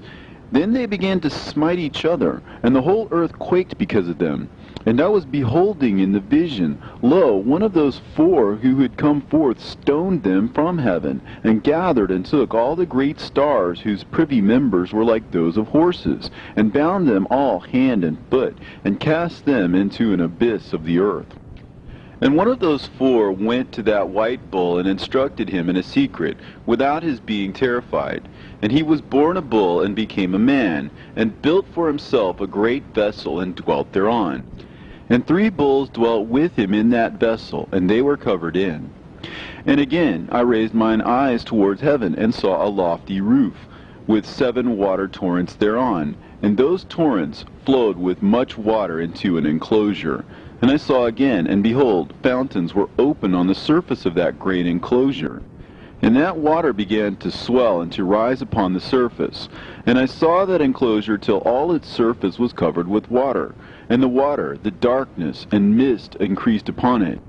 Speaker 1: Then they began to smite each other, and the whole earth quaked because of them. And I was beholding in the vision, lo, one of those 4 who had come forth stoned them from heaven, and gathered and took all the great stars whose privy members were like those of horses, and bound them all hand and foot, and cast them into an abyss of the earth. And one of those 4 went to that white bull, and instructed him in a secret, without his being terrified. And he was born a bull, and became a man, and built for himself a great vessel, and dwelt thereon. And 3 bulls dwelt with him in that vessel, and they were covered in. And again I raised mine eyes towards heaven, and saw a lofty roof, with 7 water torrents thereon, and those torrents flowed with much water into an enclosure. And I saw again, and behold, fountains were open on the surface of that great enclosure. And that water began to swell and to rise upon the surface. And I saw that enclosure till all its surface was covered with water. And the water, the darkness, and mist increased upon it.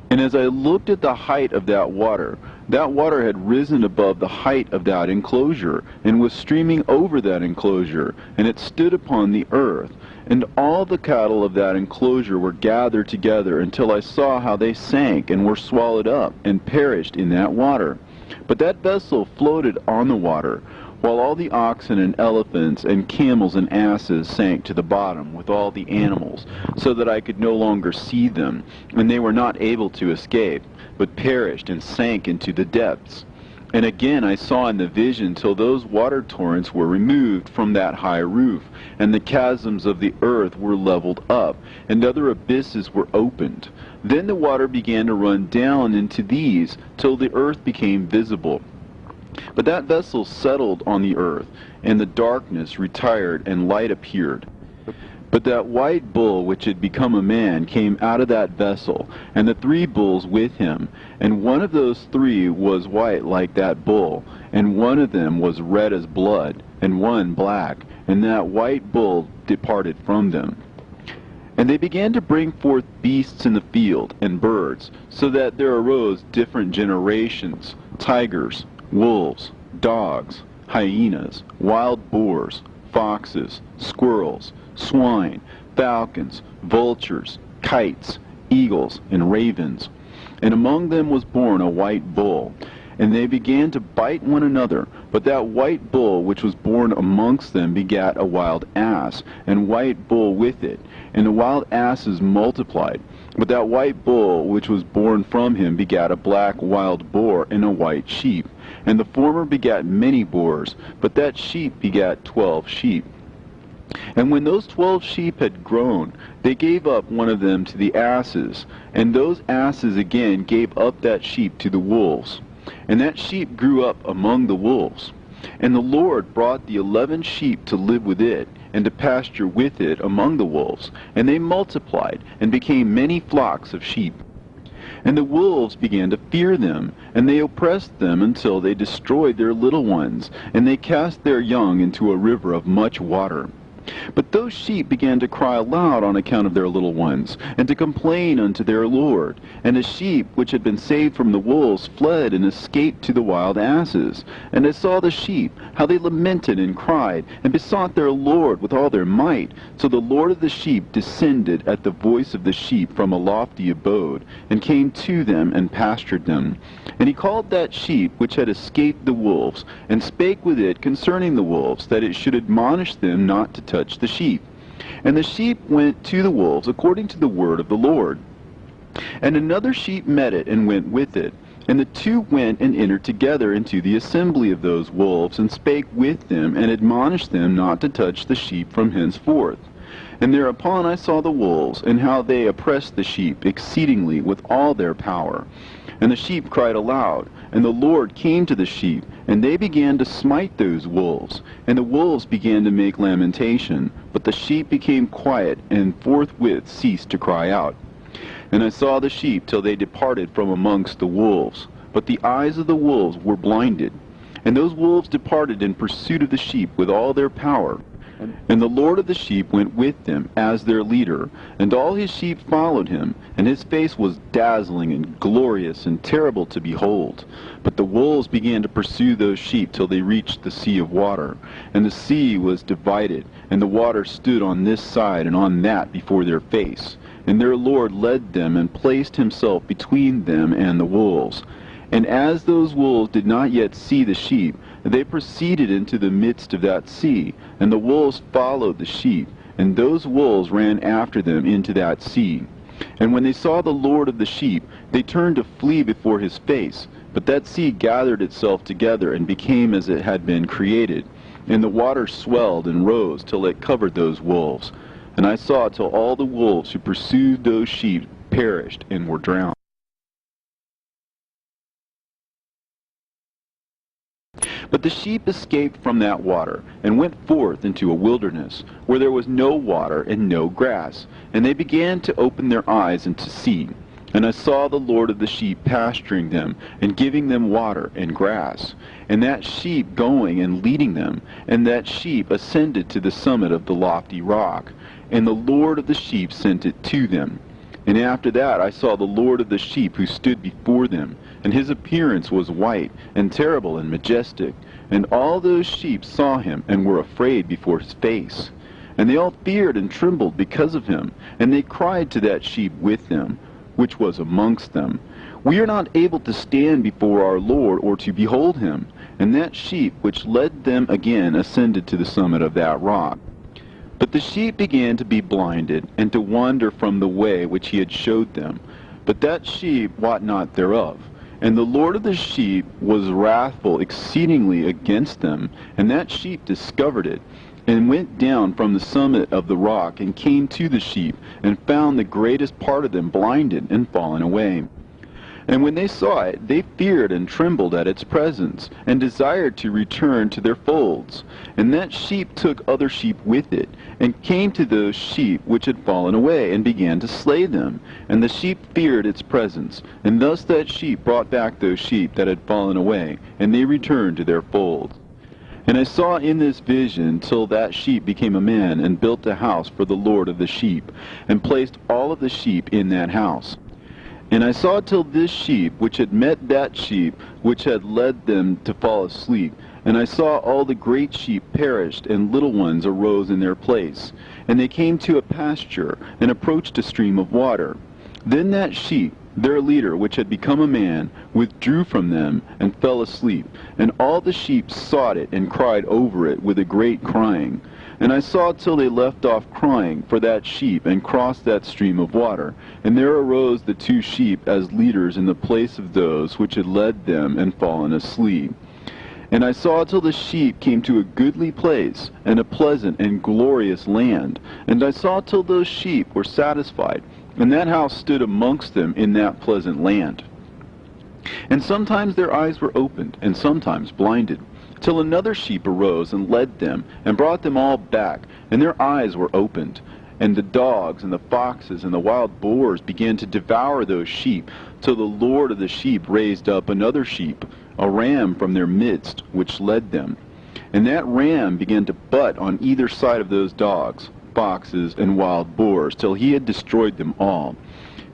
Speaker 1: And as I looked at the height of that water had risen above the height of that enclosure, and was streaming over that enclosure, and it stood upon the earth. And all the cattle of that enclosure were gathered together, until I saw how they sank, and were swallowed up, and perished in that water. But that vessel floated on the water, while all the oxen and elephants and camels and asses sank to the bottom with all the animals, so that I could no longer see them, and they were not able to escape, but perished and sank into the depths. And again I saw in the vision till those water torrents were removed from that high roof, and the chasms of the earth were leveled up, and other abysses were opened. Then the water began to run down into these, till the earth became visible. But that vessel settled on the earth, and the darkness retired, and light appeared. But that white bull which had become a man came out of that vessel, and the 3 bulls with him. And one of those 3 was white like that bull, and one of them was red as blood, and one black. And that white bull departed from them. And they began to bring forth beasts in the field, and birds, so that there arose different generations, tigers, wolves, dogs, hyenas, wild boars, foxes, squirrels, swine, falcons, vultures, kites, eagles, and ravens. And among them was born a white bull. And they began to bite one another. But that white bull which was born amongst them begat a wild ass, and white bull with it. And the wild asses multiplied. But that white bull which was born from him begat a black wild boar and a white sheep. And the former begat many boars, but that sheep begat 12 sheep. And when those 12 sheep had grown, they gave up one of them to the asses, and those asses again gave up that sheep to the wolves. And that sheep grew up among the wolves. And the Lord brought the 11 sheep to live with it, and to pasture with it among the wolves. And they multiplied, and became many flocks of sheep. And the wolves began to fear them, and they oppressed them until they destroyed their little ones, and they cast their young into a river of much water. But those sheep began to cry aloud on account of their little ones, and to complain unto their Lord. And the sheep which had been saved from the wolves fled and escaped to the wild asses. And I saw the sheep, how they lamented and cried, and besought their Lord with all their might. So the Lord of the sheep descended at the voice of the sheep from a lofty abode, and came to them and pastured them. And he called that sheep which had escaped the wolves, and spake with it concerning the wolves, that it should admonish them not to touch the sheep. And the sheep went to the wolves according to the word of the Lord. And another sheep met it, and went with it. And the two went and entered together into the assembly of those wolves, and spake with them, and admonished them not to touch the sheep from henceforth. And thereupon I saw the wolves, and how they oppressed the sheep exceedingly with all their power. And the sheep cried aloud, and the Lord came to the sheep, and they began to smite those wolves. And the wolves began to make lamentation, but the sheep became quiet, and forthwith ceased to cry out. And I saw the sheep till they departed from amongst the wolves. But the eyes of the wolves were blinded. And those wolves departed in pursuit of the sheep with all their power. And the Lord of the sheep went with them as their leader, and all his sheep followed him, and his face was dazzling and glorious and terrible to behold. But the wolves began to pursue those sheep till they reached the sea of water, and the sea was divided, and the water stood on this side and on that before their face. And their Lord led them, and placed himself between them and the wolves. And as those wolves did not yet see the sheep, they proceeded into the midst of that sea, and the wolves followed the sheep, and those wolves ran after them into that sea. And when they saw the Lord of the sheep, they turned to flee before his face. But that sea gathered itself together, and became as it had been created. And the water swelled and rose till it covered those wolves. And I saw till all the wolves who pursued those sheep perished and were drowned. But the sheep escaped from that water, and went forth into a wilderness, where there was no water and no grass. And they began to open their eyes and to see. And I saw the Lord of the sheep pasturing them, and giving them water and grass. And that sheep going and leading them, and that sheep ascended to the summit of the lofty rock. And the Lord of the sheep sent it to them. And after that I saw the Lord of the sheep, who stood before them, and his appearance was white, and terrible, and majestic. And all those sheep saw him, and were afraid before his face. And they all feared and trembled because of him. And they cried to that sheep with them, which was amongst them, We are not able to stand before our Lord, or to behold him. And that sheep which led them again ascended to the summit of that rock. But the sheep began to be blinded, and to wander from the way which he had showed them. But that sheep wot not thereof. And the Lord of the sheep was wrathful exceedingly against them. And that sheep discovered it, and went down from the summit of the rock, and came to the sheep, and found the greatest part of them blinded and fallen away. And when they saw it, they feared and trembled at its presence, and desired to return to their folds. And that sheep took other sheep with it, and came to those sheep which had fallen away, and began to slay them. And the sheep feared its presence. And thus that sheep brought back those sheep that had fallen away, and they returned to their folds. And I saw in this vision till that sheep became a man, and built a house for the Lord of the sheep, and placed all of the sheep in that house. And I saw till this sheep which had met that sheep which had led them to fall asleep. And I saw all the great sheep perished, and little ones arose in their place. And they came to a pasture, and approached a stream of water. Then that sheep, their leader, which had become a man, withdrew from them, and fell asleep. And all the sheep sought it, and cried over it with a great crying. And I saw till they left off crying for that sheep, and crossed that stream of water. And there arose the two sheep as leaders in the place of those which had led them and fallen asleep. And I saw till the sheep came to a goodly place, and a pleasant and glorious land. And I saw till those sheep were satisfied, and that house stood amongst them in that pleasant land. And sometimes their eyes were opened, and sometimes blinded. till another sheep arose and led them, and brought them all back, and their eyes were opened. And the dogs and the foxes and the wild boars began to devour those sheep, till the Lord of the sheep raised up another sheep, a ram from their midst, which led them. And that ram began to butt on either side of those dogs, foxes, and wild boars, till he had destroyed them all.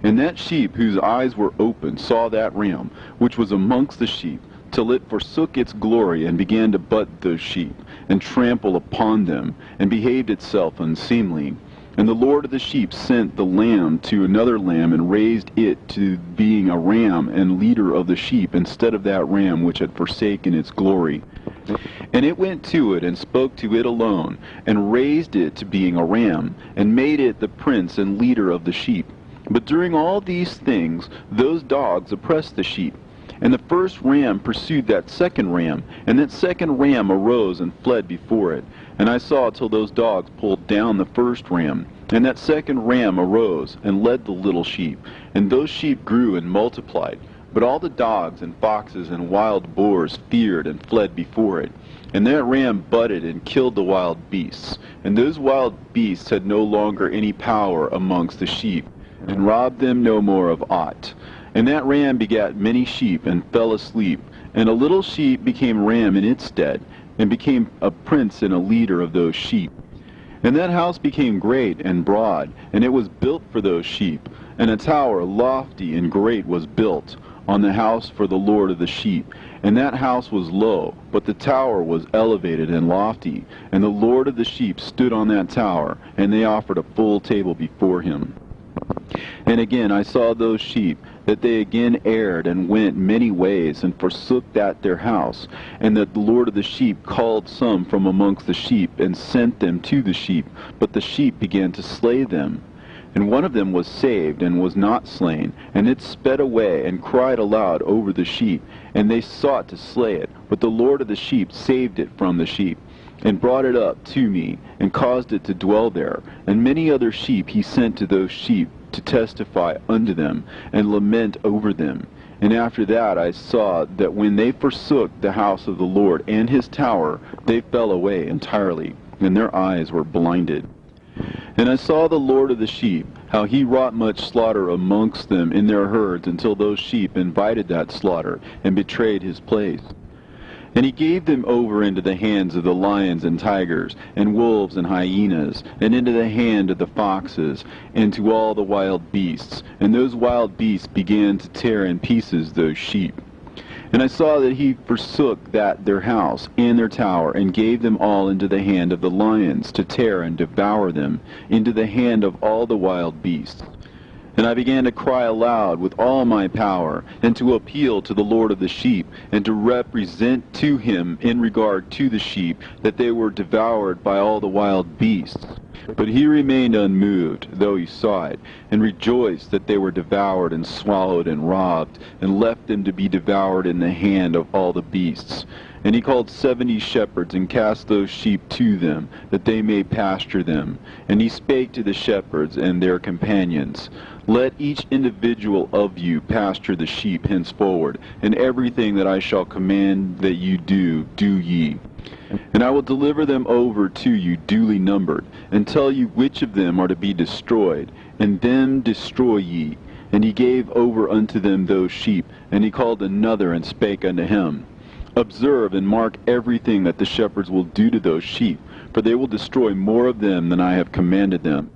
Speaker 1: And that sheep whose eyes were opened saw that ram, which was amongst the sheep, till it forsook its glory, and began to butt those sheep, and trample upon them, and behaved itself unseemly. And the Lord of the sheep sent the lamb to another lamb, and raised it to being a ram and leader of the sheep, instead of that ram which had forsaken its glory. And it went to it, and spoke to it alone, and raised it to being a ram, and made it the prince and leader of the sheep. But during all these things, those dogs oppressed the sheep. And the first ram pursued that second ram, and that second ram arose and fled before it. And I saw till those dogs pulled down the first ram. And that second ram arose and led the little sheep, and those sheep grew and multiplied. But all the dogs and foxes and wild boars feared and fled before it. And that ram butted and killed the wild beasts. And those wild beasts had no longer any power amongst the sheep, and robbed them no more of aught. And that ram begat many sheep, and fell asleep. And a little sheep became ram in its stead, and became a prince and a leader of those sheep. And that house became great and broad, and it was built for those sheep. And a tower lofty and great was built on the house for the Lord of the sheep. And that house was low, but the tower was elevated and lofty. And the Lord of the sheep stood on that tower, and they offered a full table before him. And again I saw those sheep, that they again erred and went many ways, and forsook that their house, and that the Lord of the sheep called some from amongst the sheep, and sent them to the sheep, but the sheep began to slay them. And one of them was saved, and was not slain, and it sped away, and cried aloud over the sheep, and they sought to slay it, but the Lord of the sheep saved it from the sheep, and brought it up to me, and caused it to dwell there. And many other sheep he sent to those sheep, to testify unto them, and lament over them. And after that I saw that when they forsook the house of the Lord and his tower, they fell away entirely, and their eyes were blinded. And I saw the Lord of the sheep, how he wrought much slaughter amongst them in their herds, until those sheep invited that slaughter, and betrayed his place. And he gave them over into the hands of the lions and tigers, and wolves and hyenas, and into the hand of the foxes, and to all the wild beasts. And those wild beasts began to tear in pieces those sheep. And I saw that he forsook that their house and their tower, and gave them all into the hand of the lions, to tear and devour them, into the hand of all the wild beasts. And I began to cry aloud with all my power, and to appeal to the Lord of the sheep, and to represent to him in regard to the sheep, that they were devoured by all the wild beasts. But he remained unmoved, though he saw it, and rejoiced that they were devoured and swallowed and robbed, and left them to be devoured in the hand of all the beasts. And he called 70 shepherds, and cast those sheep to them, that they may pasture them. And he spake to the shepherds and their companions, Let each individual of you pasture the sheep henceforward, and everything that I shall command that you do, do ye. And I will deliver them over to you duly numbered, and tell you which of them are to be destroyed, and them destroy ye. And he gave over unto them those sheep, and he called another, and spake unto him, Observe and mark everything that the shepherds will do to those sheep, for they will destroy more of them than I have commanded them.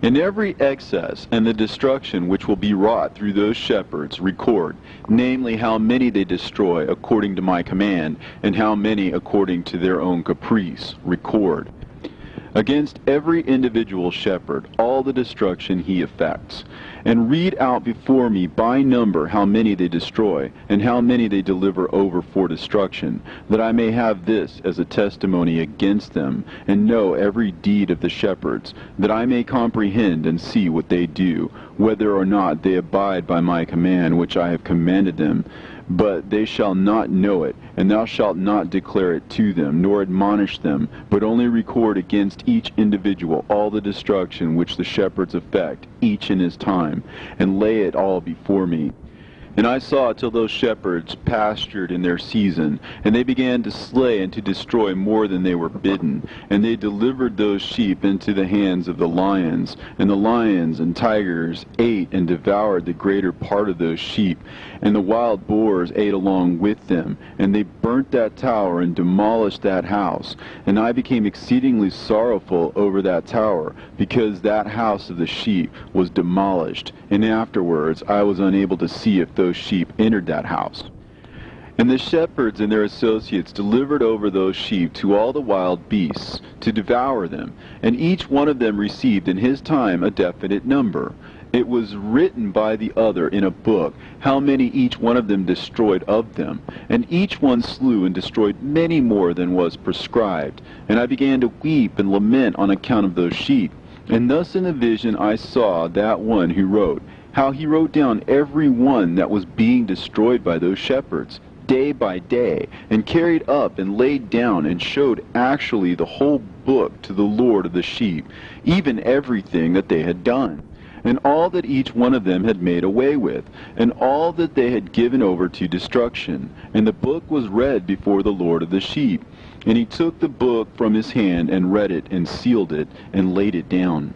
Speaker 1: And every excess and the destruction which will be wrought through those shepherds record, namely how many they destroy according to my command, and how many according to their own caprice record. Against every individual shepherd all the destruction he effects. And read out before me by number how many they destroy, and how many they deliver over for destruction, that I may have this as a testimony against them, and know every deed of the shepherds, that I may comprehend and see what they do, whether or not they abide by my command which I have commanded them. But they shall not know it, and thou shalt not declare it to them, nor admonish them, but only record against each individual all the destruction which the shepherds effect, each in his time, and lay it all before me. And I saw till those shepherds pastured in their season, and they began to slay and to destroy more than they were bidden. And they delivered those sheep into the hands of the lions, and the lions and tigers ate and devoured the greater part of those sheep. And the wild boars ate along with them, and they burnt that tower and demolished that house. And I became exceedingly sorrowful over that tower, because that house of the sheep was demolished. And afterwards I was unable to see if those sheep entered that house. And the shepherds and their associates delivered over those sheep to all the wild beasts to devour them, and each one of them received in his time a definite number. It was written by the other in a book how many each one of them destroyed of them, and each one slew and destroyed many more than was prescribed. And I began to weep and lament on account of those sheep. And thus in a vision I saw that one who wrote, how he wrote down every one that was being destroyed by those shepherds, day by day, and carried up and laid down and showed actually the whole book to the Lord of the sheep, even everything that they had done, and all that each one of them had made away with, and all that they had given over to destruction. And the book was read before the Lord of the sheep. And he took the book from his hand and read it and sealed it and laid it down.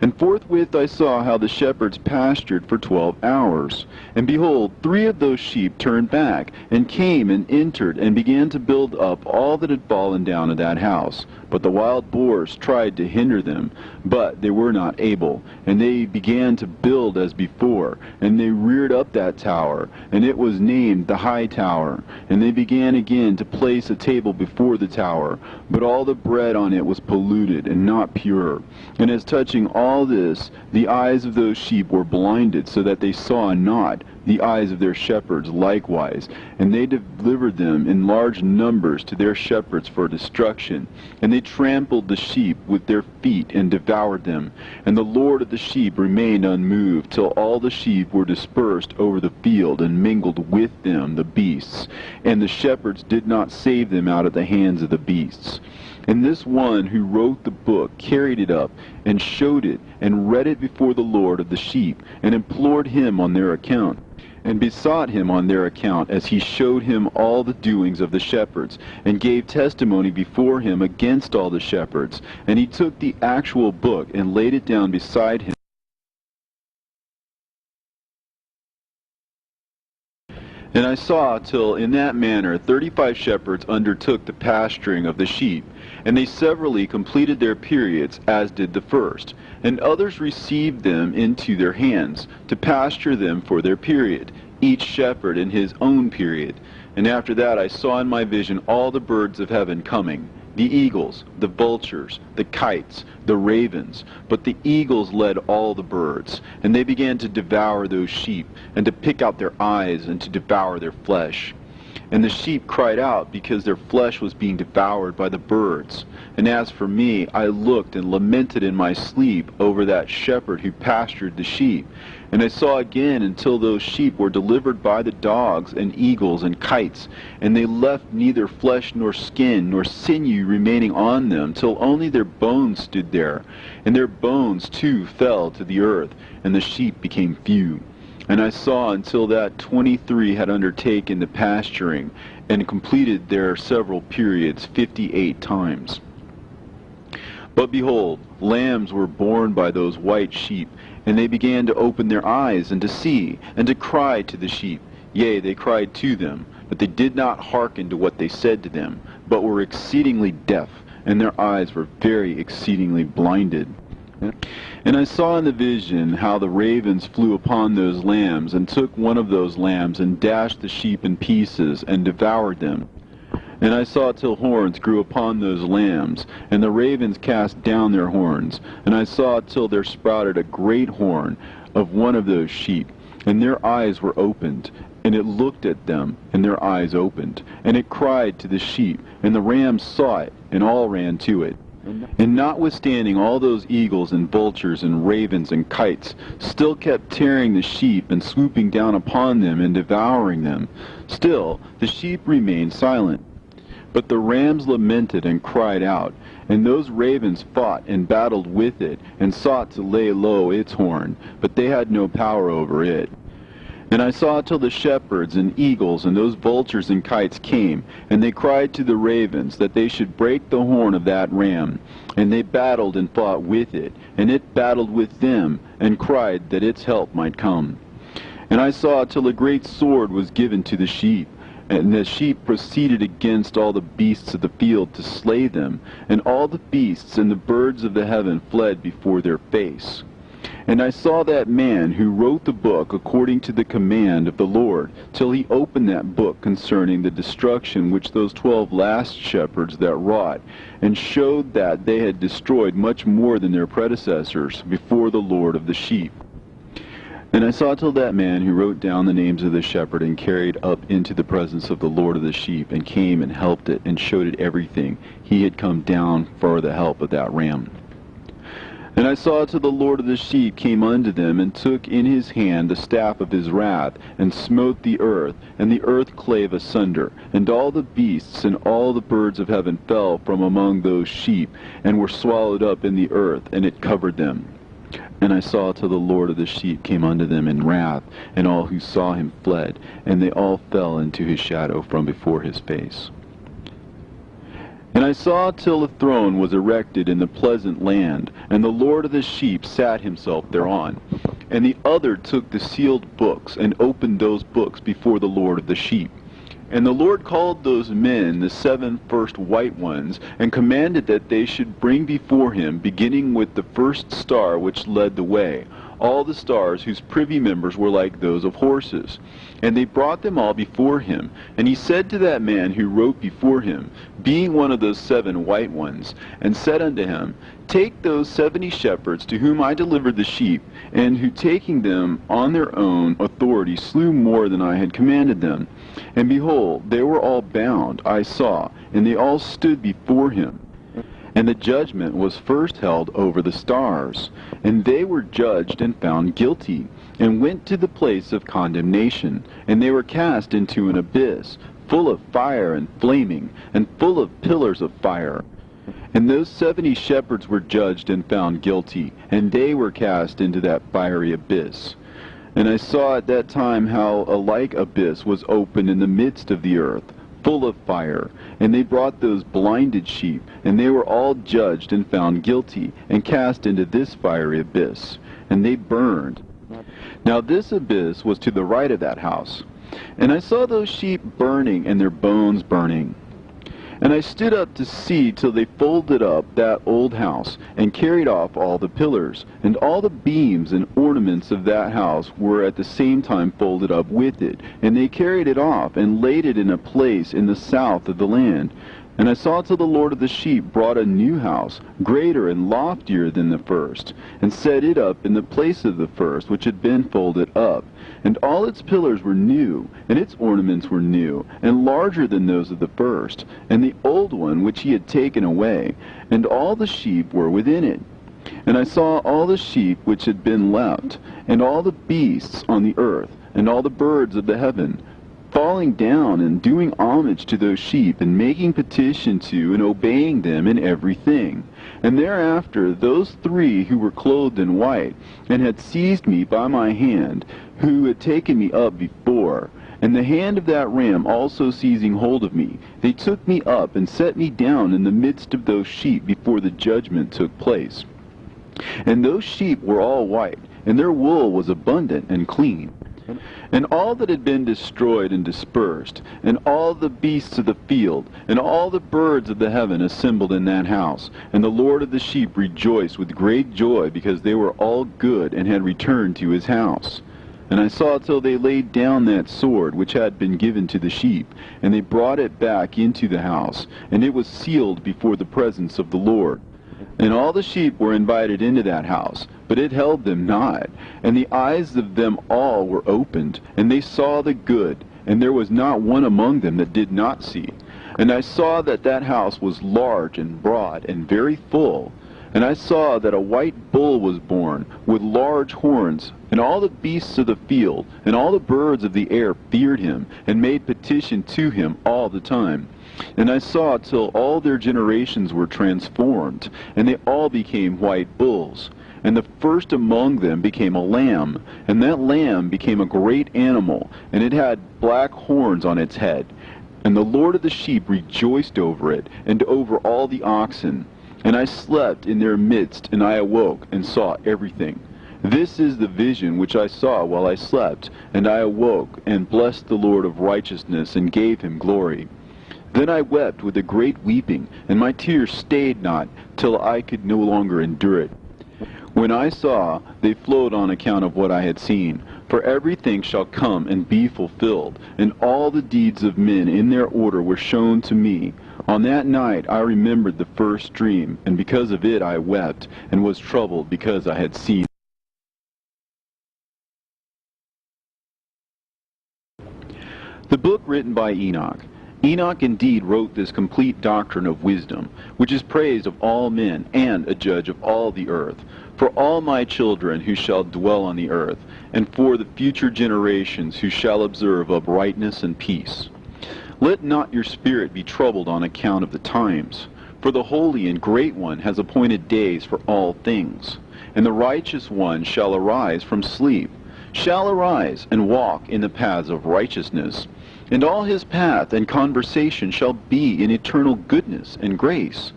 Speaker 1: And forthwith I saw how the shepherds pastured for 12 hours. And behold, 3 of those sheep turned back, and came and entered, and began to build up all that had fallen down in that house. But the wild boars tried to hinder them, but they were not able. And they began to build as before, and they reared up that tower, and it was named the High Tower. And they began again to place a table before the tower, but all the bread on it was polluted and not pure. And as touching all this, the eyes of those sheep were blinded, so that they saw not, the eyes of their shepherds likewise. And they delivered them in large numbers to their shepherds for destruction. And they trampled the sheep with their feet and devoured them. And the Lord of the sheep remained unmoved, till all the sheep were dispersed over the field, and mingled with them the beasts. And the shepherds did not save them out of the hands of the beasts. And this one who wrote the book carried it up, and showed it, and read it before the Lord of the sheep, and implored him on their account, and besought him on their account, as he showed him all the doings of the shepherds, and gave testimony before him against all the shepherds. And he took the actual book, and laid it down beside him. And I saw till in that manner 35 shepherds undertook the pasturing of the sheep, and they severally completed their periods, as did the first. And others received them into their hands, to pasture them for their period, each shepherd in his own period. And after that I saw in my vision all the birds of heaven coming, the eagles, the vultures, the kites, the ravens. But the eagles led all the birds, and they began to devour those sheep, and to pick out their eyes, and to devour their flesh. And the sheep cried out, because their flesh was being devoured by the birds. And as for me, I looked and lamented in my sleep over that shepherd who pastured the sheep. And I saw again until those sheep were delivered by the dogs and eagles and kites, and they left neither flesh nor skin nor sinew remaining on them, till only their bones stood there. And their bones too fell to the earth, and the sheep became few. And I saw until that 23 had undertaken the pasturing, and completed their several periods 58 times. But behold, lambs were born by those white sheep, and they began to open their eyes, and to see, and to cry to the sheep. Yea, they cried to them, but they did not hearken to what they said to them, but were exceedingly deaf, and their eyes were very exceedingly blinded. And I saw in the vision how the ravens flew upon those lambs, and took one of those lambs, and dashed the sheep in pieces, and devoured them. And I saw till horns grew upon those lambs, and the ravens cast down their horns. And I saw till there sprouted a great horn of one of those sheep, and their eyes were opened. And it looked at them, and their eyes opened. And it cried to the sheep, and the rams saw it, and all ran to it. And notwithstanding all those eagles and vultures and ravens and kites still kept tearing the sheep, and swooping down upon them, and devouring them, still the sheep remained silent. But the rams lamented and cried out, and those ravens fought and battled with it, and sought to lay low its horn, but they had no power over it. And I saw till the shepherds and eagles and those vultures and kites came, and they cried to the ravens that they should break the horn of that ram. And they battled and fought with it, and it battled with them, and cried that its help might come. And I saw till a great sword was given to the sheep, and the sheep proceeded against all the beasts of the field to slay them, and all the beasts and the birds of the heaven fled before their face. And I saw that man who wrote the book according to the command of the Lord, till he opened that book concerning the destruction which those 12 last shepherds that wrought, and showed that they had destroyed much more than their predecessors before the Lord of the sheep. And I saw till that man who wrote down the names of the shepherd and carried up into the presence of the Lord of the sheep, and came and helped it, and showed it everything. He had come down for the help of that ram. And I saw till the Lord of the sheep came unto them, and took in his hand the staff of his wrath, and smote the earth, and the earth clave asunder, and all the beasts and all the birds of heaven fell from among those sheep, and were swallowed up in the earth, and it covered them. And I saw till the Lord of the sheep came unto them in wrath, and all who saw him fled, and they all fell into his shadow from before his face. And I saw till a throne was erected in the pleasant land, and the Lord of the sheep sat himself thereon. And the other took the sealed books, and opened those books before the Lord of the sheep. And the Lord called those men the 7 first white ones, and commanded that they should bring before him, beginning with the first star which led the way, all the stars whose privy members were like those of horses. And they brought them all before him. And he said to that man who wrote before him, being one of those 7 white ones, and said unto him, Take those 70 shepherds to whom I delivered the sheep, and who taking them on their own authority slew more than I had commanded them. And behold, they were all bound, I saw, and they all stood before him. And the judgment was first held over the stars, and they were judged and found guilty, and went to the place of condemnation, and they were cast into an abyss, full of fire and flaming, and full of pillars of fire. And those 70 shepherds were judged and found guilty, and they were cast into that fiery abyss. And I saw at that time how a like abyss was opened in the midst of the earth, full of fire. And they brought those blinded sheep, and they were all judged and found guilty, and cast into this fiery abyss, and they burned. Now this abyss was to the right of that house. And I saw those sheep burning, and their bones burning. And I stood up to see till they folded up that old house, and carried off all the pillars, and all the beams and ornaments of that house were at the same time folded up with it. And they carried it off, and laid it in a place in the south of the land. And I saw till the Lord of the sheep brought a new house, greater and loftier than the first, and set it up in the place of the first, which had been folded up. And all its pillars were new, and its ornaments were new, and larger than those of the first, and the old one which he had taken away, and all the sheep were within it. And I saw all the sheep which had been left, and all the beasts on the earth, and all the birds of the heaven, falling down and doing homage to those sheep, and making petition to and obeying them in everything. And thereafter those 3 who were clothed in white, and had seized me by my hand, who had taken me up before, and the hand of that ram also seizing hold of me, they took me up and set me down in the midst of those sheep before the judgment took place. And those sheep were all white, and their wool was abundant and clean. And all that had been destroyed and dispersed, and all the beasts of the field, and all the birds of the heaven assembled in that house. And the Lord of the sheep rejoiced with great joy, because they were all good, and had returned to his house. And I saw till they laid down that sword which had been given to the sheep, and they brought it back into the house, and it was sealed before the presence of the Lord. And all the sheep were invited into that house, but it held them not. And the eyes of them all were opened, and they saw the good, and there was not one among them that did not see. And I saw that that house was large and broad and very full. And I saw that a white bull was born, with large horns, and all the beasts of the field, and all the birds of the air feared him, and made petition to him all the time. And I saw till all their generations were transformed, and they all became white bulls. And the first among them became a lamb, and that lamb became a great animal, and it had black horns on its head. And the Lord of the sheep rejoiced over it, and over all the oxen. And I slept in their midst, and I awoke, and saw everything. This is the vision which I saw while I slept, and I awoke, and blessed the Lord of righteousness, and gave him glory. Then I wept with a great weeping, and my tears stayed not, till I could no longer endure it. When I saw, they flowed on account of what I had seen. For everything shall come and be fulfilled, and all the deeds of men in their order were shown to me. On that night I remembered the first dream, and because of it I wept, and was troubled because I had seen. The book written by Enoch. Enoch indeed wrote this complete doctrine of wisdom, which is praised of all men, and a judge of all the earth, for all my children who shall dwell on the earth, and for the future generations who shall observe uprightness and peace. Let not your spirit be troubled on account of the times, for the Holy and Great One has appointed days for all things, and the righteous one shall arise from sleep, shall arise and walk in the paths of righteousness, and all his path and conversation shall be in eternal goodness and grace.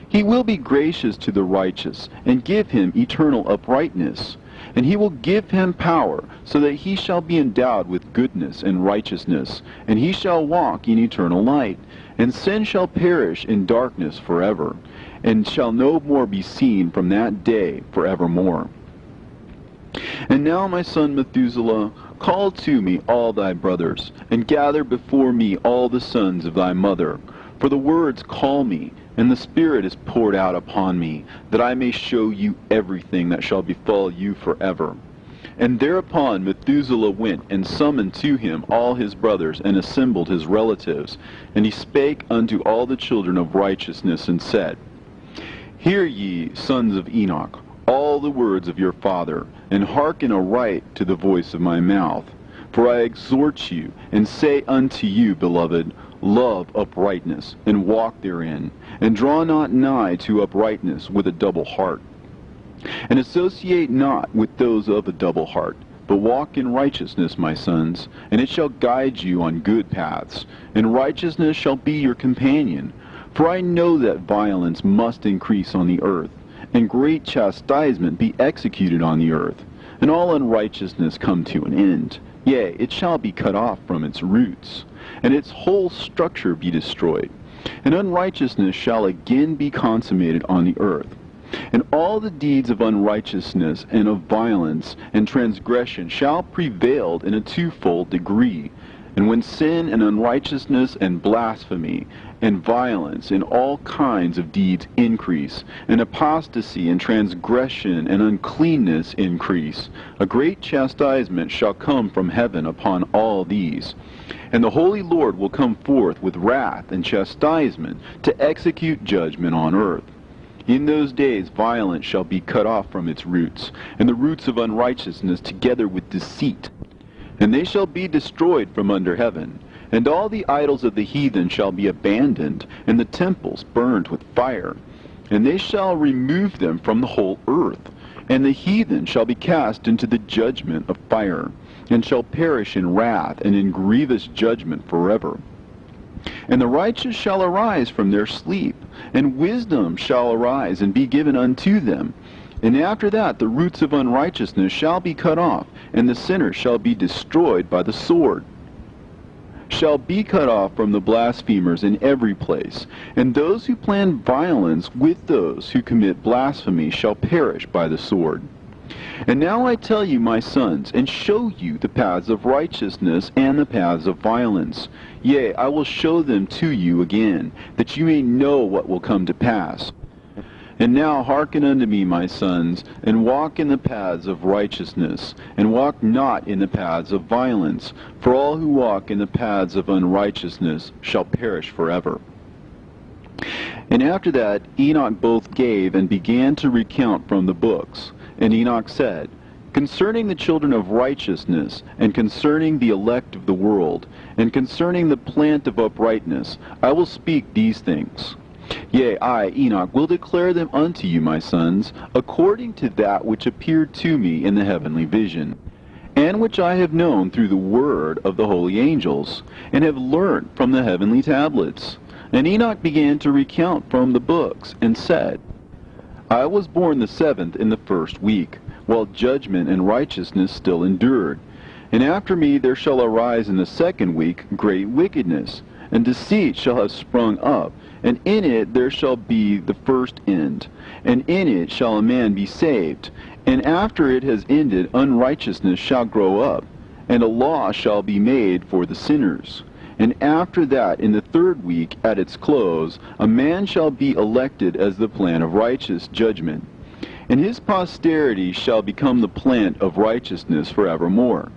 Speaker 1: He will be gracious to the righteous, and give him eternal uprightness. And he will give him power, so that he shall be endowed with goodness and righteousness, and he shall walk in eternal light. And sin shall perish in darkness forever, and shall no more be seen from that day forevermore. And now, my son Methuselah, call to me all thy brothers, and gather before me all the sons of thy mother. For the words call me, and the Spirit is poured out upon me, that I may show you everything that shall befall you forever. And thereupon Methuselah went and summoned to him all his brothers, and assembled his relatives. And he spake unto all the children of righteousness, and said, Hear ye, sons of Enoch, all the words of your father, and hearken aright to the voice of my mouth. For I exhort you, and say unto you, beloved, love uprightness, and walk therein, and draw not nigh to uprightness with a double heart. And associate not with those of a double heart, but walk in righteousness, my sons, and it shall guide you on good paths, and righteousness shall be your companion. For I know that violence must increase on the earth, and great chastisement be executed on the earth, and all unrighteousness come to an end. Yea, it shall be cut off from its roots, and its whole structure be destroyed. And unrighteousness shall again be consummated on the earth. And all the deeds of unrighteousness and of violence and transgression shall prevail in a twofold degree. And when sin and unrighteousness and blasphemy and violence and all kinds of deeds increase, and apostasy and transgression and uncleanness increase, a great chastisement shall come from heaven upon all these. And the Holy Lord will come forth with wrath and chastisement to execute judgment on earth. In those days violence shall be cut off from its roots, and the roots of unrighteousness together with deceit. And they shall be destroyed from under heaven. And all the idols of the heathen shall be abandoned, and the temples burned with fire. And they shall remove them from the whole earth. And the heathen shall be cast into the judgment of fire, and shall perish in wrath and in grievous judgment forever. And the righteous shall arise from their sleep, and wisdom shall arise and be given unto them. And after that the roots of unrighteousness shall be cut off, and the sinner shall be destroyed by the sword. Shall be cut off from the blasphemers in every place, and those who plan violence with those who commit blasphemy shall perish by the sword. And now I tell you, my sons, and show you the paths of righteousness and the paths of violence. Yea, I will show them to you again, that you may know what will come to pass. And now hearken unto me, my sons, and walk in the paths of righteousness, and walk not in the paths of violence, for all who walk in the paths of unrighteousness shall perish forever. And after that Enoch both gave and began to recount from the books. And Enoch said, Concerning the children of righteousness, and concerning the elect of the world, and concerning the plant of uprightness, I will speak these things. Yea, I, Enoch, will declare them unto you, my sons, according to that which appeared to me in the heavenly vision, and which I have known through the word of the holy angels, and have learnt from the heavenly tablets. And Enoch began to recount from the books, and said, I was born the 7th in the 1st week, while judgment and righteousness still endured. And after me there shall arise in the 2nd week great wickedness, and deceit shall have sprung up, and in it there shall be the first end, and in it shall a man be saved. And after it has ended, unrighteousness shall grow up, and a law shall be made for the sinners. And after that, in the 3rd week, at its close, a man shall be elected as the plant of righteous judgment, and his posterity shall become the plant of righteousness forevermore.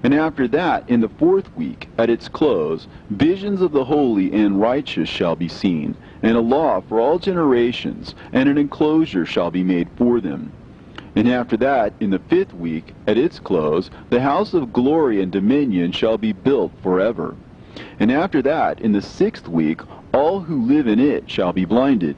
Speaker 1: And after that, in the 4th week, at its close, visions of the holy and righteous shall be seen, and a law for all generations, and an enclosure shall be made for them. And after that, in the 5th week, at its close, the house of glory and dominion shall be built forever. And after that, in the 6th week, all who live in it shall be blinded,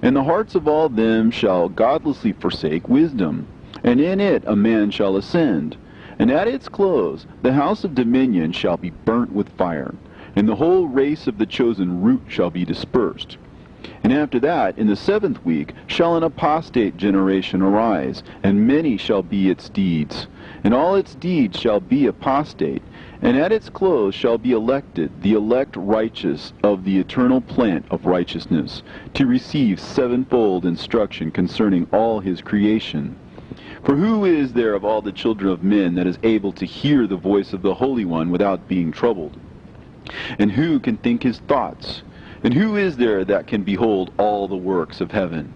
Speaker 1: and the hearts of all them shall godlessly forsake wisdom, and in it a man shall ascend. And at its close, the house of dominion shall be burnt with fire, and the whole race of the chosen root shall be dispersed. And after that, in the 7th week, shall an apostate generation arise, and many shall be its deeds. And all its deeds shall be apostate, and at its close shall be elected the elect righteous of the eternal plant of righteousness, to receive sevenfold instruction concerning all his creation. For who is there of all the children of men that is able to hear the voice of the Holy One without being troubled? And who can think his thoughts? And who is there that can behold all the works of heaven?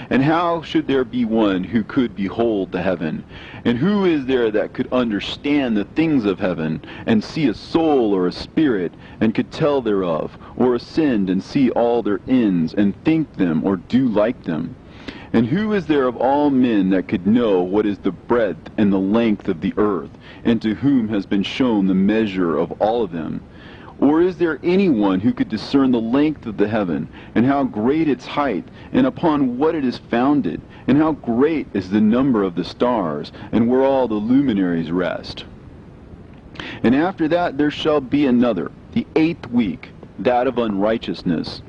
Speaker 1: And how should there be one who could behold the heaven? And who is there that could understand the things of heaven, and see a soul or a spirit, and could tell thereof, or ascend and see all their ends, and think them, or do like them? And who is there of all men that could know what is the breadth and the length of the earth, and to whom has been shown the measure of all of them? Or is there anyone who could discern the length of the heaven, and how great its height, and upon what it is founded, and how great is the number of the stars, and where all the luminaries rest? And after that there shall be another, the 8th week, that of unrighteousness.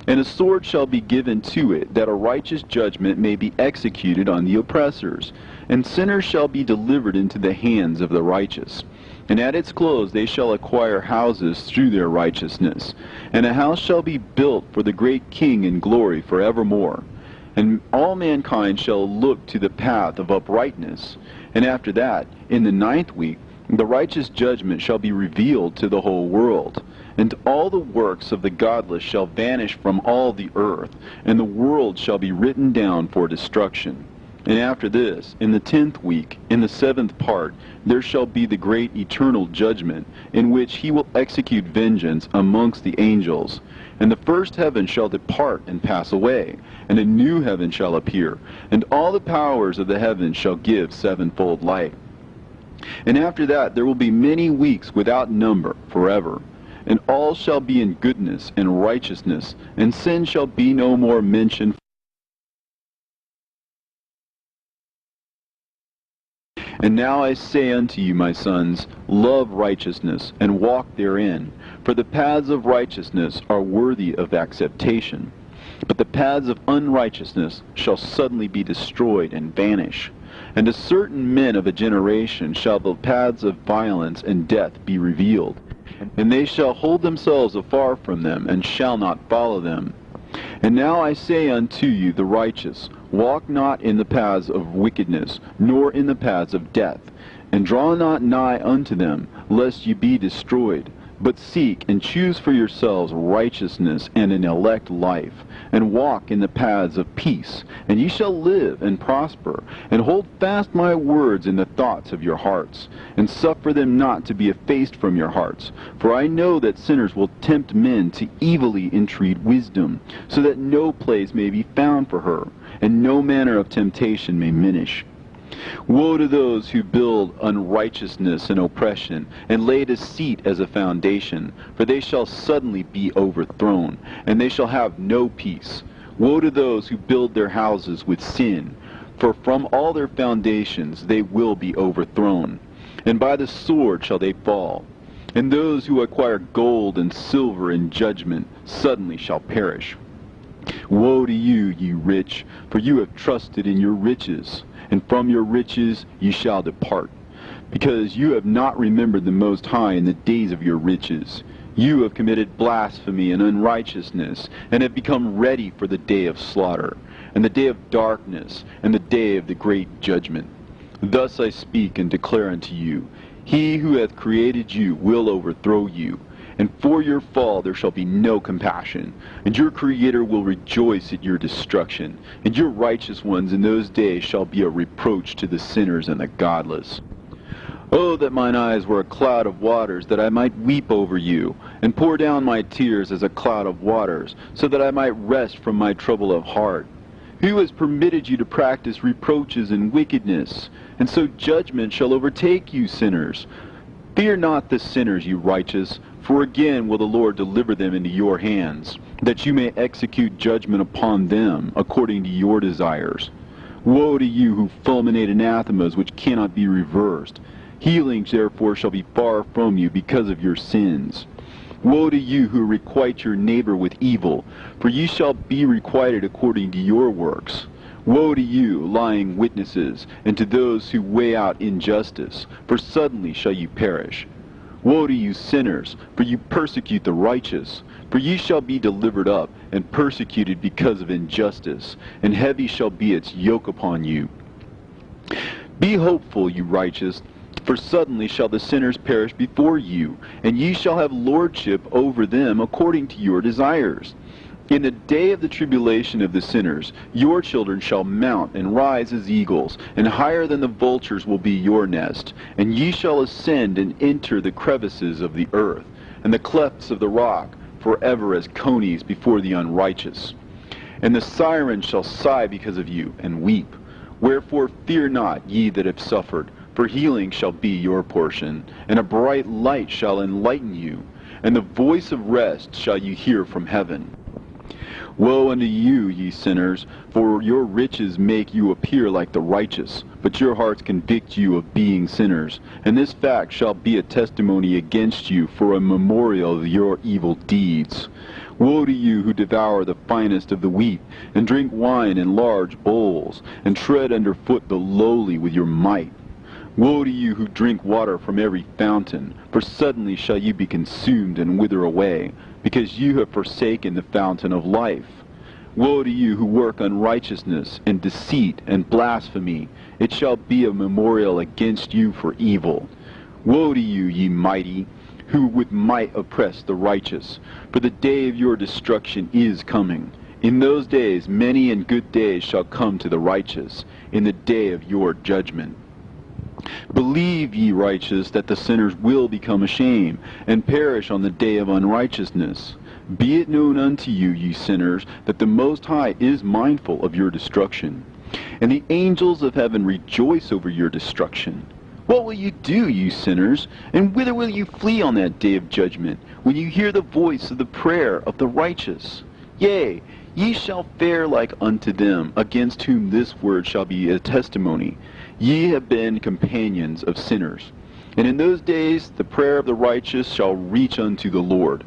Speaker 1: And a sword shall be given to it, that a righteous judgment may be executed on the oppressors, and sinners shall be delivered into the hands of the righteous. And at its close they shall acquire houses through their righteousness, and a house shall be built for the great King in glory forevermore. And all mankind shall look to the path of uprightness. And after that, in the 9th week, the righteous judgment shall be revealed to the whole world. And all the works of the godless shall vanish from all the earth, and the world shall be written down for destruction. And after this, in the 10th week, in the 7th part, there shall be the great eternal judgment, in which he will execute vengeance amongst the angels. And the first heaven shall depart and pass away, and a new heaven shall appear, and all the powers of the heavens shall give sevenfold light. And after that there will be many weeks without number forever. And all shall be in goodness and righteousness, and sin shall be no more mentioned. And now I say unto you, my sons, love righteousness, and walk therein. For the paths of righteousness are worthy of acceptation. But the paths of unrighteousness shall suddenly be destroyed and vanish. And to certain men of a generation shall the paths of violence and death be revealed. And they shall hold themselves afar from them, and shall not follow them. And now I say unto you, the righteous, walk not in the paths of wickedness, nor in the paths of death, and draw not nigh unto them, lest ye be destroyed. But seek and choose for yourselves righteousness and an elect life, and walk in the paths of peace, and ye shall live and prosper. And hold fast my words in the thoughts of your hearts, and suffer them not to be effaced from your hearts. For I know that sinners will tempt men to evilly entreat wisdom, so that no place may be found for her, and no manner of temptation may minish. Woe to those who build unrighteousness and oppression, and lay deceit as a foundation, for they shall suddenly be overthrown, and they shall have no peace. Woe to those who build their houses with sin, for from all their foundations they will be overthrown, and by the sword shall they fall. And those who acquire gold and silver in judgment suddenly shall perish. Woe to you, ye rich, for you have trusted in your riches, and from your riches ye shall depart, because you have not remembered the Most High in the days of your riches. You have committed blasphemy and unrighteousness, and have become ready for the day of slaughter, and the day of darkness, and the day of the great judgment. Thus I speak and declare unto you, He who hath created you will overthrow you, and for your fall there shall be no compassion, and your Creator will rejoice at your destruction, and your righteous ones in those days shall be a reproach to the sinners and the godless. Oh, that mine eyes were a cloud of waters, that I might weep over you, and pour down my tears as a cloud of waters, so that I might rest from my trouble of heart. Who has permitted you to practice reproaches and wickedness? And so judgment shall overtake you, sinners. Fear not the sinners, you righteous, for again will the Lord deliver them into your hands, that you may execute judgment upon them according to your desires. Woe to you who fulminate anathemas which cannot be reversed. Healings therefore shall be far from you because of your sins. Woe to you who requite your neighbor with evil, for ye shall be requited according to your works. Woe to you, lying witnesses, and to those who weigh out injustice, for suddenly shall you perish. Woe to you, sinners, for you persecute the righteous, for ye shall be delivered up, and persecuted because of injustice, and heavy shall be its yoke upon you. Be hopeful, you righteous, for suddenly shall the sinners perish before you, and ye shall have lordship over them according to your desires. In the day of the tribulation of the sinners, your children shall mount and rise as eagles, and higher than the vultures will be your nest. And ye shall ascend and enter the crevices of the earth, and the clefts of the rock, forever as conies before the unrighteous. And the sirens shall sigh because of you, and weep. Wherefore fear not, ye that have suffered, for healing shall be your portion, and a bright light shall enlighten you, and the voice of rest shall you hear from heaven. Woe unto you, ye sinners, for your riches make you appear like the righteous, but your hearts convict you of being sinners. And this fact shall be a testimony against you for a memorial of your evil deeds. Woe to you who devour the finest of the wheat, and drink wine in large bowls, and tread under foot the lowly with your might. Woe to you who drink water from every fountain, for suddenly shall you be consumed and wither away, because you have forsaken the fountain of life. Woe to you who work unrighteousness and deceit and blasphemy, it shall be a memorial against you for evil. Woe to you, ye mighty, who with might oppress the righteous, for the day of your destruction is coming. In those days many and good days shall come to the righteous, in the day of your judgment. Believe, ye righteous, that the sinners will become ashamed, and perish on the day of unrighteousness. Be it known unto you, ye sinners, that the Most High is mindful of your destruction, and the angels of heaven rejoice over your destruction. What will you do, you sinners, and whither will you flee on that day of judgment, when you hear the voice of the prayer of the righteous? Yea, ye shall fare like unto them, against whom this word shall be a testimony. Ye have been companions of sinners. And in those days the prayer of the righteous shall reach unto the Lord.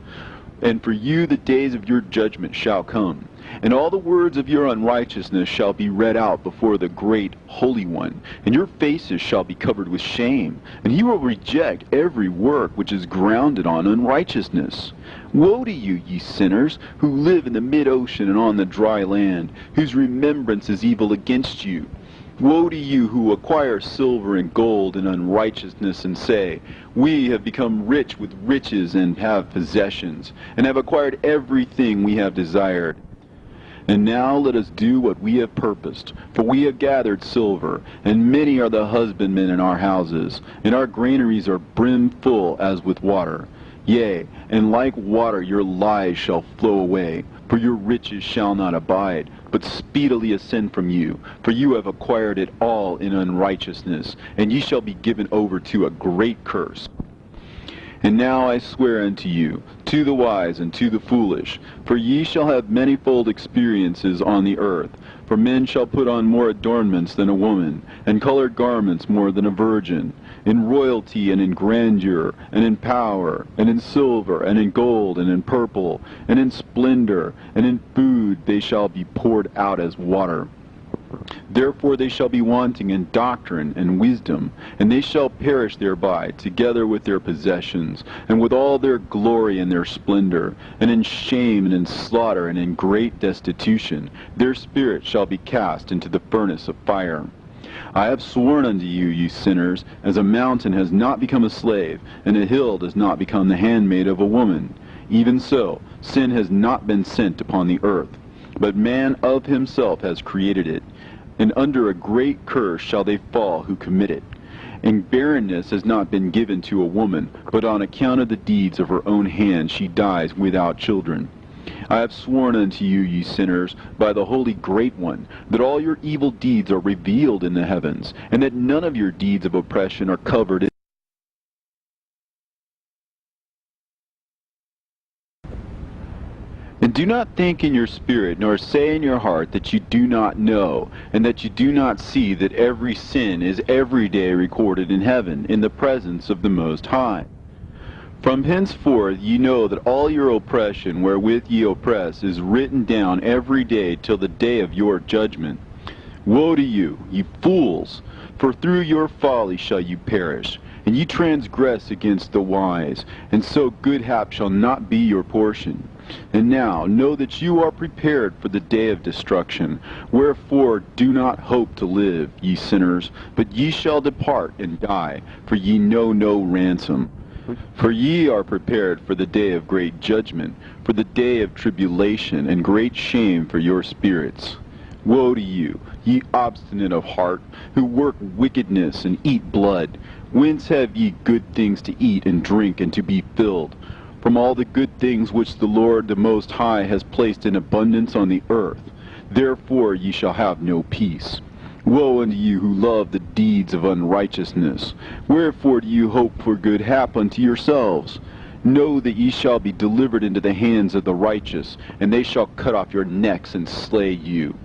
Speaker 1: And for you the days of your judgment shall come. And all the words of your unrighteousness shall be read out before the great Holy One. And your faces shall be covered with shame. And he will reject every work which is grounded on unrighteousness. Woe to you, ye sinners, who live in the mid-ocean and on the dry land, whose remembrance is evil against you. Woe to you who acquire silver and gold and unrighteousness, and say, We have become rich with riches and have possessions, and have acquired everything we have desired. And now let us do what we have purposed, for we have gathered silver, and many are the husbandmen in our houses, and our granaries are brimful as with water. Yea, and like water your lies shall flow away, for your riches shall not abide, but speedily ascend from you, for you have acquired it all in unrighteousness, and ye shall be given over to a great curse. And now I swear unto you, to the wise and to the foolish, for ye shall have manifold experiences on the earth. For men shall put on more adornments than a woman, and colored garments more than a virgin. In royalty and in grandeur, and in power, and in silver, and in gold, and in purple, and in splendor, and in food they shall be poured out as water. Therefore they shall be wanting in doctrine and wisdom, and they shall perish thereby, together with their possessions, and with all their glory and their splendor, and in shame and in slaughter and in great destitution. Their spirit shall be cast into the furnace of fire. I have sworn unto you, ye sinners, as a mountain has not become a slave, and a hill does not become the handmaid of a woman. Even so, sin has not been sent upon the earth, but man of himself has created it. And under a great curse shall they fall who commit it. And barrenness has not been given to a woman, but on account of the deeds of her own hand she dies without children. I have sworn unto you, ye sinners, by the Holy Great One, that all your evil deeds are revealed in the heavens, and that none of your deeds of oppression are covered in. And do not think in your spirit, nor say in your heart that you do not know, and that you do not see that every sin is every day recorded in heaven, in the presence of the Most High. From henceforth ye know that all your oppression wherewith ye oppress is written down every day till the day of your judgment. Woe to you, ye fools! For through your folly shall you perish, and ye transgress against the wise, and so good hap shall not be your portion. And now know that you are prepared for the day of destruction. Wherefore do not hope to live, ye sinners, but ye shall depart and die, for ye know no ransom. For ye are prepared for the day of great judgment, for the day of tribulation and great shame for your spirits. Woe to you, ye obstinate of heart, who work wickedness and eat blood. Whence have ye good things to eat and drink and to be filled? From all the good things which the Lord the Most High has placed in abundance on the earth. Therefore ye shall have no peace. Woe unto you who love the deeds of unrighteousness. Wherefore do you hope for good hap unto yourselves? Know that ye shall be delivered into the hands of the righteous, and they shall cut off your necks and slay you,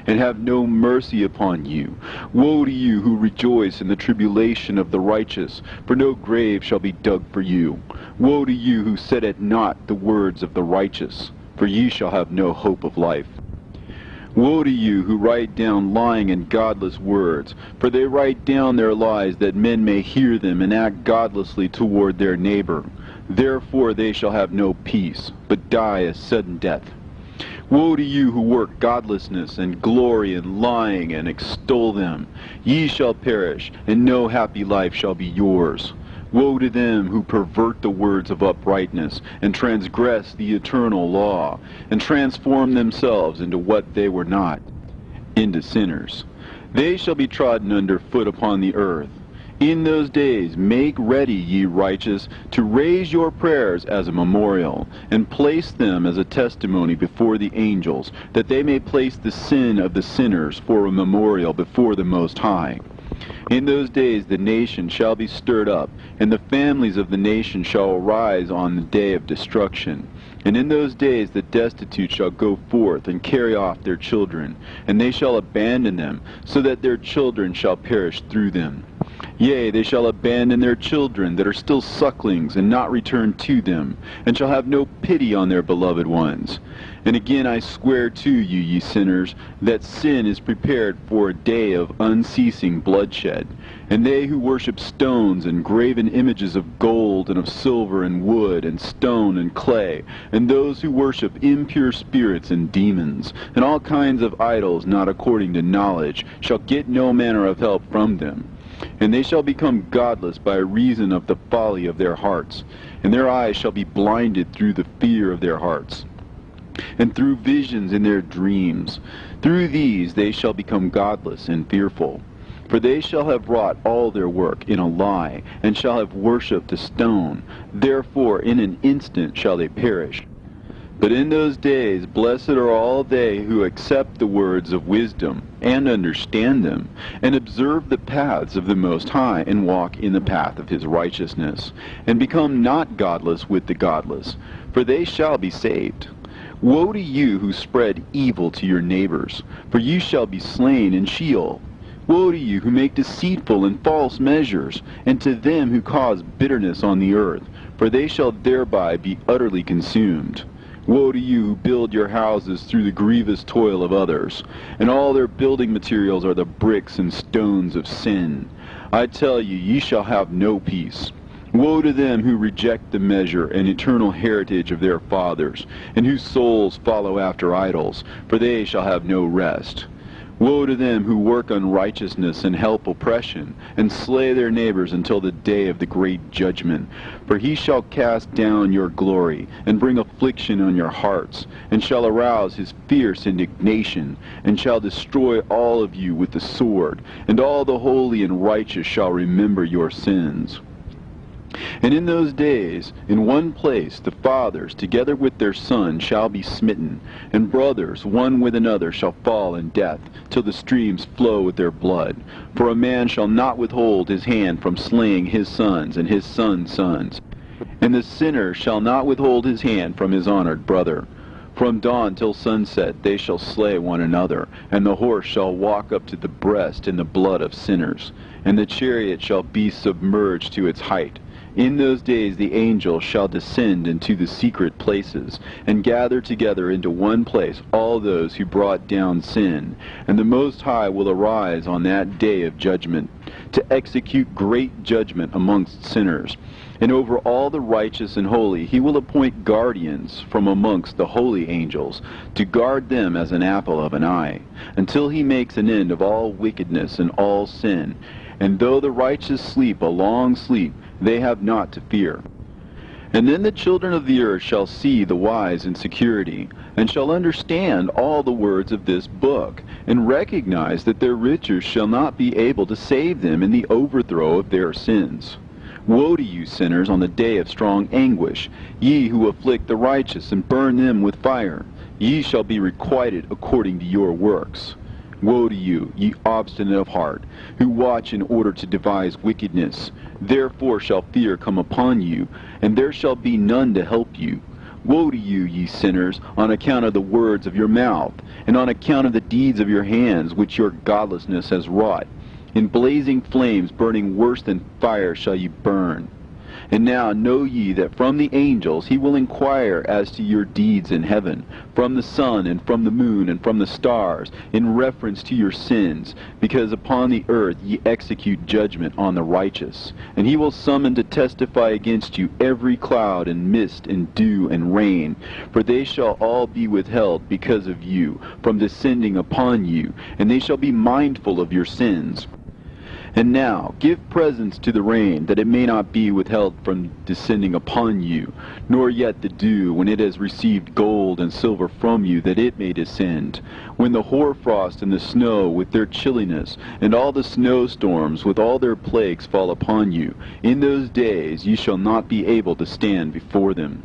Speaker 1: and have no mercy upon you. Woe to you who rejoice in the tribulation of the righteous, for no grave shall be dug for you. Woe to you who set at naught the words of the righteous, for ye shall have no hope of life. Woe to you who write down lying and godless words, for they write down their lies that men may hear them and act godlessly toward their neighbor. Therefore they shall have no peace, but die a sudden death. Woe to you who work godlessness and glory in lying and extol them. Ye shall perish, and no happy life shall be yours. Woe to them who pervert the words of uprightness, and transgress the eternal law, and transform themselves into what they were not, into sinners. They shall be trodden under foot upon the earth. In those days make ready, ye righteous, to raise your prayers as a memorial, and place them as a testimony before the angels, that they may place the sin of the sinners for a memorial before the Most High. In those days the nation shall be stirred up, and the families of the nation shall arise on the day of destruction. And in those days the destitute shall go forth and carry off their children, and they shall abandon them, so that their children shall perish through them. Yea, they shall abandon their children that are still sucklings, and not return to them, and shall have no pity on their beloved ones. And again I swear to you, ye sinners, that sin is prepared for a day of unceasing bloodshed. And they who worship stones and graven images of gold and of silver and wood and stone and clay, and those who worship impure spirits and demons, and all kinds of idols not according to knowledge, shall get no manner of help from them. And they shall become godless by reason of the folly of their hearts, and their eyes shall be blinded through the fear of their hearts, and through visions in their dreams. Through these they shall become godless and fearful. For they shall have wrought all their work in a lie, and shall have worshipped a stone. Therefore in an instant shall they perish. But in those days blessed are all they who accept the words of wisdom, and understand them, and observe the paths of the Most High, and walk in the path of his righteousness, and become not godless with the godless, for they shall be saved. Woe to you who spread evil to your neighbors, for you shall be slain in Sheol. Woe to you who make deceitful and false measures, and to them who cause bitterness on the earth, for they shall thereby be utterly consumed. Woe to you who build your houses through the grievous toil of others, and all their building materials are the bricks and stones of sin. I tell you, ye shall have no peace. Woe to them who reject the measure and eternal heritage of their fathers, and whose souls follow after idols, for they shall have no rest. Woe to them who work unrighteousness and help oppression, and slay their neighbors until the day of the great judgment. For he shall cast down your glory, and bring affliction on your hearts, and shall arouse his fierce indignation, and shall destroy all of you with the sword, and all the holy and righteous shall remember your sins. And in those days, in one place, the fathers, together with their sons, shall be smitten, and brothers, one with another, shall fall in death, till the streams flow with their blood. For a man shall not withhold his hand from slaying his sons, and his sons' sons. And the sinner shall not withhold his hand from his honored brother. From dawn till sunset they shall slay one another, and the horse shall walk up to the breast in the blood of sinners, and the chariot shall be submerged to its height. In those days the angels shall descend into the secret places, and gather together into one place all those who brought down sin. And the Most High will arise on that day of judgment, to execute great judgment amongst sinners. And over all the righteous and holy he will appoint guardians from amongst the holy angels, to guard them as an apple of an eye, until he makes an end of all wickedness and all sin. And though the righteous sleep a long sleep, they have not to fear. And then the children of the earth shall see the wise in security, and shall understand all the words of this book, and recognize that their riches shall not be able to save them in the overthrow of their sins. Woe to you, sinners, on the day of strong anguish, ye who afflict the righteous and burn them with fire. Ye shall be requited according to your works. Woe to you, ye obstinate of heart, who watch in order to devise wickedness. Therefore shall fear come upon you, and there shall be none to help you. Woe to you, ye sinners, on account of the words of your mouth, and on account of the deeds of your hands, which your godlessness has wrought. In blazing flames, burning worse than fire, shall ye burn. And now know ye that from the angels he will inquire as to your deeds in heaven, from the sun and from the moon and from the stars, in reference to your sins, because upon the earth ye execute judgment on the righteous. And he will summon to testify against you every cloud and mist and dew and rain, for they shall all be withheld because of you, from descending upon you, and they shall be mindful of your sins. And now give presents to the rain, that it may not be withheld from descending upon you, nor yet the dew, when it has received gold and silver from you, that it may descend. When the hoarfrost and the snow with their chilliness, and all the snowstorms with all their plagues fall upon you, in those days ye shall not be able to stand before them.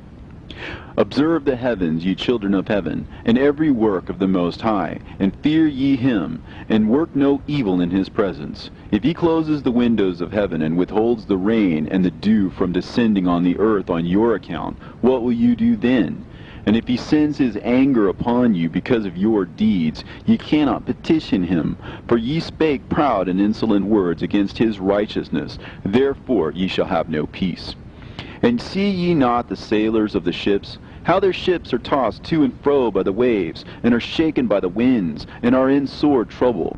Speaker 1: Observe the heavens, ye children of heaven, and every work of the Most High, and fear ye him, and work no evil in his presence. If he closes the windows of heaven, and withholds the rain and the dew from descending on the earth on your account, what will you do then? And if he sends his anger upon you because of your deeds, ye cannot petition him, for ye spake proud and insolent words against his righteousness. Therefore ye shall have no peace. And see ye not the sailors of the ships? How their ships are tossed to and fro by the waves, and are shaken by the winds, and are in sore trouble.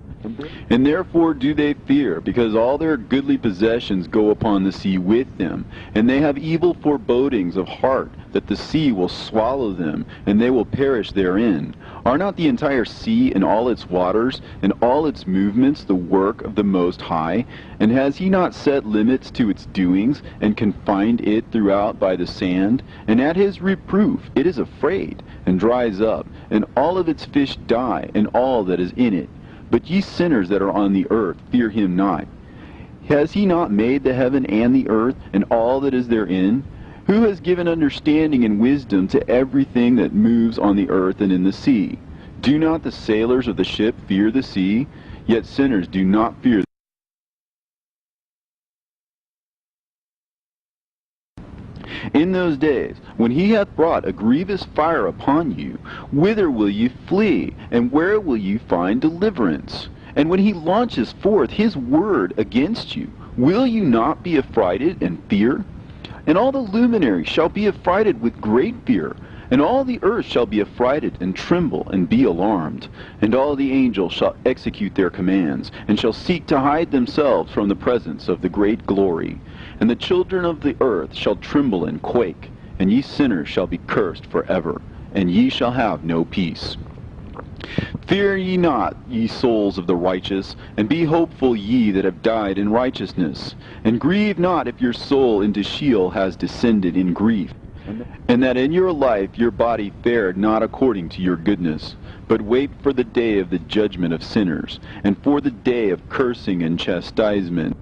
Speaker 1: And therefore do they fear, because all their goodly possessions go upon the sea with them, and they have evil forebodings of heart, that the sea will swallow them, and they will perish therein. Are not the entire sea and all its waters, and all its movements the work of the Most High? And has he not set limits to its doings, and confined it throughout by the sand? And at his reproof it is afraid, and dries up, and all of its fish die, and all that is in it. But ye sinners that are on the earth, fear him not. Has he not made the heaven and the earth, and all that is therein? Who has given understanding and wisdom to everything that moves on the earth and in the sea? Do not the sailors of the ship fear the sea? Yet sinners do not fear. In those days, when he hath brought a grievous fire upon you, whither will ye flee, and where will ye find deliverance? And when he launches forth his word against you, will you not be affrighted and fear? And all the luminaries shall be affrighted with great fear, and all the earth shall be affrighted and tremble and be alarmed. And all the angels shall execute their commands, and shall seek to hide themselves from the presence of the great glory. And the children of the earth shall tremble and quake, and ye sinners shall be cursed forever, and ye shall have no peace. Fear ye not, ye souls of the righteous, and be hopeful ye that have died in righteousness. And grieve not if your soul into Sheol has descended in grief, and that in your life your body fared not according to your goodness. But wait for the day of the judgment of sinners, and for the day of cursing and chastisement.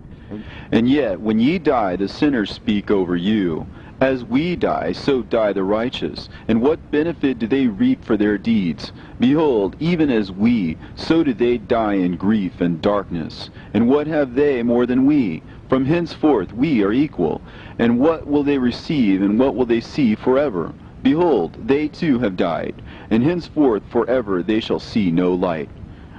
Speaker 1: And yet, when ye die, the sinners speak over you. As we die, so die the righteous. And what benefit do they reap for their deeds? Behold, even as we, so do they die in grief and darkness. And what have they more than we? From henceforth we are equal. And what will they receive, and what will they see forever? Behold, they too have died, and henceforth forever they shall see no light.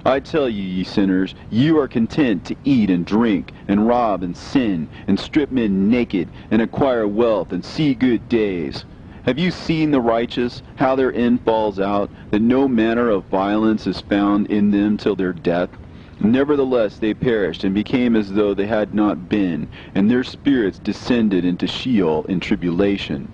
Speaker 1: I tell you, ye sinners, you are content to eat and drink, and rob and sin, and strip men naked, and acquire wealth, and see good days. Have you seen the righteous, how their end falls out, that no manner of violence is found in them till their death? Nevertheless they perished, and became as though they had not been, and their spirits descended into Sheol in tribulation.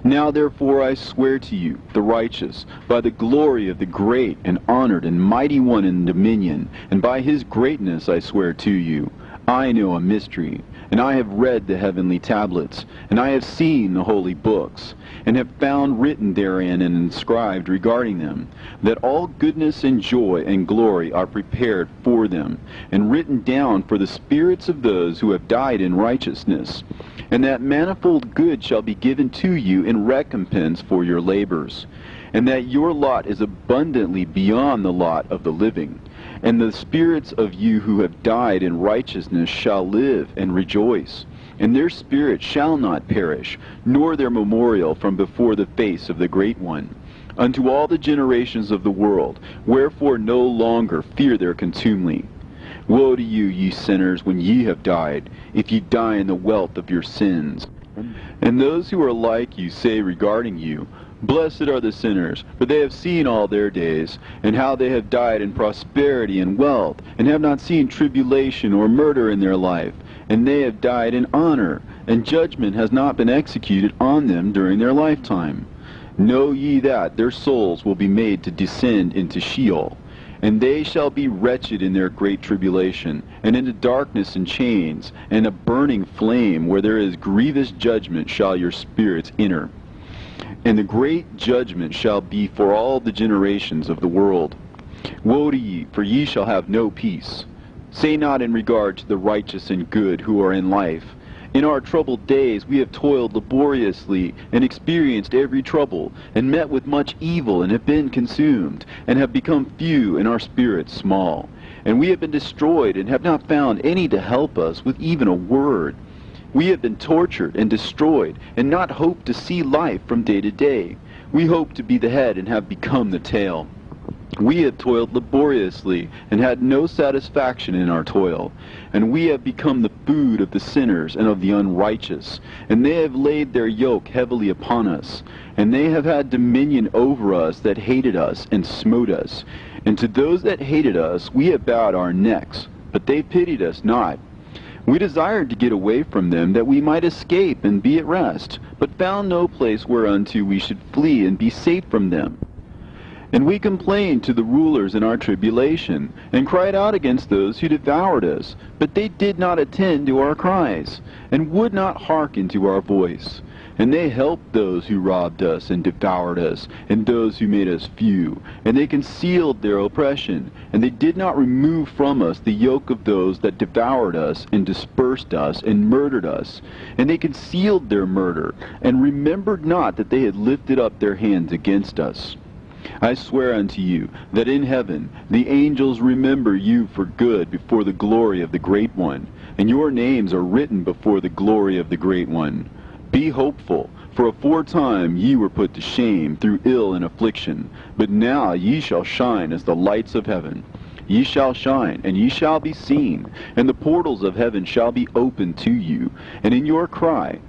Speaker 1: Now therefore I swear to you, the righteous, by the glory of the great and honored and mighty one in dominion, and by his greatness I swear to you, I know a mystery, and I have read the heavenly tablets, and I have seen the holy books, and have found written therein and inscribed regarding them, that all goodness and joy and glory are prepared for them, and written down for the spirits of those who have died in righteousness, and that manifold good shall be given to you in recompense for your labors, and that your lot is abundantly beyond the lot of the living. And the spirits of you who have died in righteousness shall live and rejoice, and their spirit shall not perish, nor their memorial from before the face of the Great One, unto all the generations of the world. Wherefore no longer fear their contumely. Woe to you, ye sinners, when ye have died, if ye die in the wealth of your sins. And those who are like you say regarding you, Blessed are the sinners, for they have seen all their days, and how they have died in prosperity and wealth, and have not seen tribulation or murder in their life, and they have died in honor, and judgment has not been executed on them during their lifetime. Know ye that their souls will be made to descend into Sheol, and they shall be wretched in their great tribulation, and into darkness and chains, and a burning flame, where there is grievous judgment shall your spirits enter. And the great judgment shall be for all the generations of the world. Woe to ye, for ye shall have no peace. Say not in regard to the righteous and good who are in life, In our troubled days we have toiled laboriously, and experienced every trouble, and met with much evil, and have been consumed, and have become few, and our spirits small. And we have been destroyed, and have not found any to help us with even a word. We have been tortured and destroyed, and not hoped to see life from day to day. We hope to be the head, and have become the tail. We have toiled laboriously and had no satisfaction in our toil. And we have become the food of the sinners and of the unrighteous. And they have laid their yoke heavily upon us. And they have had dominion over us that hated us and smote us. And to those that hated us we have bowed our necks, but they pitied us not. We desired to get away from them, that we might escape and be at rest, but found no place whereunto we should flee and be safe from them. And we complained to the rulers in our tribulation, and cried out against those who devoured us. But they did not attend to our cries, and would not hearken to our voice. And they helped those who robbed us and devoured us, and those who made us few. And they concealed their oppression, and they did not remove from us the yoke of those that devoured us, and dispersed us, and murdered us. And they concealed their murder, and remembered not that they had lifted up their hands against us. I swear unto you that in heaven the angels remember you for good before the glory of the Great One, and your names are written before the glory of the Great One. Be hopeful, for aforetime ye were put to shame through ill and affliction, but now ye shall shine as the lights of heaven. Ye shall shine, and ye shall be seen, and the portals of heaven shall be opened to you. And in your cry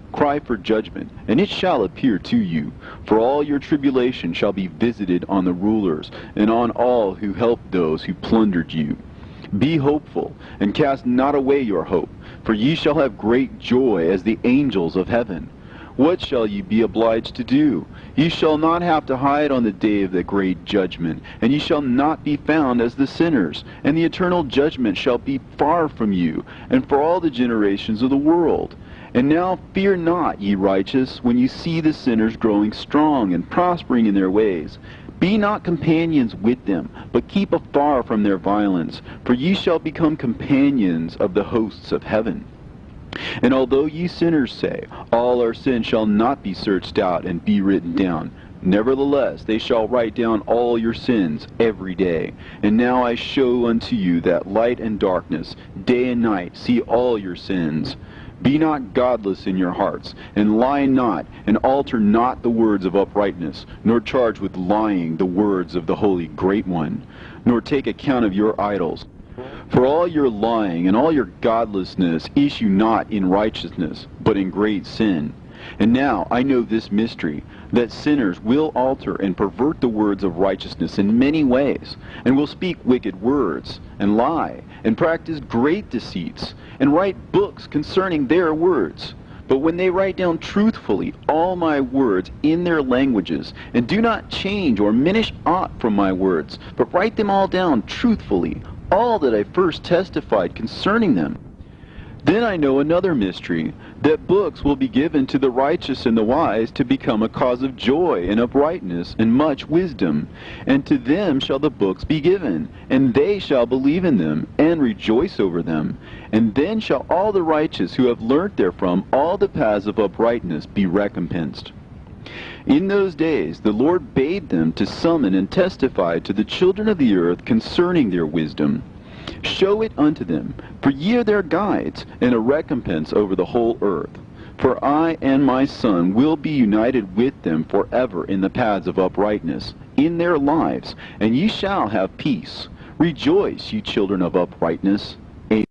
Speaker 1: for judgment, and it shall appear to you. For all your tribulation shall be visited on the rulers, and on all who helped those who plundered you. Be hopeful, and cast not away your hope, for ye shall have great joy as the angels of heaven. What shall ye be obliged to do? Ye shall not have to hide on the day of the great judgment, and ye shall not be found as the sinners, and the eternal judgment shall be far from you, and for all the generations of the world. And now fear not, ye righteous, when ye see the sinners growing strong and prospering in their ways. Be not companions with them, but keep afar from their violence, for ye shall become companions of the hosts of heaven. And although ye sinners say, all our sins shall not be searched out and be written down, nevertheless they shall write down all your sins every day. And now I show unto you that light and darkness, day and night, see all your sins. Be not godless in your hearts, and lie not, and alter not the words of uprightness, nor charge with lying the words of the Holy Great One, nor take account of your idols. For all your lying and all your godlessness issue not in righteousness, but in great sin. And now I know this mystery, that sinners will alter and pervert the words of righteousness in many ways, and will speak wicked words, and lie, and practice great deceits, and write books concerning their words. But when they write down truthfully all my words in their languages, and do not change or minish aught from my words, but write them all down truthfully, all that I first testified concerning them, then I know another mystery, that books will be given to the righteous and the wise to become a cause of joy and uprightness and much wisdom. And to them shall the books be given, and they shall believe in them, and rejoice over them. And then shall all the righteous who have learnt therefrom all the paths of uprightness be recompensed. In those days the Lord bade them to summon and testify to the children of the earth concerning their wisdom. Show it unto them, for ye are their guides, and a recompense over the whole earth. For I and my Son will be united with them forever in the paths of uprightness, in their lives, and ye shall have peace. Rejoice, ye children of uprightness. Amen.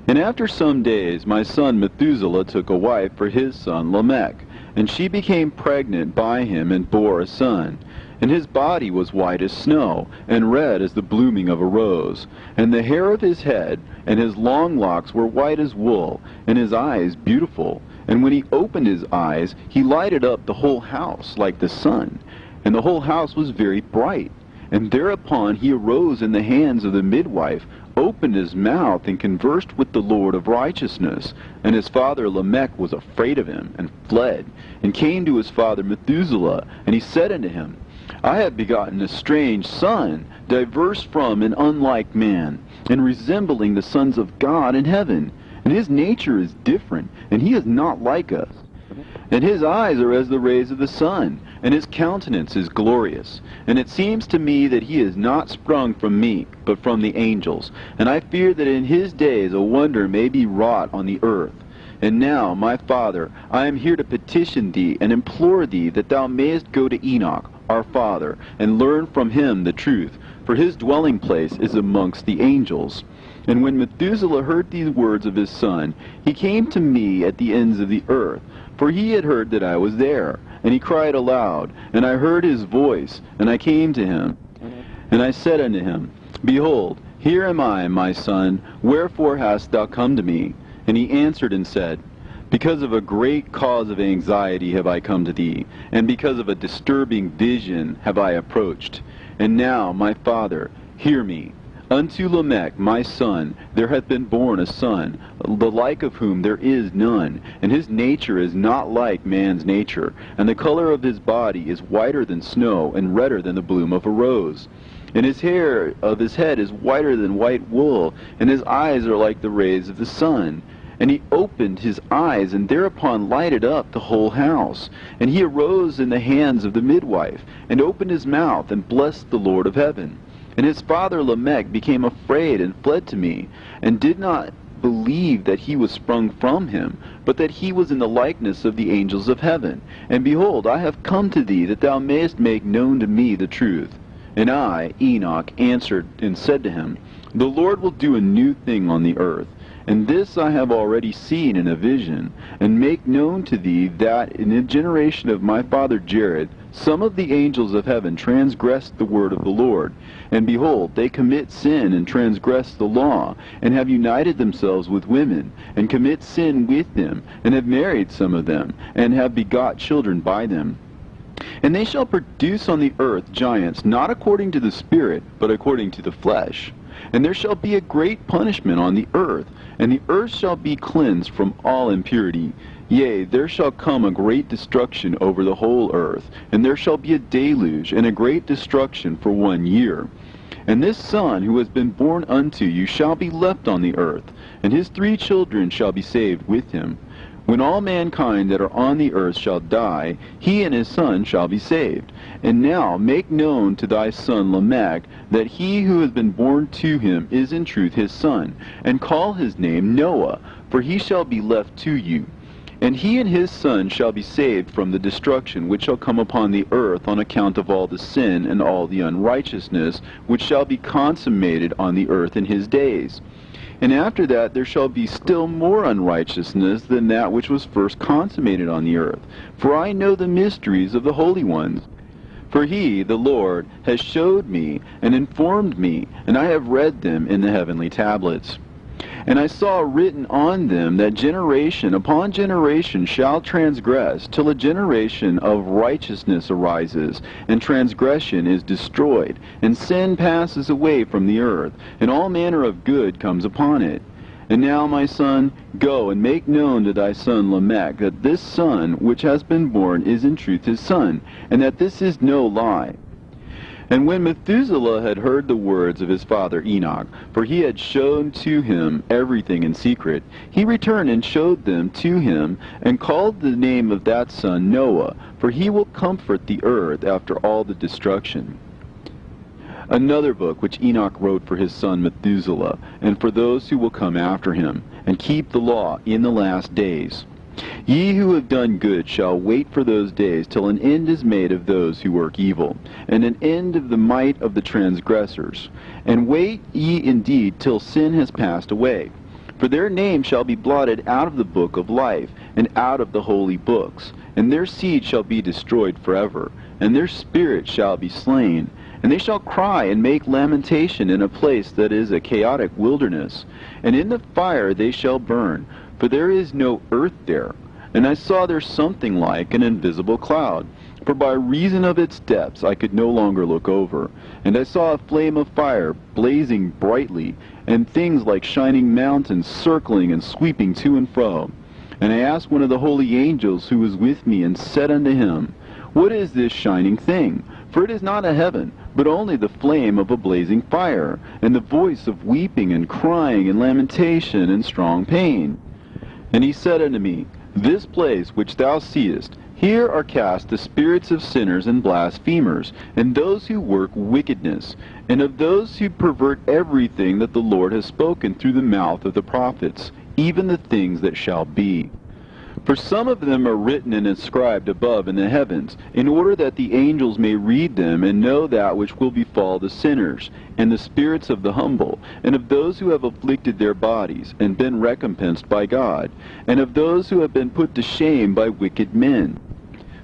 Speaker 1: And after some days my son Methuselah took a wife for his son Lamech, and she became pregnant by him and bore a son. And his body was white as snow, and red as the blooming of a rose. And the hair of his head and his long locks were white as wool, and his eyes beautiful. And when he opened his eyes, he lighted up the whole house like the sun. And the whole house was very bright. And thereupon he arose in the hands of the midwife, opened his mouth, and conversed with the Lord of righteousness. And his father Lamech was afraid of him, and fled, and came to his father Methuselah. And he said unto him, I have begotten a strange son, diverse from and unlike man, and resembling the sons of God in heaven. And his nature is different, and he is not like us. And his eyes are as the rays of the sun, and his countenance is glorious. And it seems to me that he is not sprung from me, but from the angels. And I fear that in his days a wonder may be wrought on the earth. And now, my father, I am here to petition thee and implore thee that thou mayest go to Enoch, our father, and learn from him the truth, for his dwelling place is amongst the angels. And when Methuselah heard these words of his son, he came to me at the ends of the earth, for he had heard that I was there. And he cried aloud, and I heard his voice, and I came to him. And I said unto him, Behold, here am I, my son, wherefore hast thou come to me? And he answered and said, Because of a great cause of anxiety have I come to thee, and because of a disturbing vision have I approached. And now, my father, hear me. Unto Lamech, my son, there hath been born a son, the like of whom there is none, and his nature is not like man's nature, and the color of his body is whiter than snow, and redder than the bloom of a rose. And his hair of his head is whiter than white wool, and his eyes are like the rays of the sun. And he opened his eyes, and thereupon lighted up the whole house. And he arose in the hands of the midwife, and opened his mouth, and blessed the Lord of heaven. And his father Lamech became afraid, and fled to me, and did not believe that he was sprung from him, but that he was in the likeness of the angels of heaven. And behold, I have come to thee, that thou mayest make known to me the truth. And I, Enoch, answered and said to him, The Lord will do a new thing on the earth. And this I have already seen in a vision, and make known to thee that in the generation of my father Jared, some of the angels of heaven transgressed the word of the Lord. And behold, they commit sin and transgress the law, and have united themselves with women, and commit sin with them, and have married some of them, and have begot children by them. And they shall produce on the earth giants, not according to the Spirit, but according to the flesh. And there shall be a great punishment on the earth, and the earth shall be cleansed from all impurity. Yea, there shall come a great destruction over the whole earth, and there shall be a deluge, and a great destruction for 1 year. And this son who has been born unto you shall be left on the earth, and his 3 children shall be saved with him. When all mankind that are on the earth shall die, he and his son shall be saved. And now make known to thy son Lamech that he who has been born to him is in truth his son, and call his name Noah, for he shall be left to you. And he and his son shall be saved from the destruction which shall come upon the earth on account of all the sin and all the unrighteousness which shall be consummated on the earth in his days. And after that there shall be still more unrighteousness than that which was first consummated on the earth. For I know the mysteries of the holy ones. For he, the Lord, has showed me and informed me, and I have read them in the heavenly tablets. And I saw written on them that generation upon generation shall transgress, till a generation of righteousness arises, and transgression is destroyed, and sin passes away from the earth, and all manner of good comes upon it. And now, my son, go and make known to thy son Lamech that this son which has been born is in truth his son, and that this is no lie. And when Methuselah had heard the words of his father Enoch, for he had shown to him everything in secret, he returned and showed them to him, and called the name of that son Noah, for he will comfort the earth after all the destruction. Another book which Enoch wrote for his son Methuselah, and for those who will come after him, and keep the law in the last days. Ye who have done good shall wait for those days till an end is made of those who work evil, and an end of the might of the transgressors. And wait ye indeed till sin has passed away. For their name shall be blotted out of the book of life, and out of the holy books. And their seed shall be destroyed forever, and their spirit shall be slain. And they shall cry and make lamentation in a place that is a chaotic wilderness. And in the fire they shall burn, for there is no earth there. And I saw there something like an invisible cloud, for by reason of its depths I could no longer look over. And I saw a flame of fire blazing brightly, and things like shining mountains circling and sweeping to and fro. And I asked one of the holy angels who was with me, and said unto him, What is this shining thing? For it is not a heaven, but only the flame of a blazing fire, and the voice of weeping and crying and lamentation and strong pain. And he said unto me, This place which thou seest, here are cast the spirits of sinners and blasphemers, and those who work wickedness, and of those who pervert everything that the Lord has spoken through the mouth of the prophets, even the things that shall be. For some of them are written and inscribed above in the heavens, in order that the angels may read them and know that which will befall the sinners, and the spirits of the humble, and of those who have afflicted their bodies, and been recompensed by God, and of those who have been put to shame by wicked men,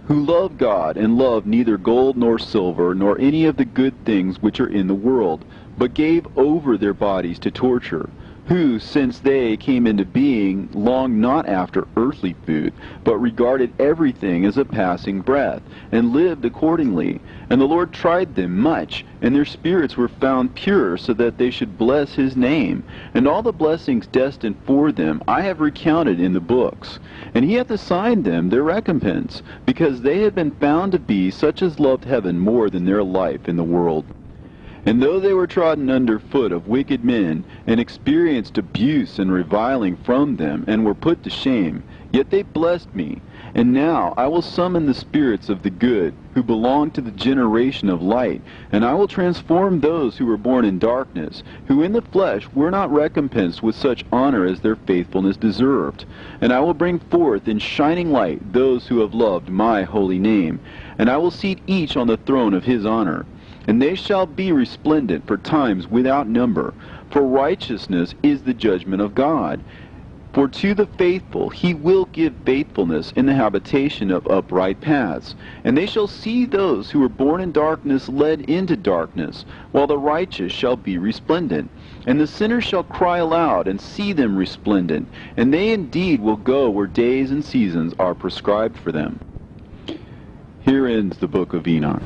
Speaker 1: who love God, and love neither gold nor silver, nor any of the good things which are in the world, but gave over their bodies to torture, who, since they came into being, longed not after earthly food, but regarded everything as a passing breath, and lived accordingly. And the Lord tried them much, and their spirits were found pure, so that they should bless his name. And all the blessings destined for them I have recounted in the books. And he hath assigned them their recompense, because they had been found to be such as loved heaven more than their life in the world. And though they were trodden under foot of wicked men, and experienced abuse and reviling from them, and were put to shame, yet they blessed me. And now I will summon the spirits of the good, who belong to the generation of light, and I will transform those who were born in darkness, who in the flesh were not recompensed with such honor as their faithfulness deserved. And I will bring forth in shining light those who have loved my holy name, and I will seat each on the throne of his honor. And they shall be resplendent for times without number, for righteousness is the judgment of God. For to the faithful he will give faithfulness in the habitation of upright paths. And they shall see those who were born in darkness led into darkness, while the righteous shall be resplendent. And the sinners shall cry aloud, and see them resplendent. And they indeed will go where days and seasons are prescribed for them. Here ends the book of Enoch.